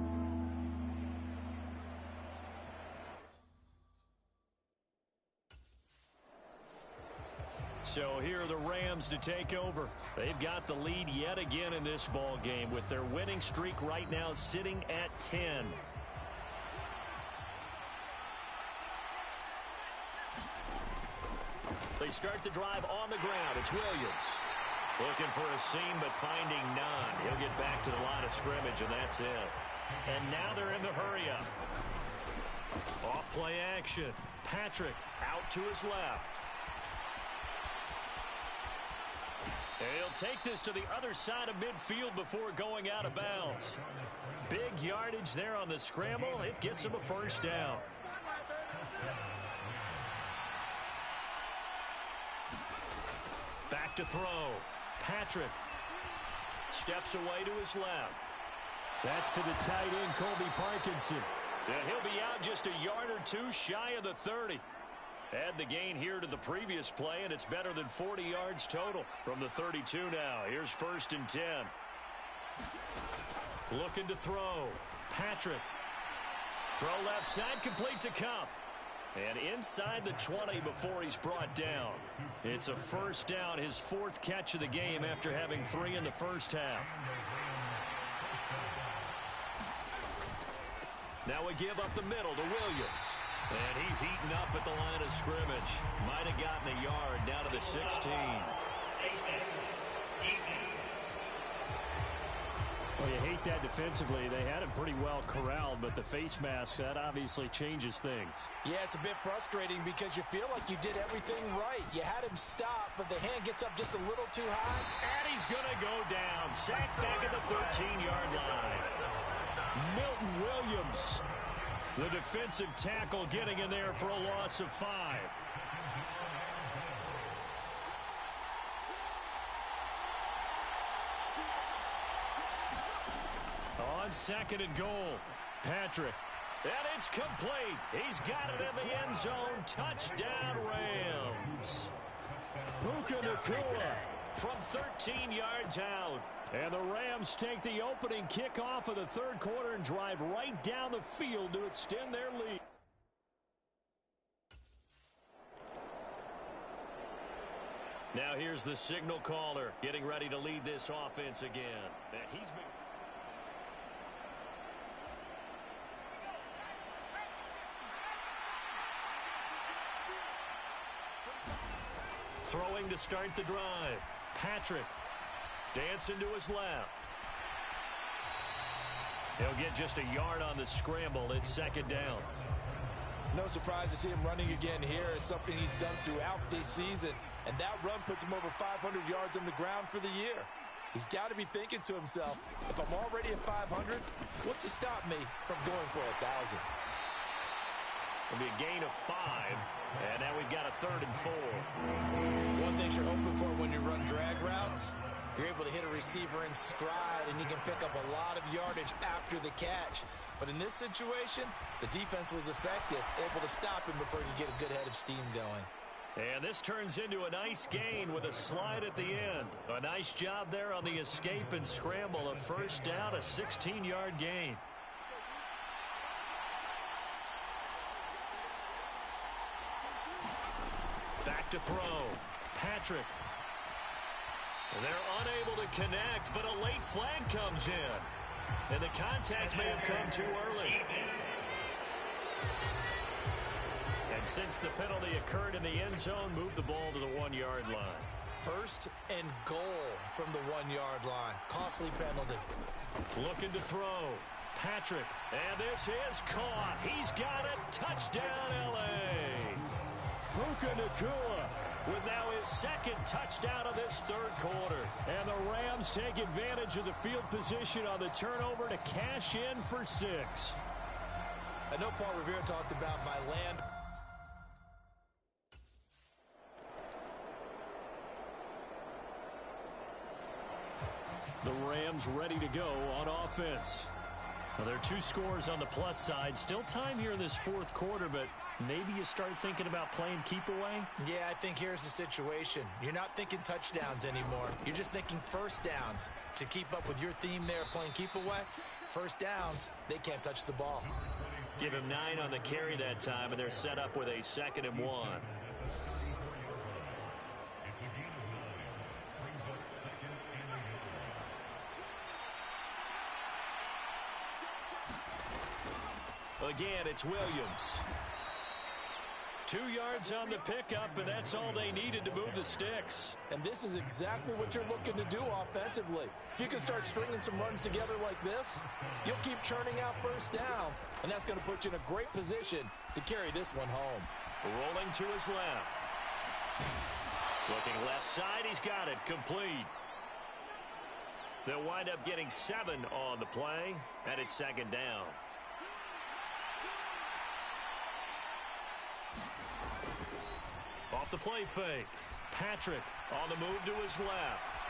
So here are the Rams to take over. They've got the lead yet again in this ball game with their winning streak right now sitting at 10. They start the drive on the ground. It's Williams. Looking for a seam, but finding none. He'll get back to the line of scrimmage, and that's it. And now they're in the hurry-up. Off-play action. Patrick out to his left. And he'll take this to the other side of midfield before going out of bounds. Big yardage there on the scramble. It gets him a first down. Back to throw. Patrick steps away to his left. That's to the tight end, Colby Parkinson. And he'll be out just a yard or two shy of the 30. Add the gain here to the previous play, and it's better than 40 yards total from the 32 now. Here's 1st and 10. Looking to throw. Patrick. Throw left side, complete to Cup. And inside the 20 before he's brought down. It's a first down, his 4th catch of the game after having 3 in the first half. Now we give up the middle to Williams. And he's heating up at the line of scrimmage. Might have gotten a yard down to the 16. Well, you hate that defensively. They had him pretty well corralled, but the face mask, that obviously changes things.
Yeah, it's a bit frustrating because you feel like you did everything right. You had him stop, but the hand gets up just a little too high.
And he's going to go down. Sacked back at the 13-yard line. Milton Williams, the defensive tackle, getting in there for a loss of 5. On 2nd and goal, Patrick. And it's complete. He's got it in the end zone. Touchdown, Rams. Puka Nacua from 13 yards out. And the Rams take the opening kickoff of the third quarter and drive right down the field to extend their lead. Now here's the signal caller getting ready to lead this offense again. He's been throwing to start the drive. Patrick dancing to his left. He'll get just a yard on the scramble. It's 2nd down.
No surprise to see him running again here. It's something he's done throughout this season. And that run puts him over 500 yards on the ground for the year. He's got to be thinking to himself, if I'm already at 500, what's to stop me from going for 1,000?
It'll be a gain of 5. And now we've got a 3rd and 4.
One thing you're hoping for when you run drag routes, you're able to hit a receiver in stride, and you can pick up a lot of yardage after the catch. But in this situation, the defense was effective, able to stop him before he could get a good head of steam going.
And this turns into a nice gain with a slide at the end. A nice job there on the escape and scramble. A first down, a 16-yard gain. Back to throw. Patrick. They're unable to connect, but a late flag comes in. And the contact may have come too early. And since the penalty occurred in the end zone, move the ball to the 1-yard line.
1st and goal from the 1-yard line. Costly penalty.
Looking to throw. Patrick, and this is caught. He's got it. Touchdown, L.A. Puka Nacua with now his second touchdown of this third quarter. And the Rams take advantage of the field position on the turnover to cash in for 6.
I know Paul Revere talked about my land.
The Rams ready to go on offense. Well, there are 2 scores on the plus side. Still time here in this fourth quarter, but maybe you start thinking about playing keep away?
Yeah, I think here's the situation. You're not thinking touchdowns anymore. You're just thinking first downs. To keep up with your theme there, playing keep away, first downs, they can't touch the ball.
Give him 9 on the carry that time, and they're set up with a 2nd and 1. Again, it's Williams. 2 yards on the pickup, and that's all they needed to move the sticks.
And this is exactly what you're looking to do offensively. If you can start stringing some runs together like this, you'll keep churning out first downs, and that's going to put you in a great position to carry this one home.
Rolling to his left. Looking left side, he's got it, complete. They'll wind up getting 7 on the play, and it's 2nd down. Off the play fake. Patrick on the move to his left.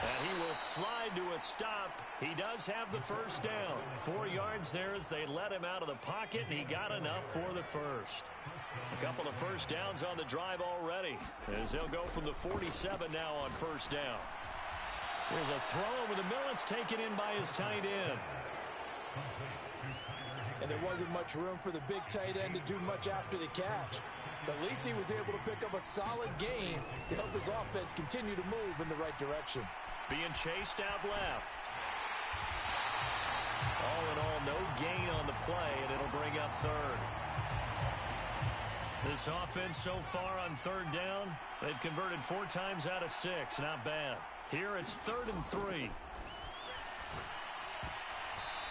And he will slide to a stop. He does have the first down. 4 yards there as they let him out of the pocket, and he got enough for the first. A couple of first downs on the drive already, as they'll go from the 47 now on first down. There's a throw over the middle. It's taken in by his tight end.
And there wasn't much room for the big tight end to do much after the catch. But at least he was able to pick up a solid gain to help his offense continue to move in the right direction.
Being chased out left. All in all, no gain on the play, and it'll bring up 3rd. This offense so far on 3rd down, they've converted 4 times out of 6. Not bad. Here it's 3rd and 3.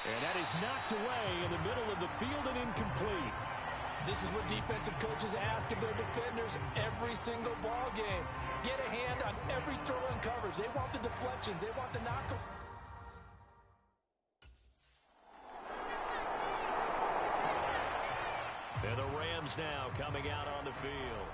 And that is knocked away in the middle of the field and incomplete.
This is what defensive coaches ask of their defenders every single ball game. Get a hand on every throw and coverage. They want the deflections. They want the knockout.
And the Rams now coming out on the field.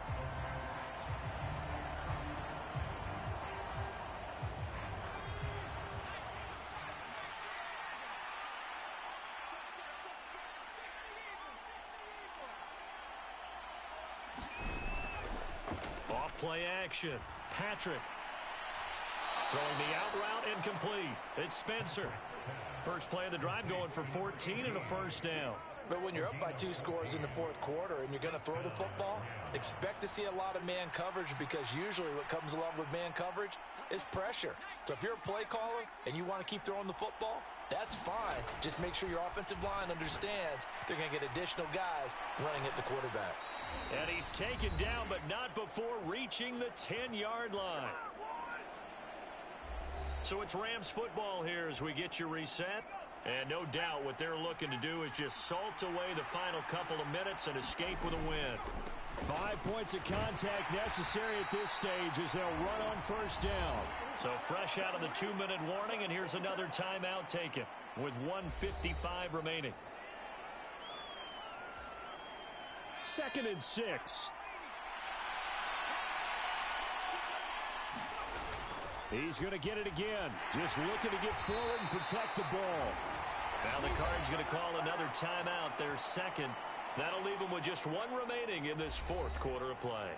Play action. Patrick throwing the out route incomplete. It's Spencer. First play of the drive going for 14 and a first down.
But when you're up by 2 scores in the fourth quarter and you're going to throw the football, expect to see a lot of man coverage, because usually what comes along with man coverage is pressure. So if you're a play caller and you want to keep throwing the football, that's fine. Just make sure your offensive line understands they're going to get additional guys running at the quarterback.
And he's taken down, but not before reaching the 10-yard line. So it's Rams football here as we get you reset. And no doubt what they're looking to do is just salt away the final couple of minutes and escape with a win.
5 points of contact necessary at this stage as they'll run on first down.
So fresh out of the 2-minute warning, and here's another timeout taken with 1:55 remaining.
2nd and 6. He's going to get it again. Just looking to get forward and protect the ball.
Now the Cards going to call another timeout, their 2nd. That'll leave them with just 1 remaining in this fourth quarter of play.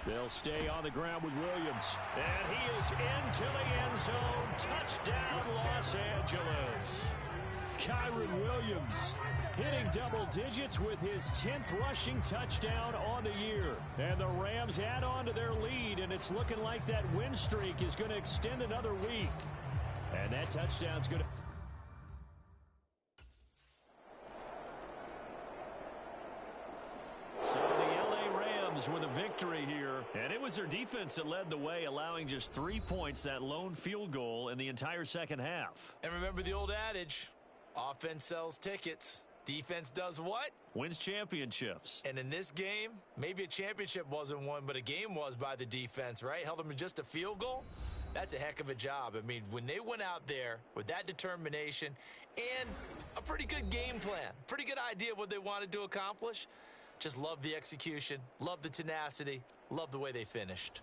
They'll stay on the ground with Williams.
And he is into the end zone. Touchdown, Los Angeles.
Kyron Williams hitting double digits with his 10th rushing touchdown on the year. And the Rams add on to their lead, and it's looking like that win streak is going to extend another week. And that touchdown's going to... So the LA Rams with a victory here. And it was their defense that led the way, allowing just 3 points, that lone field goal in the entire second half.
And remember the old adage, offense sells tickets. Defense does what?
Wins championships.
And in this game, maybe a championship wasn't won, but a game was by the defense, right? Held them to just a field goal. That's a heck of a job. I mean, when they went out there with that determination and a pretty good game plan, pretty good idea of what they wanted to accomplish, just love the execution, love the tenacity, love the way they finished.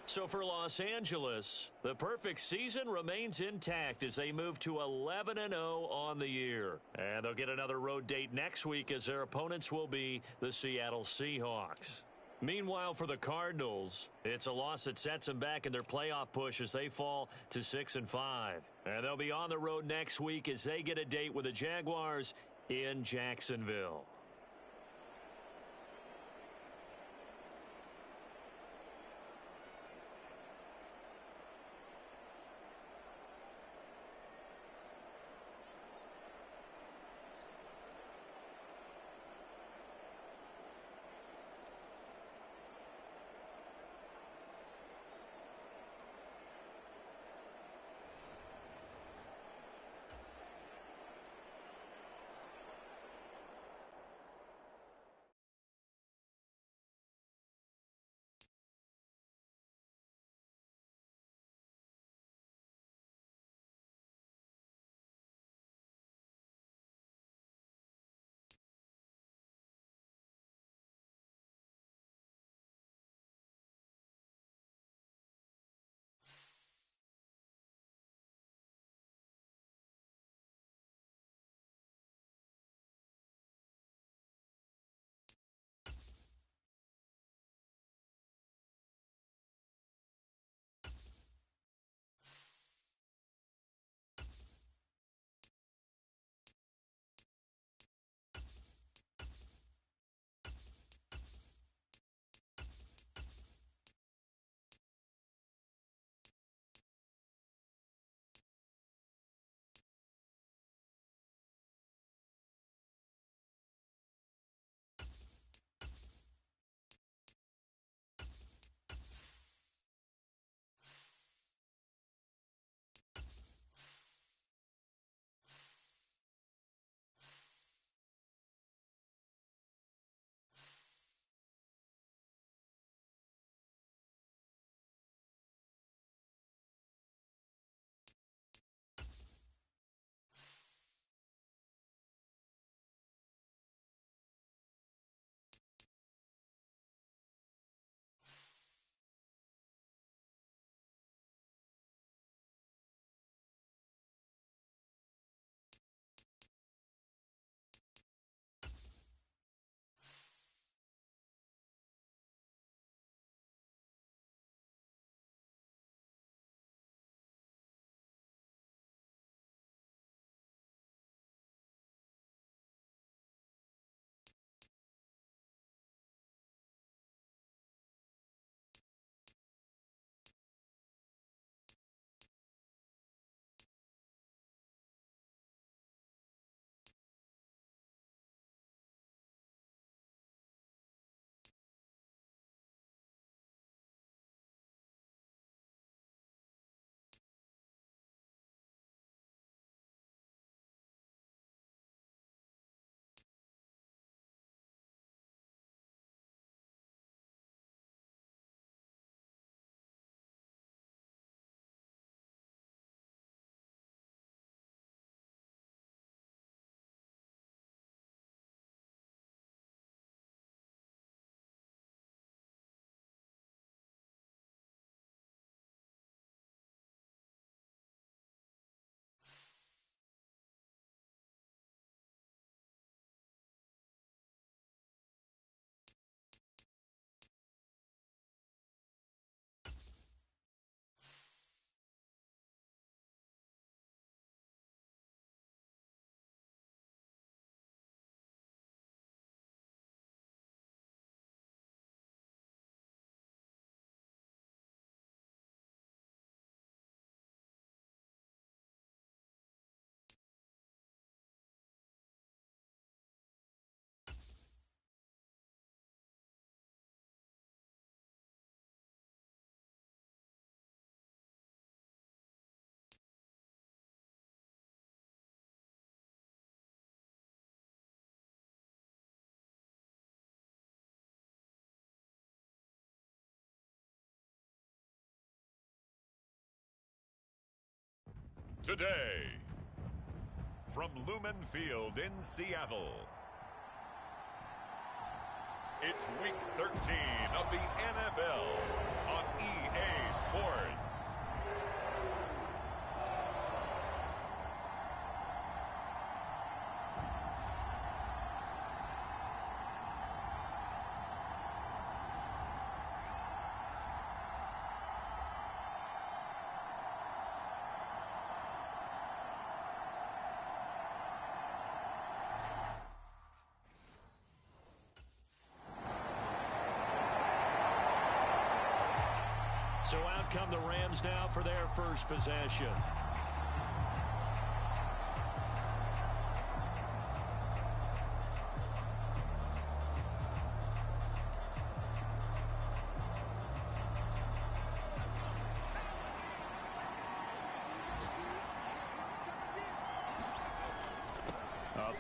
So for Los Angeles, the perfect season remains intact as they move to 11-0 on the year. And they'll get another road date next week as their opponents will be the Seattle Seahawks. Meanwhile, for the Cardinals, it's a loss that sets them back in their playoff push as they fall to 6-5. And they'll be on the road next week as they get a date with the Jaguars in Jacksonville.
today. From Lumen Field in Seattle, it's Week 13 of the NFL on EA Sports.
So out come the Rams now for their first possession.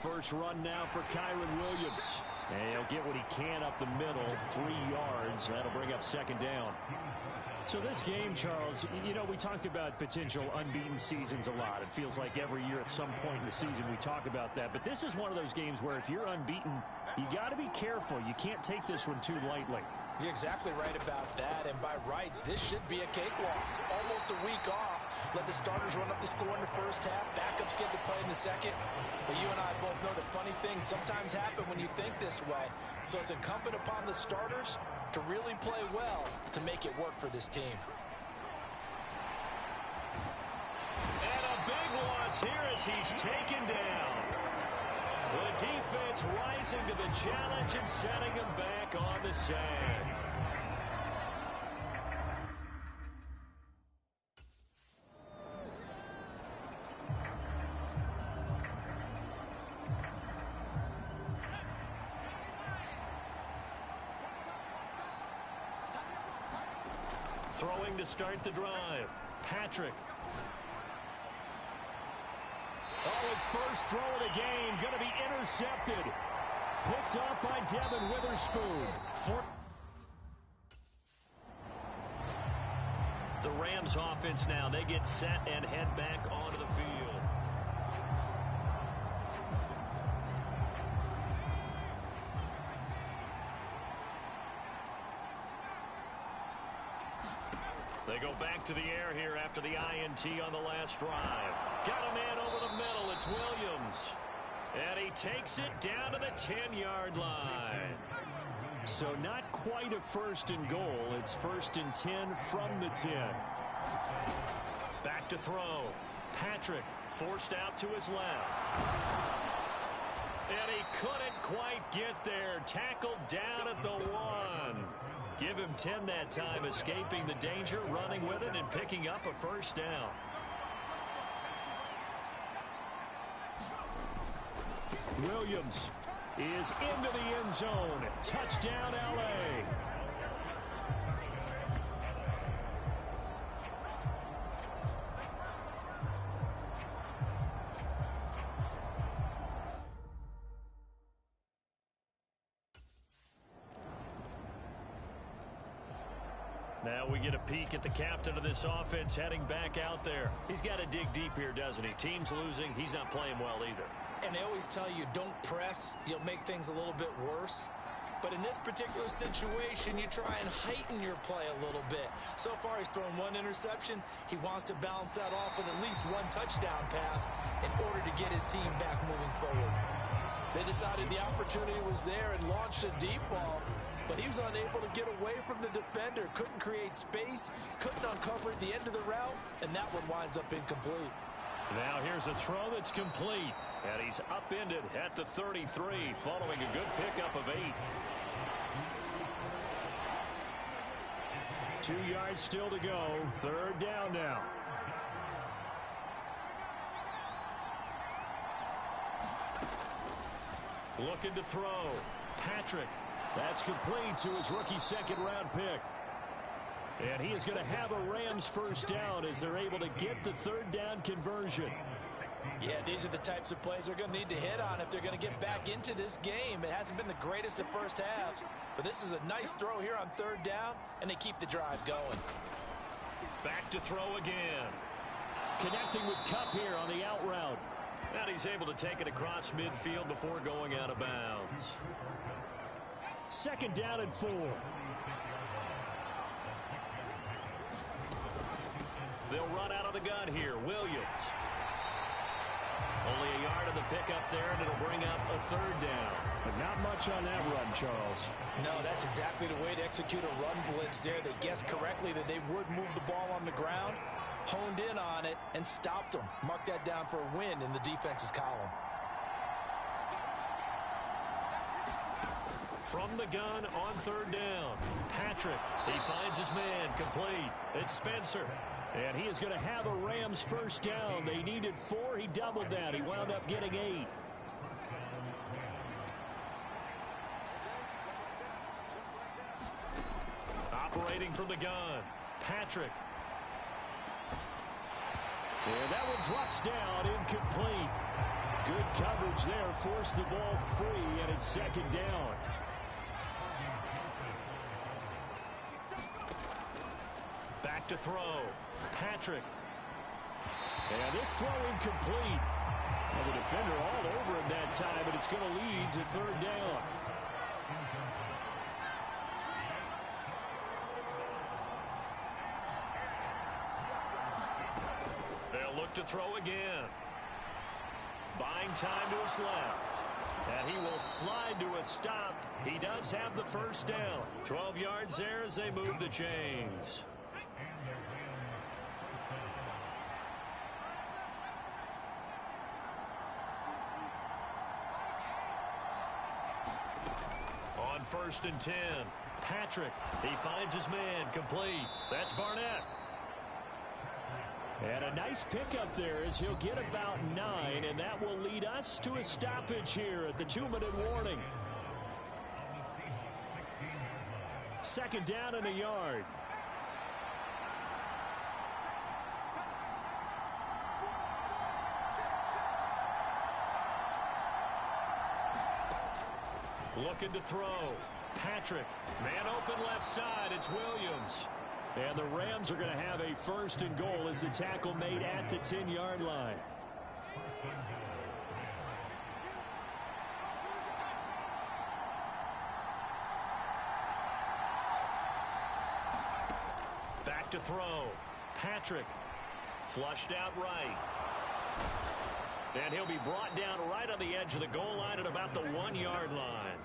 First run now for Kyron Williams. And he'll get what he can up the middle, 3 yards. That'll bring up second down.
So this game, Charles, you know, we talk about potential unbeaten seasons a lot. It feels like every year at some point in the season we talk about that. But this is one of those games where if you're unbeaten, you got to be careful. You can't take this one too lightly.
You're exactly right about that. And by rights, this should be a cakewalk. Almost a week off. Let the starters run up the score in the first half. Backups get to play in the second. But you and I both know that funny things sometimes happen when you think this way. So it's incumbent upon the starters to really play well to make it work for this team.
And a big loss here as he's taken down. The defense rising to the challenge and setting him back on the sand. Throwing to start the drive. Patrick.
Oh, his first throw of the game going to be intercepted. Picked up by Devin Witherspoon.
The Rams offense now. They get set and head back onto the field. They go back to the air here after the INT on the last drive. Got a man over the middle. It's Williams. And he takes it down to the 10-yard line.
So not quite a first and goal. It's first and 10 from the 10.
Back to throw. Patrick forced out to his left. And he couldn't quite get there. Tackled down at the 1. Give him 10 that time, escaping the danger, running with it, and picking up a first down.
Williams is into the end zone. Touchdown, L.A.
Now we get a peek at the captain of this offense heading back out there. He's got to dig deep here, doesn't he? Team's losing. He's not playing well either.
And they always tell you, don't press. You'll make things a little bit worse. But in this particular situation, you try and heighten your play a little bit. So far, he's thrown 1 interception. He wants to balance that off with at least 1 touchdown pass in order to get his team back moving forward. They decided the opportunity was there and launched a deep ball. But he was unable to get away from the defender. Couldn't create space. Couldn't uncover at the end of the route. And that one winds up incomplete.
Now here's a throw that's complete. And he's upended at the 33 following a good pickup of 8.
2 yards still to go. Third down now.
Looking to throw. Patrick.
That's complete to his rookie second-round pick. And he is going to have a Rams first down as they're able to get the third down conversion.
Yeah, these are the types of plays they're going to need to hit on if they're going to get back into this game. It hasn't been the greatest of first halves, but this is a nice throw here on third down, and they keep the drive going.
Back to throw again.
Connecting with Kupp here on the out route.
And he's able to take it across midfield before going out of bounds.
2nd down and 4.
They'll run out of the gun here. Williams. Only a yard of the pickup there, and it'll bring up a 3rd down.
But not much on that run, Charles.
No, that's exactly the way to execute a run blitz there. They guessed correctly that they would move the ball on the ground, honed in on it, and stopped them. Mark that down for a win in the defense's column.
From the gun on 3rd down. Patrick, he finds his man, complete. It's Spencer.
And he is going to have a Rams 1st down. They needed 4. He doubled that. He wound up getting 8.
Operating from the gun. Patrick.
And that one drops down, incomplete. Good coverage there, forced the ball free, and it's 2nd down.
Back to throw. Patrick.
And this throw incomplete. Well, the defender all over him that time, but it's going to lead to 3rd down.
They'll look to throw again. Buying time to his left. And he will slide to a stop. He does have the 1st down. 12 yards there as they move the chains. On 1st and 10. Patrick, he finds his man, complete. That's Barnett.
And a nice pickup there as he'll get about 9, and that will lead us to a stoppage here at the 2-minute warning. 2nd down and a yard.
Looking to throw. Patrick. Man open left side. It's Williams.
And the Rams are going to have a 1st and goal as the tackle made at the 10-yard line.
Back to throw. Patrick. Flushed out right. And he'll be brought down right on the edge of the goal line at about the 1-yard line.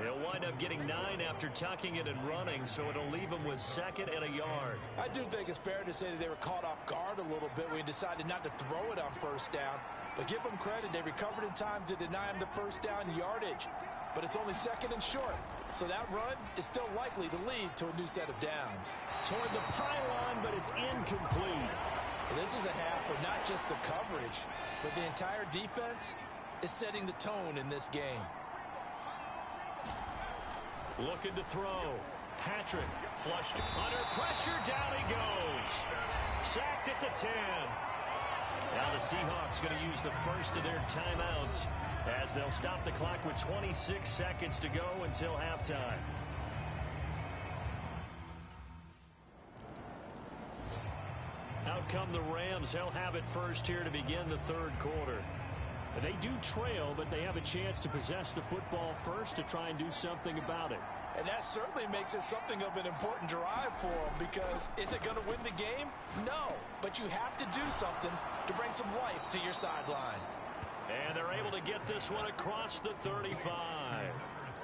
He'll wind up getting 9 after tucking it and running, so it'll leave him with 2nd and a yard.
I do think it's fair to say that they were caught off guard a little bit when he decided not to throw it on 1st down. But give them credit, they recovered in time to deny him the 1st down yardage. But it's only 2nd and short, so that run is still likely to lead to a new set of downs.
Toward the pylon, but it's incomplete.
Well, this is a half where not just the coverage, but the entire defense is setting the tone in this game.
Looking to throw. Patrick flushed under pressure. Down he goes. Sacked at the 10. Now the Seahawks going to use the 1st of their timeouts as they'll stop the clock with 26 seconds to go until halftime. Out come the Rams. They'll have it 1st here to begin the 3rd quarter.
They do trail, but they have a chance to possess the football first to try and do something about it.
And that certainly makes it something of an important drive for them, because is it going to win the game? No, but you have to do something to bring some life to your sideline.
And they're able to get this one across the 35.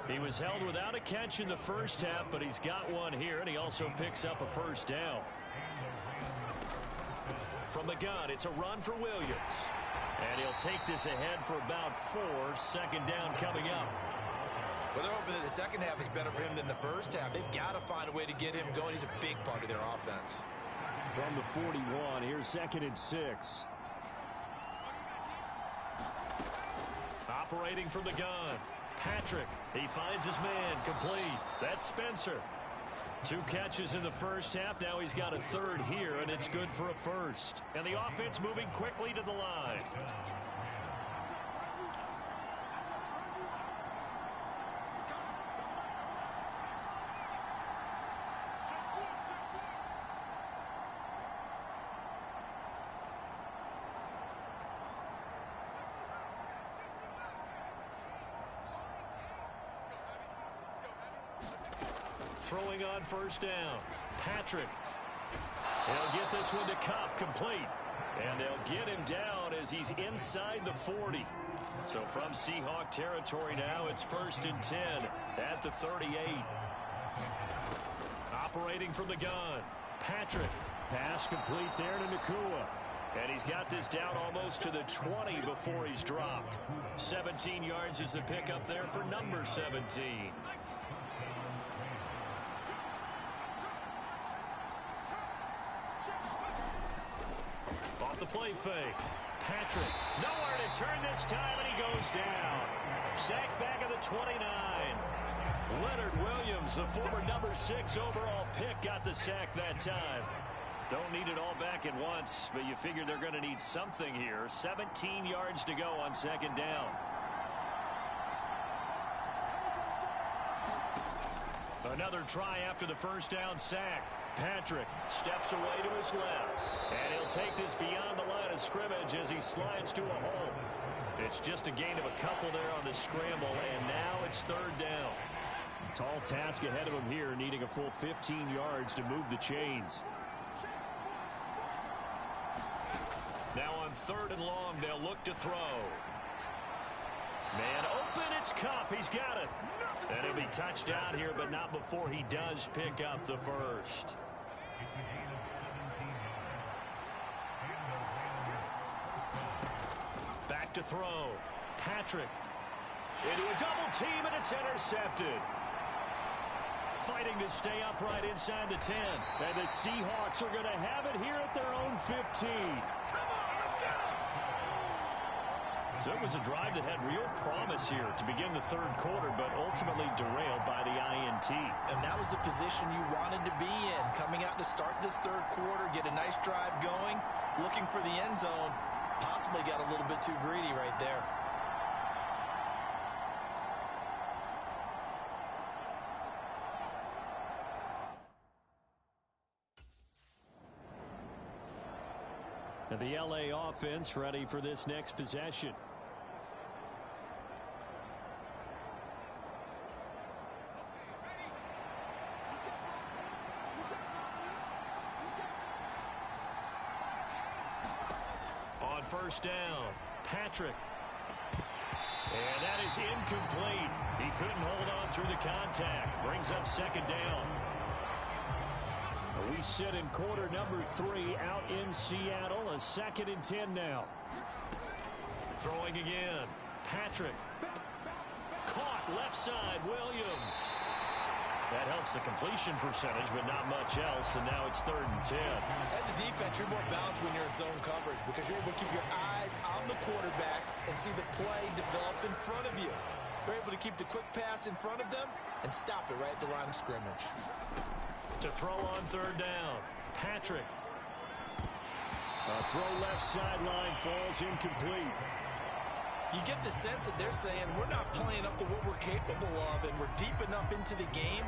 He was held without a catch in the 1st half, but he's got one here, and he also picks up a 1st down. From the gun, it's a run for Williams. And he'll take this ahead for about 4. 2nd down coming up.
Well, they're hoping that the 2nd half is better for him than the 1st half. They've got to find a way to get him going. He's a big part of their offense.
From the 41, here's 2nd and 6.
Operating from the gun. Patrick, he finds his man, complete. That's Spencer. 2 catches in the 1st half. Now he's got a 3rd here, and it's good for a 1st. And the offense moving quickly to the line. throwing on first down. Patrick. He'll get this one to Cup, complete. And they'll get him down as he's inside the 40. So from Seahawk territory now, it's 1st and 10 at the 38. Operating from the gun. Patrick.
Pass complete there to Nakua.
And he's got this down almost to the 20 before he's dropped. 17 yards is the pickup there for number 17. Off the play fake. Patrick. Nowhere to turn this time, and he goes down. Sacked back at the 29. Leonard Williams, the former number 6 overall pick, got the sack that time. Don't need it all back at once, but you figure they're going to need something here. 17 yards to go on 2nd down. Another try after the first down sack. Patrick steps away to his left, and he'll take this beyond the line of scrimmage as he slides to a hole. It's just a gain of a couple there on the scramble, and now it's 3rd down.
Tall task ahead of him here, needing a full 15 yards to move the chains.
Now on 3rd and long, they'll look to throw. Man open, it's Cup. He's got it. And he'll be touched down here, but not before he does pick up the first. Back to throw. Patrick. Into a double team, and it's intercepted. Fighting to stay upright inside the 10.
And the Seahawks are going to have it here at their own 15.
So it was a drive that had real promise here to begin the 3rd quarter, but ultimately derailed by the INT.
And that was the position you wanted to be in. Coming out to start this 3rd quarter, get a nice drive going, looking for the end zone. Possibly got a little bit too greedy right there.
And the LA offense ready for this next possession.
On first down, Patrick. And that is incomplete. He couldn't hold on through the contact. Brings up 2nd down.
We sit in quarter number 3 out in Seattle. A 2nd and 10 now.
Throwing again. Patrick. Caught left side. Williams. That helps the completion percentage, but not much else. And now it's 3rd and 10.
As a defense, you're more balanced when you're in zone coverage because you're able to keep your eyes on the quarterback and see the play develop in front of you. You're able to keep the quick pass in front of them and stop it right at the line of scrimmage.
To throw on 3rd down, Patrick.
A throw left sideline falls incomplete.
You get the sense that they're saying we're not playing up to what we're capable of, and we're deep enough into the game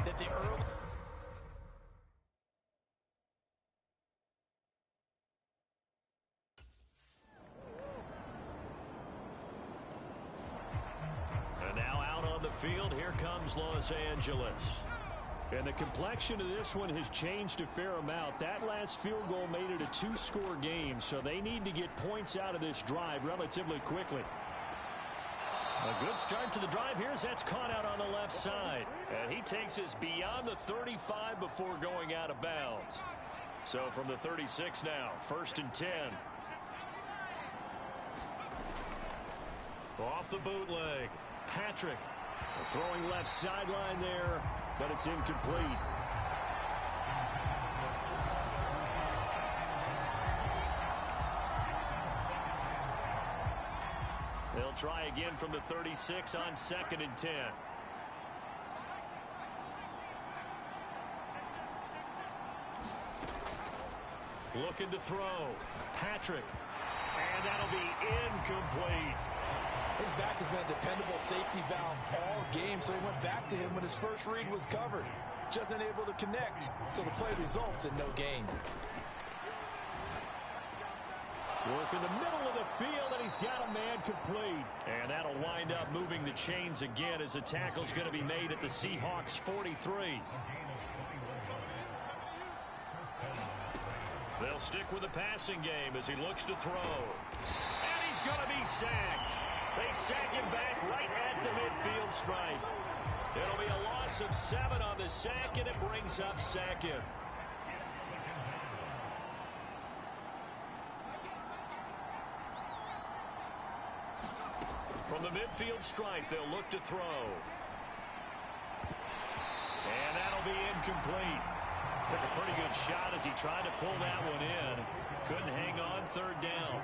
that the early...
And now out on the field, here comes Los Angeles.
And the complexion of this one has changed a fair amount. That last field goal made it a 2-score game, so they need to get points out of this drive relatively quickly.
A good start to the drive here as that's caught out on the left side. And he takes us beyond the 35 before going out of bounds. So from the 36 now, 1st and 10. Off the bootleg, Patrick.
Throwing left sideline there, but it's incomplete.
They'll try again from the 36 on 2nd and 10. Looking to throw. Patrick. And that'll be incomplete.
His back has been a dependable safety valve all game, so he went back to him when his first read was covered. Just unable to connect, so the play results in no gain.
Work in the middle of the field, and he's got a man complete. And that'll wind up moving the chains again as the tackle's going to be made at the Seahawks 43. They'll stick with the passing game as he looks to throw. And he's going to be sacked. They sack him back right at the midfield stripe. It'll be a loss of 7 on the sack, and it brings up second. From the midfield stripe, they'll look to throw. And that'll be incomplete. Took a pretty good shot as he tried to pull that one in. Couldn't hang on, third down.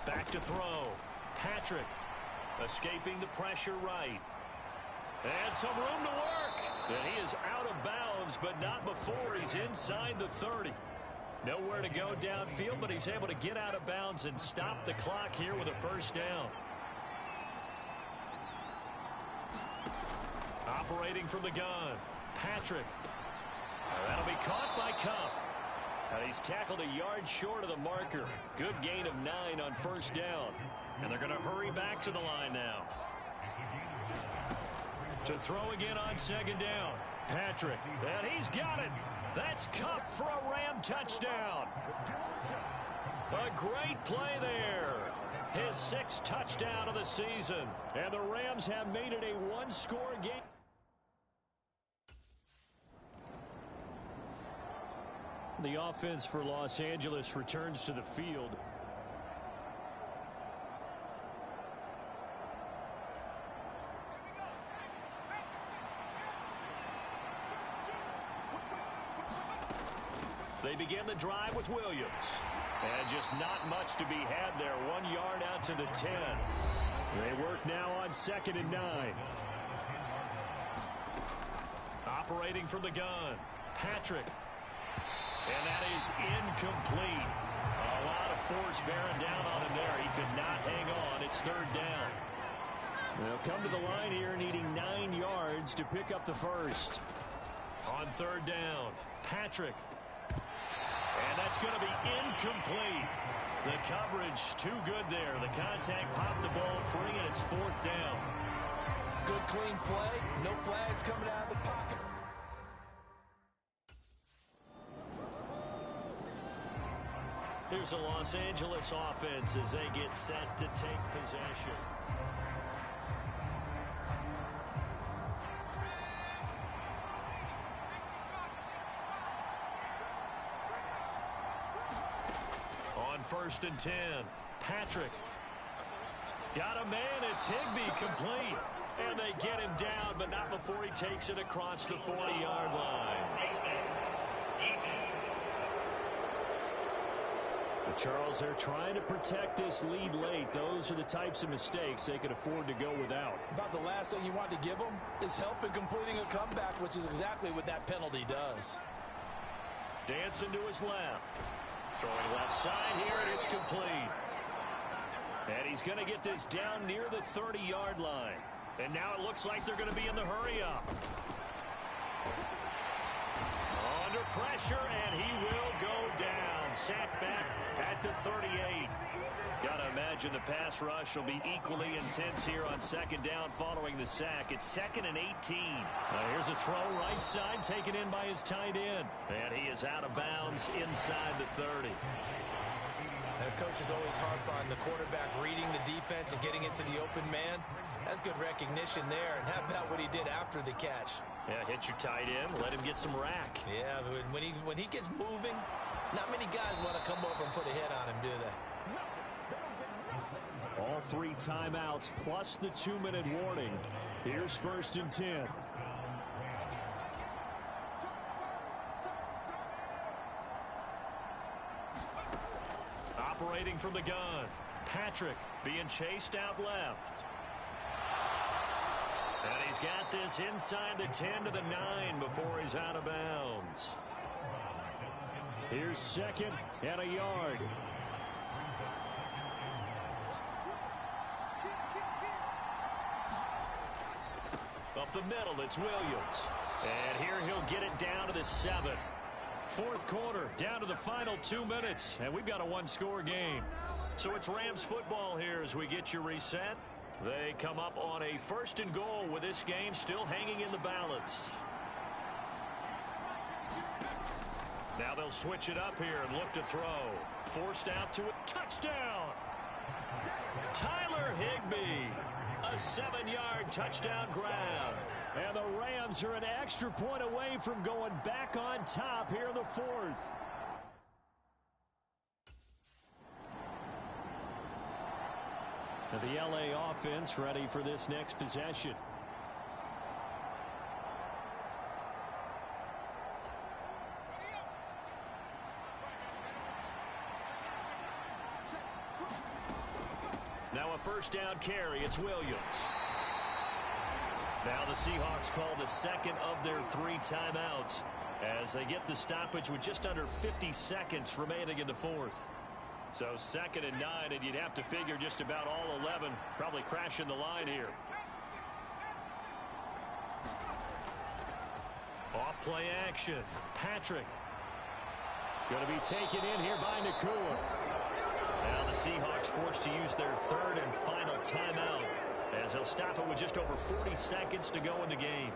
Back to throw. Patrick escaping the pressure right. And some room to work. And he is out of bounds, but not before he's inside the 30. Nowhere to go downfield, but he's able to get out of bounds and stop the clock here with a first down. Operating from the gun, Patrick. That'll be caught by Cup. And he's tackled a yard short of the marker. Good gain of 9 on first down. And they're going to hurry back to the line now. To throw again on second down. Patrick, and he's got it. That's Cup for a Ram touchdown. A great play there. His 6th touchdown of the season. And the Rams have made it a one-score game. The offense for Los Angeles returns to the field. They begin the drive with Williams. And just not much to be had there. 1 yard out to the 10. They work now on 2nd and 9. Operating from the gun, Patrick. And that is incomplete. A lot of force bearing down on him there. He could not hang on. It's third down. They'll come to the line here needing 9 yards to pick up the first. On third down, Patrick. And that's going to be incomplete. The coverage too good there. The contact popped the ball free, and it's 4th down.
Good clean play. No flags coming out of the pocket.
Here's the Los Angeles offense as they get set to take possession. On 1st and 10, Patrick. Got a man, it's Higbee complete. And they get him down, but not before he takes it across the 40-yard line. Charles, they're trying to protect this lead late. Those are the types of mistakes they could afford to go without.
About the last thing you want to give them is help in completing a comeback, which is exactly what that penalty does.
Dancing to his left. Throwing left side here, and it's complete. And he's going to get this down near the 30-yard line. And now it looks like they're going to be in the hurry-up. Under pressure, and he will go down. Sacked back at the 38. Got to imagine the pass rush will be equally intense here on second down following the sack. It's 2nd and 18. Here's a throw right side taken in by his tight end. And he is out of bounds inside the 30.
The coaches always harp on the quarterback reading the defense and getting into the open man. That's good recognition there. And how about what he did after the catch?
Yeah, hit your tight end, let him get some rack.
Yeah, when he gets moving, not many guys want to come over and put a hit on him, do they?
All 3 timeouts plus the 2-minute warning. Here's 1st and 10. Operating from the gun, Patrick being chased out left. And he's got this inside the 10 to the 9 before he's out of bounds. Here's 2nd and a yard.
the middle. It's Williams. And here he'll get it down to the 7.
Fourth quarter, down to the final 2 minutes, and we've got a one-score game.
So it's Rams football here as we get you reset. They come up on a 1st and goal with this game still hanging in the balance. Now they'll switch it up here and look to throw. Forced out to a touchdown. Tyler Higbee, a 7-yard touchdown grab.
And the Rams are an extra point away from going back on top here in the 4th. And the LA offense ready for this next possession.
Now a 1st down carry. It's Williams. Now the Seahawks call the 2nd of their 3 timeouts as they get the stoppage with just under 50 seconds remaining in the 4th. So 2nd and 9, and you'd have to figure just about all 11 probably crashing the line here. Off play action. Patrick.
Going to be taken in here by Nakua.
Now the Seahawks forced to use their 3rd and final timeout as they'll stop it with just over 40 seconds to go in the game.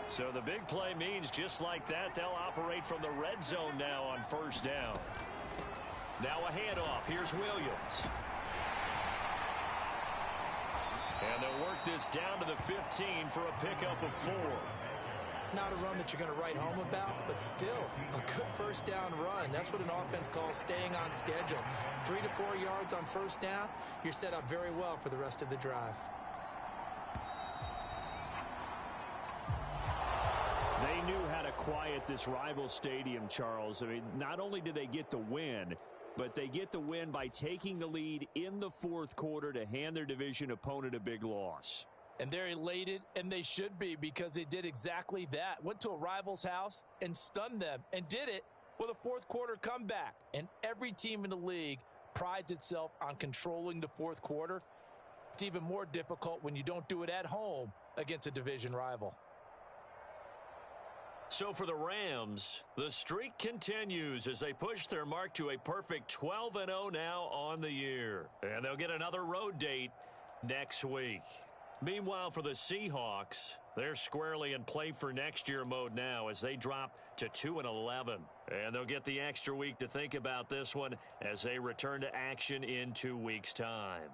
So the big play means just like that, they'll operate from the red zone now on 1st down. Now a handoff. Here's Williams. And they'll work this down to the 15 for a pickup of 4.
Not a run that you're going to write home about, but still a good 1st down run. That's what an offense calls staying on schedule. 3 to 4 yards on 1st down, you're set up very well for the rest of the drive.
They knew how to quiet this rival stadium, Charles. I mean, not only did they get the win, but they get the win by taking the lead in the 4th quarter to hand their division opponent a big loss.
And they're elated, and they should be, because they did exactly that. Went to a rival's house and stunned them, and did it with a 4th quarter comeback. And every team in the league prides itself on controlling the 4th quarter. It's even more difficult when you don't do it at home against a division rival.
So for the Rams, the streak continues as they push their mark to a perfect 12-0 now on the year. And they'll get another road date next week. Meanwhile, for the Seahawks, they're squarely in play for next year mode now as they drop to 2-11. And they'll get the extra week to think about this one as they return to action in 2 weeks' time.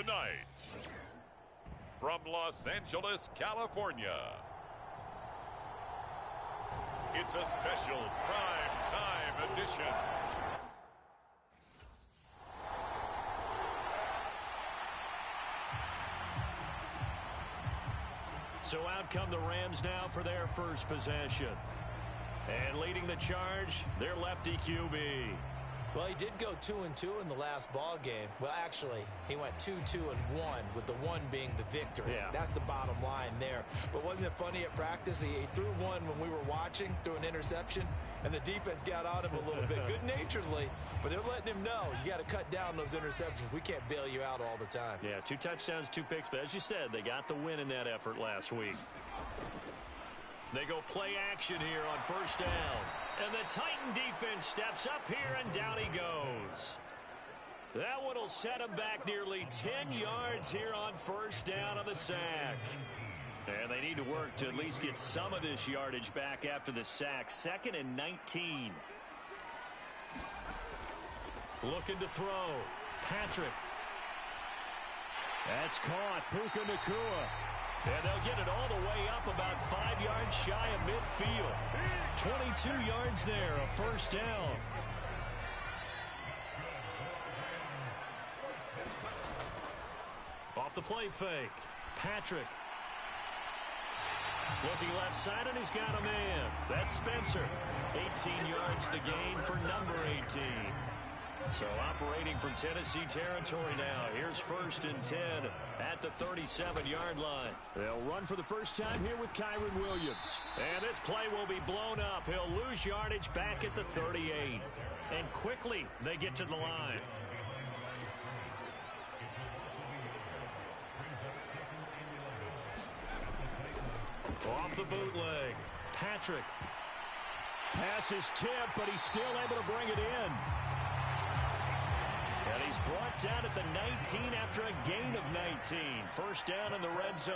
Tonight, from Los Angeles, California, it's a special prime time edition.
So out come the Rams now for their first possession. And leading the charge, their lefty QB.
Well, he did go 2-2 in the last ball game. Well, actually, he went 2-2-1, with the one being the victory.
Yeah.
That's the bottom line there. But wasn't it funny at practice? He threw one when we were watching, threw an interception, and the defense got on him a little bit, good-naturedly. But they're letting him know, you got to cut down those interceptions. We can't bail you out all the time.
Yeah, 2 touchdowns, 2 picks. But as you said, they got the win in that effort last week. They go play action here on first down. And the Titan defense steps up here, and down he goes. That one will set him back nearly 10 yards here on first down on the sack. And they need to work to at least get some of this yardage back after the sack. 2nd and 19. Looking to throw. Patrick. That's caught. Puka Nacua. And they'll get it all the way up about 5 yards shy of midfield. 22 yards there, a first down. Off the play fake. Patrick. Looking left side, and he's got a man. That's Spencer. 18 yards the gain for number 18. So operating from Tennessee territory now. Here's 1st and 10 at the 37-yard line.
They'll run for the first time here with Kyron Williams.
And this play will be blown up. He'll lose yardage back at the 38. And quickly they get to the line. Off the bootleg. Patrick.
Pass is tipped, but he's still able to bring it in.
And he's brought down at the 19 after a gain of 19. First down in the red zone.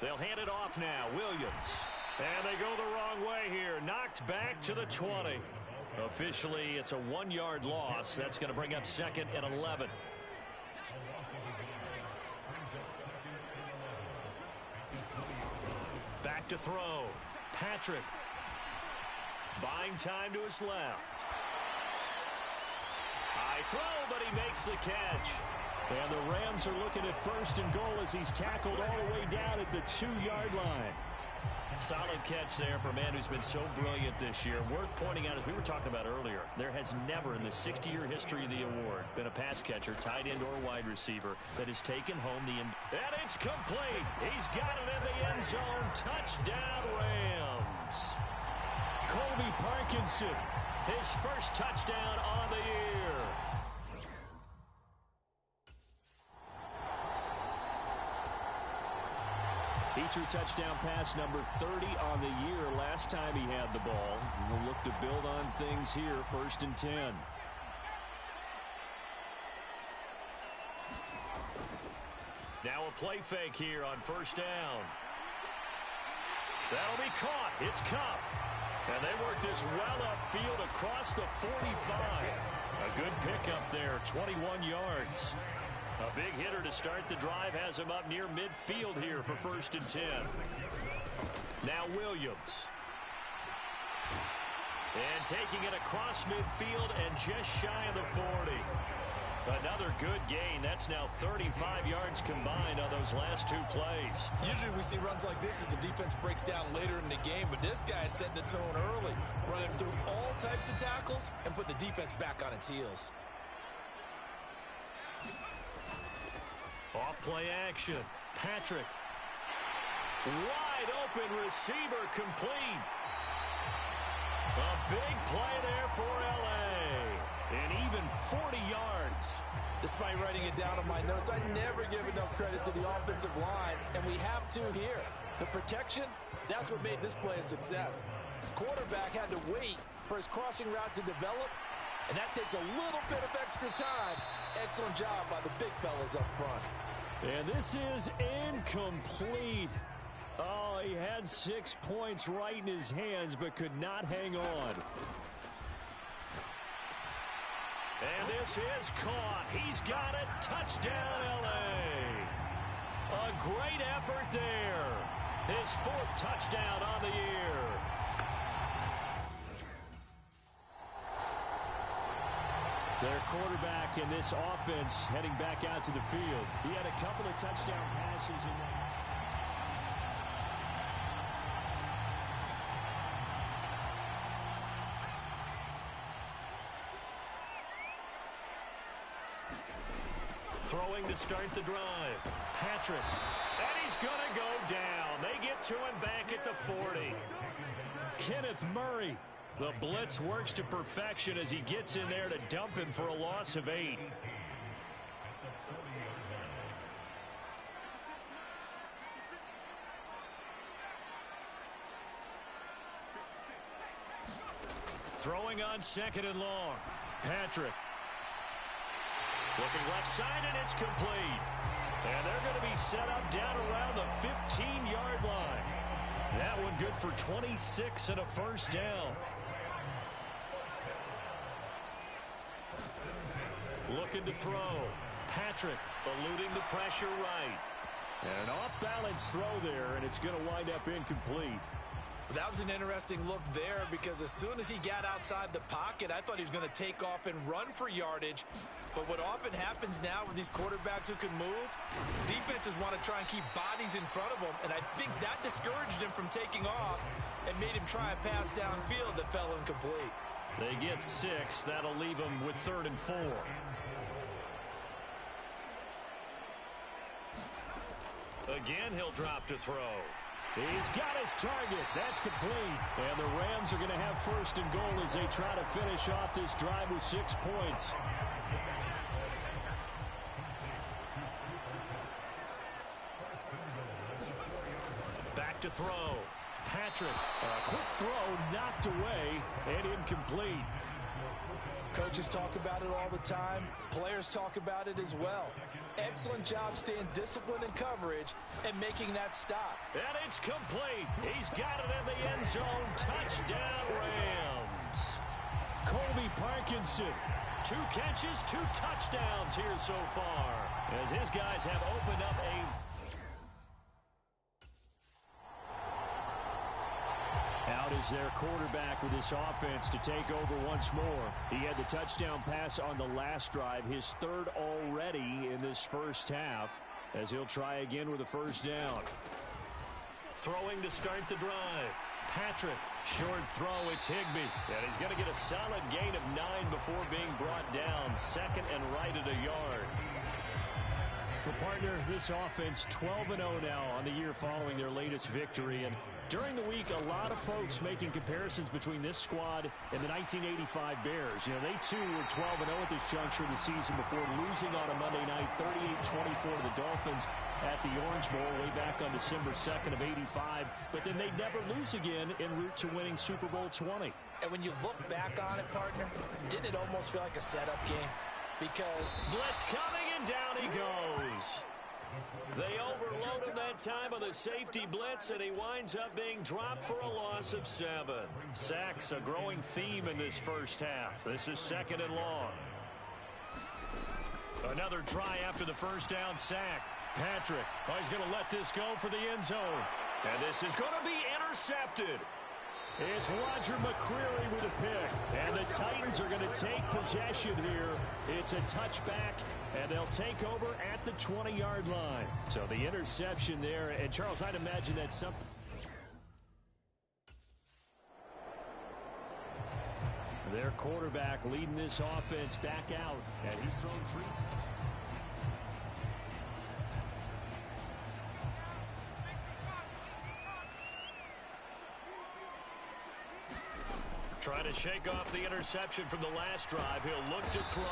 They'll hand it off now. Williams. And they go the wrong way here. Knocked back to the 20. Officially, it's a 1-yard loss. That's going to bring up 2nd and 11. Back to throw. Patrick. Buying time to his left. High throw, but he makes the catch.
And the Rams are looking at 1st and goal as he's tackled all the way down at the 2-yard line.
Solid catch there for a man who's been so brilliant this year. Worth pointing out, as we were talking about earlier, there has never in the 60-year history of the award been a pass catcher, tight end, or wide receiver that has taken home the end. And it's complete. He's got it in the end zone. Touchdown, Rams.
Colby Parkinson,
his first touchdown on the year.
Feature touchdown pass number 30 on the year last time he had the ball. We'll look to build on things here, 1st and 10.
Now a play fake here on first down. That'll be caught. It's Cup. And they work this well upfield across the 45. A good pickup there, 21 yards. A big hitter to start the drive has him up near midfield here for 1st and 10. Now Williams. And taking it across midfield and just shy of the 40. Another good gain. That's now 35 yards combined on those last 2 plays.
Usually we see runs like this as the defense breaks down later in the game, but this guy is setting the tone early, running through all types of tackles and put the defense back on its heels.
Off play action. Patrick. Wide open receiver complete. A big play there for L.A. And even 40 yards.
Despite writing it down on my notes, I never give enough credit to the offensive line, and we have to here. The protection, that's what made this play a success. Quarterback had to wait for his crossing route to develop, and that takes a little bit of extra time. Excellent job by the big fellas up front.
And this is incomplete. Oh, he had 6 points right in his hands, but could not hang on.
And this is caught. He's got it. Touchdown, L.A. A great effort there. His 4th touchdown on the year. Their quarterback in this offense heading back out to the field. He had a couple of touchdown passes in that. Throwing to start the drive. Patrick. And he's going to go down. They get to him back at the 40. Kenneth Murray. The blitz works to perfection as he gets in there to dump him for a loss of 8. Throwing on 2nd and long. Patrick. Looking left side, and it's complete. And they're going to be set up down around the 15-yard line. That one good for 26 and a first down. Looking to throw. Patrick eluding the pressure right. And an off-balance throw there, and it's going to wind up incomplete.
That was an interesting look there because as soon as he got outside the pocket, I thought he was going to take off and run for yardage. But what often happens now with these quarterbacks who can move, defenses want to try and keep bodies in front of them, and I think that discouraged him from taking off and made him try a pass downfield that fell incomplete.
They get 6. That'll leave them with 3rd and 4. Again, he'll drop to throw. He's got his target. That's complete. And the Rams are going to have 1st and goal as they try to finish off this drive with 6 points. Back to throw. Patrick. A quick throw knocked away and incomplete.
Coaches talk about it all the time. Players talk about it as well. Excellent job staying disciplined in coverage and making that stop.
And it's complete. He's got it in the end zone. Touchdown, Rams. Colby Parkinson. 2 catches, 2 touchdowns here so far, as his guys have opened up a... Out is their quarterback with this offense to take over once more. He had the touchdown pass on the last drive, his 3rd already in this first half, as he'll try again with a first down. Throwing to start the drive. Patrick, short throw, it's Higbee. And he's going to get a solid gain of 9 before being brought down. 2nd and right at a yard. Well, partner, this offense 12-0 now on the year following their latest victory. And during the week, a lot of folks making comparisons between this squad and the 1985 Bears. You know, they too were 12-0 at this juncture of the season before losing on a Monday night 38-24 to the Dolphins at the Orange Bowl way back on December 2nd of 85. But then they'd never lose again en route to winning Super Bowl 20.
And when you look back on it, partner, didn't it almost feel like a setup game? Because
blitz coming, and down he goes. They overload him that time on the safety blitz, and he winds up being dropped for a loss of 7. Sacks, a growing theme in this first half. This is 2nd and long. Another try after the first down sack. Patrick, he's going to let this go for the end zone. And this is going to be intercepted. It's Roger McCreary with a pick. And the Titans are going to take possession here. It's a touchback, and they'll take over at the 20-yard line. So the interception there. And, Charles, I'd imagine that's something. Their quarterback leading this offense back out. And he's thrown 3 times. Trying to shake off the interception from the last drive. He'll look to throw.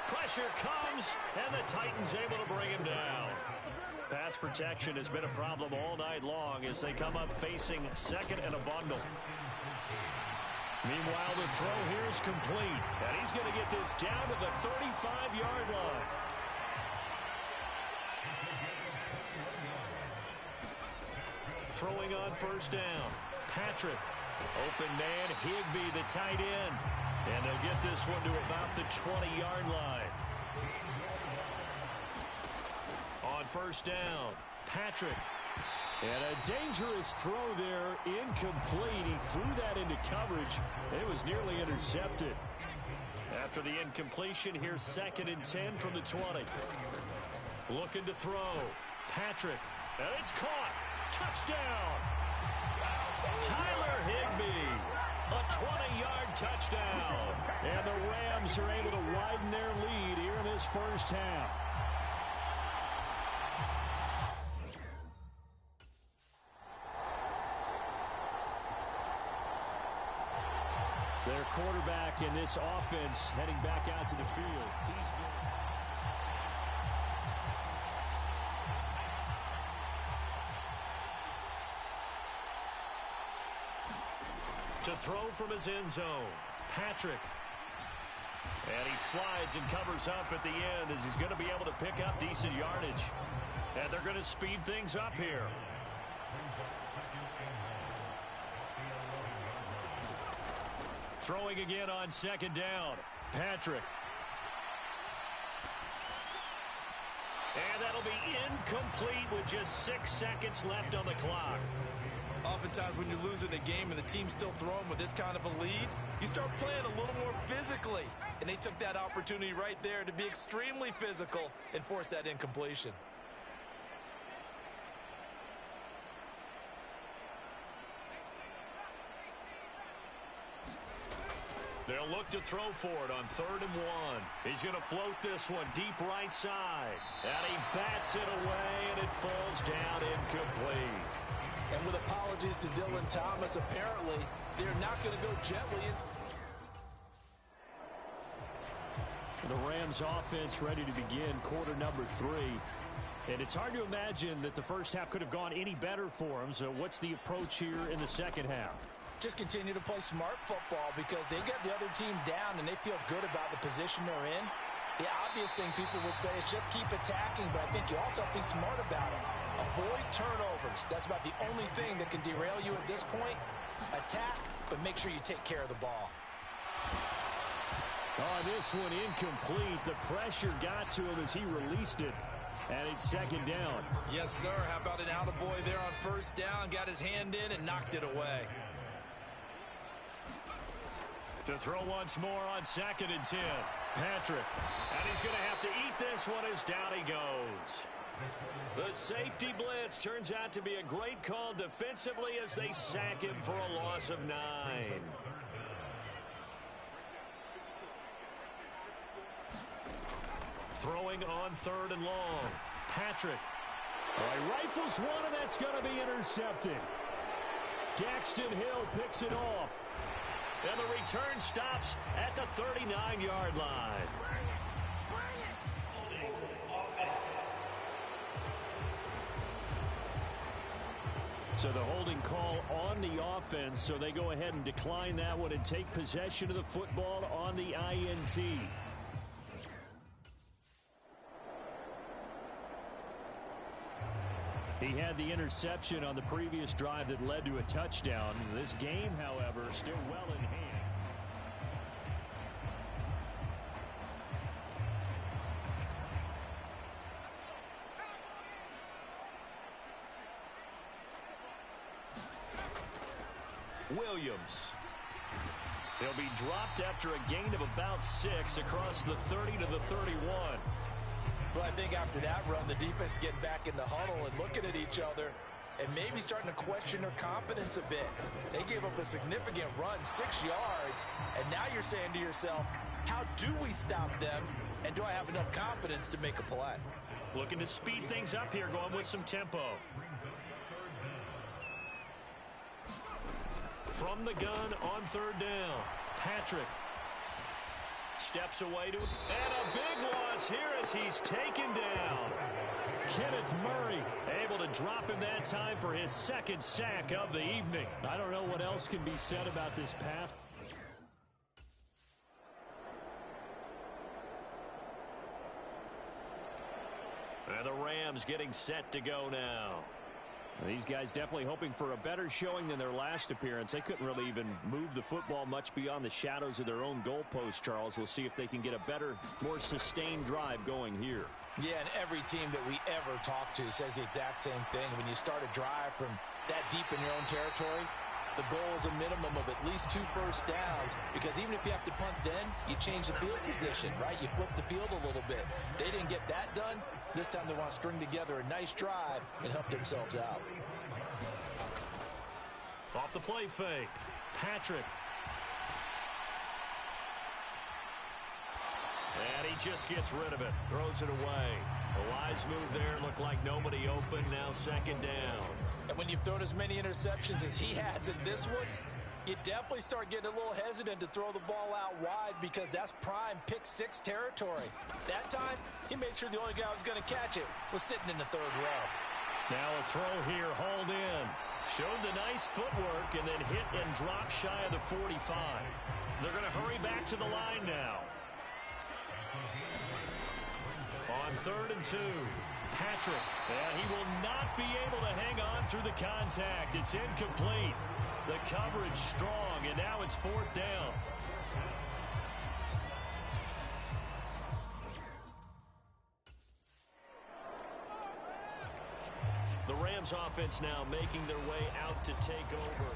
Pressure comes, and the Titans able to bring him down. Pass protection has been a problem all night long as they come up facing 2nd and a bundle. Meanwhile, the throw here is complete, and he's going to get this down to the 35-yard line. Throwing on first down. Patrick. Open man, Higbee, the tight end. And they'll get this one to about the 20-yard line. On first down, Patrick.
And a dangerous throw there, incomplete. He threw that into coverage. It was nearly intercepted.
After the incompletion, here's 2nd and 10 from the 20. Looking to throw. Patrick. And it's caught. Touchdown. Tyler Higbee. A 20-yard touchdown.
And the Rams are able to widen their lead here in this first half. Their quarterback in this offense heading back out to the field.
To throw from his end zone, Patrick. And he slides and covers up at the end as he's going to be able to pick up decent yardage. And they're going to speed things up here. Throwing again on 2nd down. Patrick. And that'll be incomplete with just 6 seconds left on the clock.
Oftentimes when you're losing a game and the team's still throwing with this kind of a lead, you start playing a little more physically. And they took that opportunity right there to be extremely physical and force that incompletion.
They'll look to throw for it on 3rd and 1. He's going to float this one deep right side. And he bats it away, and it falls down incomplete.
And with apologies to Dylan Thomas, apparently they're not going to go gently.
The Rams offense ready to begin quarter number 3. And it's hard to imagine that the first half could have gone any better for them. So what's the approach here in the second half?
Just continue to play smart football because they got the other team down and they feel good about the position they're in. The obvious thing people would say is just keep attacking, but I think you also have to be smart about it. Avoid turnovers. That's about the only thing that can derail you at this point. Attack, but make sure you take care of the ball.
Oh, this one incomplete. The pressure got to him as he released it. And it's 2nd down.
Yes, sir. How about an attaboy there on 1st down? Got his hand in and knocked it away.
To throw once more on 2nd and 10. Patrick. And he's going to have to eat this one as down he goes. The safety blitz turns out to be a great call defensively as they sack him for a loss of 9. Throwing on 3rd and long. Patrick.
Rifles one, and that's going to be intercepted. Daxton Hill picks it off.
And the return stops at the 39-yard line.
So the holding call on the offense, so they go ahead and decline that one and take possession of the football on the INT. He had the interception on the previous drive that led to a touchdown. This game, however, still well in hand.
Williams. He'll be dropped after a gain of about 6 across the 30 to the 31.
Well, I think after that run, the defense getting back in the huddle and looking at each other and maybe starting to question their confidence a bit. They gave up a significant run, 6 yards, and now you're saying to yourself, how do we stop them, and do I have enough confidence to make a play?
Looking to speed things up here, going with some tempo. From the gun on 3rd down, Patrick steps away to, and a big loss here as he's taken down.
Kenneth Murray
able to drop him that time for his 2nd sack of the evening.
I don't know what else can be said about this pass.
And the Rams getting set to go now.
These guys definitely hoping for a better showing than their last appearance. They couldn't really even move the football much beyond the shadows of their own goalpost, Charles. We'll see if they can get a better, more sustained drive going here.
Yeah, and every team that we ever talk to says the exact same thing. When you start a drive from that deep in your own territory, the goal is a minimum of at least 2 first downs, because even if you have to punt then, you change the field position, right? You flip the field a little bit. They didn't get that done. This time they want to string together a nice drive and help themselves out.
Off the play fake, Patrick. And he just gets rid of it, throws it away. A wise move there, looked like nobody open, now second down.
And when you've thrown as many interceptions as he has in this one, you definitely start getting a little hesitant to throw the ball out wide, because that's prime pick 6 territory. That time, he made sure the only guy who was going to catch it was sitting in the 3rd row.
Now a throw here, hauled in. Showed the nice footwork and then hit and drop shy of the 45. They're going to hurry back to the line now. On 3rd and 2, Patrick. And he will not be able to hang on through the contact. It's incomplete. The coverage strong, and now it's 4th down. The Rams offense now making their way out to take over.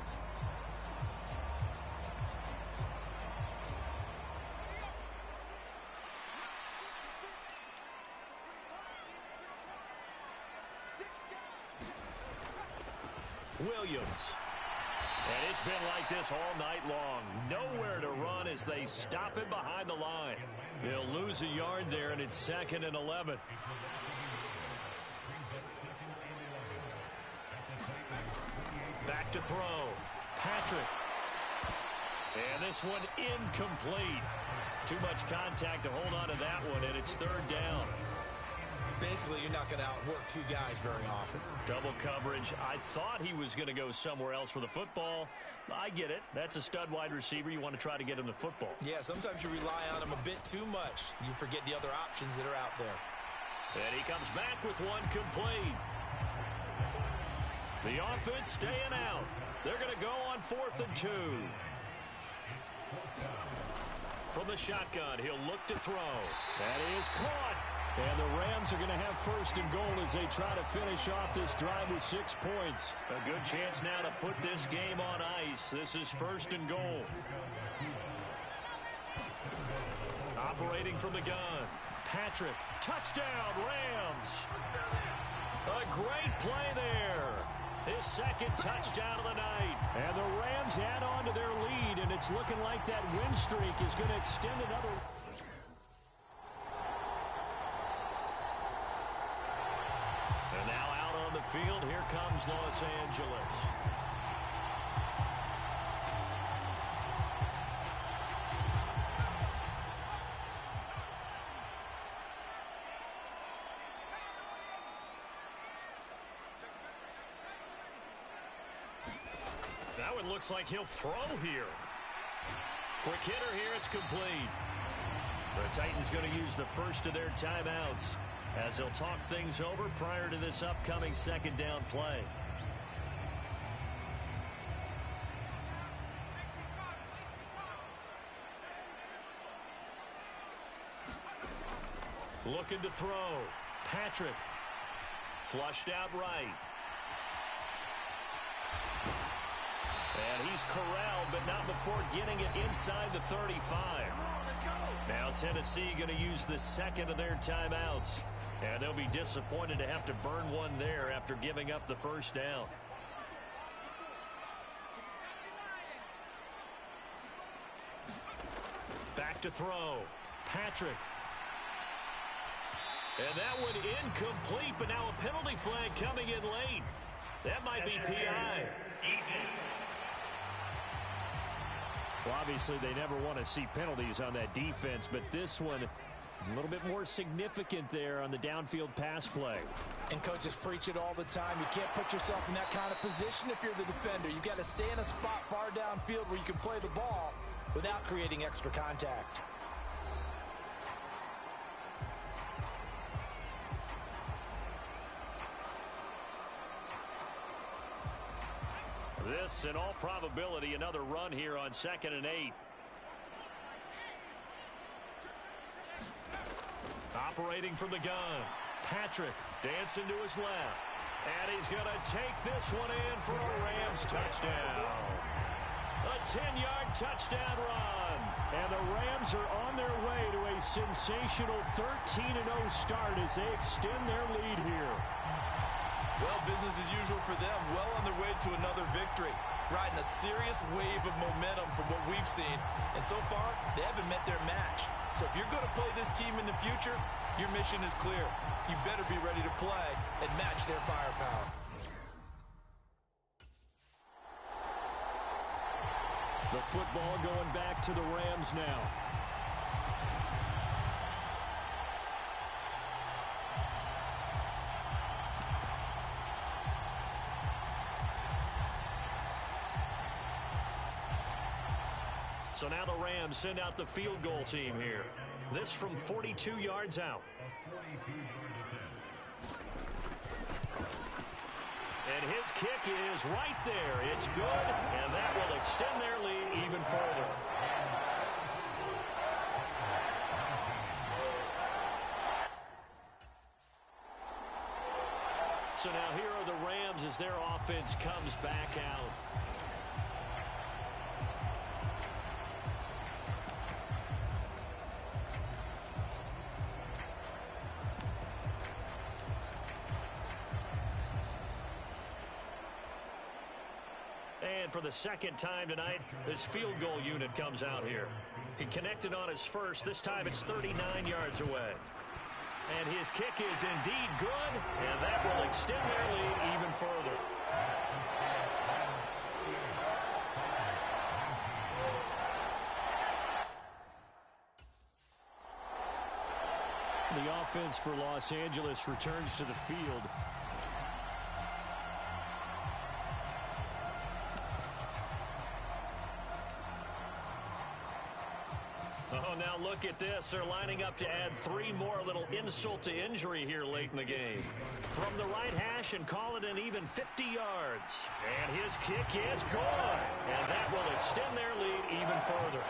Williams. And it's been like this all night long. Nowhere to run as they stop him behind the line. They'll lose a yard there, and it's 2nd and 11. Back to throw. Patrick. And this one incomplete. Too much contact to hold on to that one, and it's 3rd down.
Basically, you're not going to outwork 2 guys very often.
Double coverage. I thought he was going to go somewhere else for the football. I get it. That's a stud wide receiver. You want to try to get him the football.
Yeah, sometimes you rely on him a bit too much. You forget the other options that are out there.
And he comes back with one complete. The offense staying out. They're going to go on 4th and 2. From the shotgun, he'll look to throw. That is caught. And the Rams are going to have 1st and goal as they try to finish off this drive with 6 points. A good chance now to put this game on ice. This is 1st and goal. Operating from the gun. Patrick, touchdown, Rams. A great play there. His 2nd touchdown of the night. And the Rams add on to their lead, and it's looking like that win streak is going to extend another. And now out on the field, here comes Los Angeles. That one looks like he'll throw here. Quick hitter here, it's complete. The Titans going to use the first of their timeouts as they'll talk things over prior to this upcoming 2nd down play. Looking to throw. Patrick. Flushed out right. And he's corralled, but not before getting it inside the 35. Now Tennessee going to use the 2nd of their timeouts. And they'll be disappointed to have to burn one there after giving up the 1st down. Back to throw. Patrick. And that one incomplete, but now a penalty flag coming in late. That might be PI.
Well, obviously, they never want to see penalties on that defense, but this one, a little bit more significant there on the downfield pass play.
And coaches preach it all the time. You can't put yourself in that kind of position if you're the defender. You've got to stay in a spot far downfield where you can play the ball without creating extra contact.
This, in all probability, another run here on 2nd and 8. Operating from the gun. Patrick dancing to his left. And he's going to take this one in for a Rams touchdown. A 10-yard touchdown run. And the Rams are on their way to a sensational 13-0 start as they extend their lead here.
Well, business as usual for them. Well on their way to another victory. Riding a serious wave of momentum from what we've seen. And so far, they haven't met their match. So if you're going to play this team in the future, your mission is clear. You better be ready to play and match their firepower.
The football going back to the Rams now.
So now the Rams send out the field goal team here. This from 42 yards out. And his kick is right there. It's good, and that will extend their lead even further. So now here are the Rams as their offense comes back out. And for the second time tonight, this field goal unit comes out here. He connected on his first. This time it's 39 yards away. And his kick is indeed good, and that will extend their lead even further.
The offense for Los Angeles returns to the field.
Oh, now look at this. They're lining up to add 3 more, a little insult to injury here late in the game. From the right hash and call it an even 50 yards. And his kick is good. And that will extend their lead even further.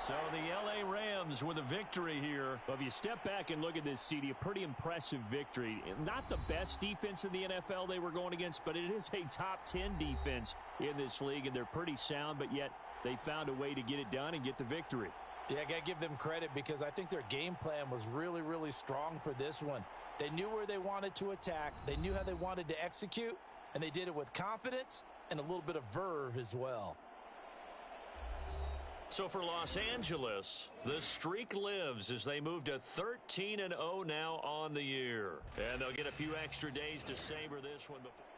So the L.A. Rams with a victory here. Well, if you step back and look at this, CD, a pretty impressive victory. Not the best defense in the NFL they were going against, but it is a top 10 defense in this league, and they're pretty sound, but yet they found a way to get it done and get the victory.
Yeah, I got to give them credit because I think their game plan was really, really strong for this one. They knew where they wanted to attack. They knew how they wanted to execute, and they did it with confidence and a little bit of verve as well.
So for Los Angeles, the streak lives as they move to 13-0 now on the year. And they'll get a few extra days to savor this one before.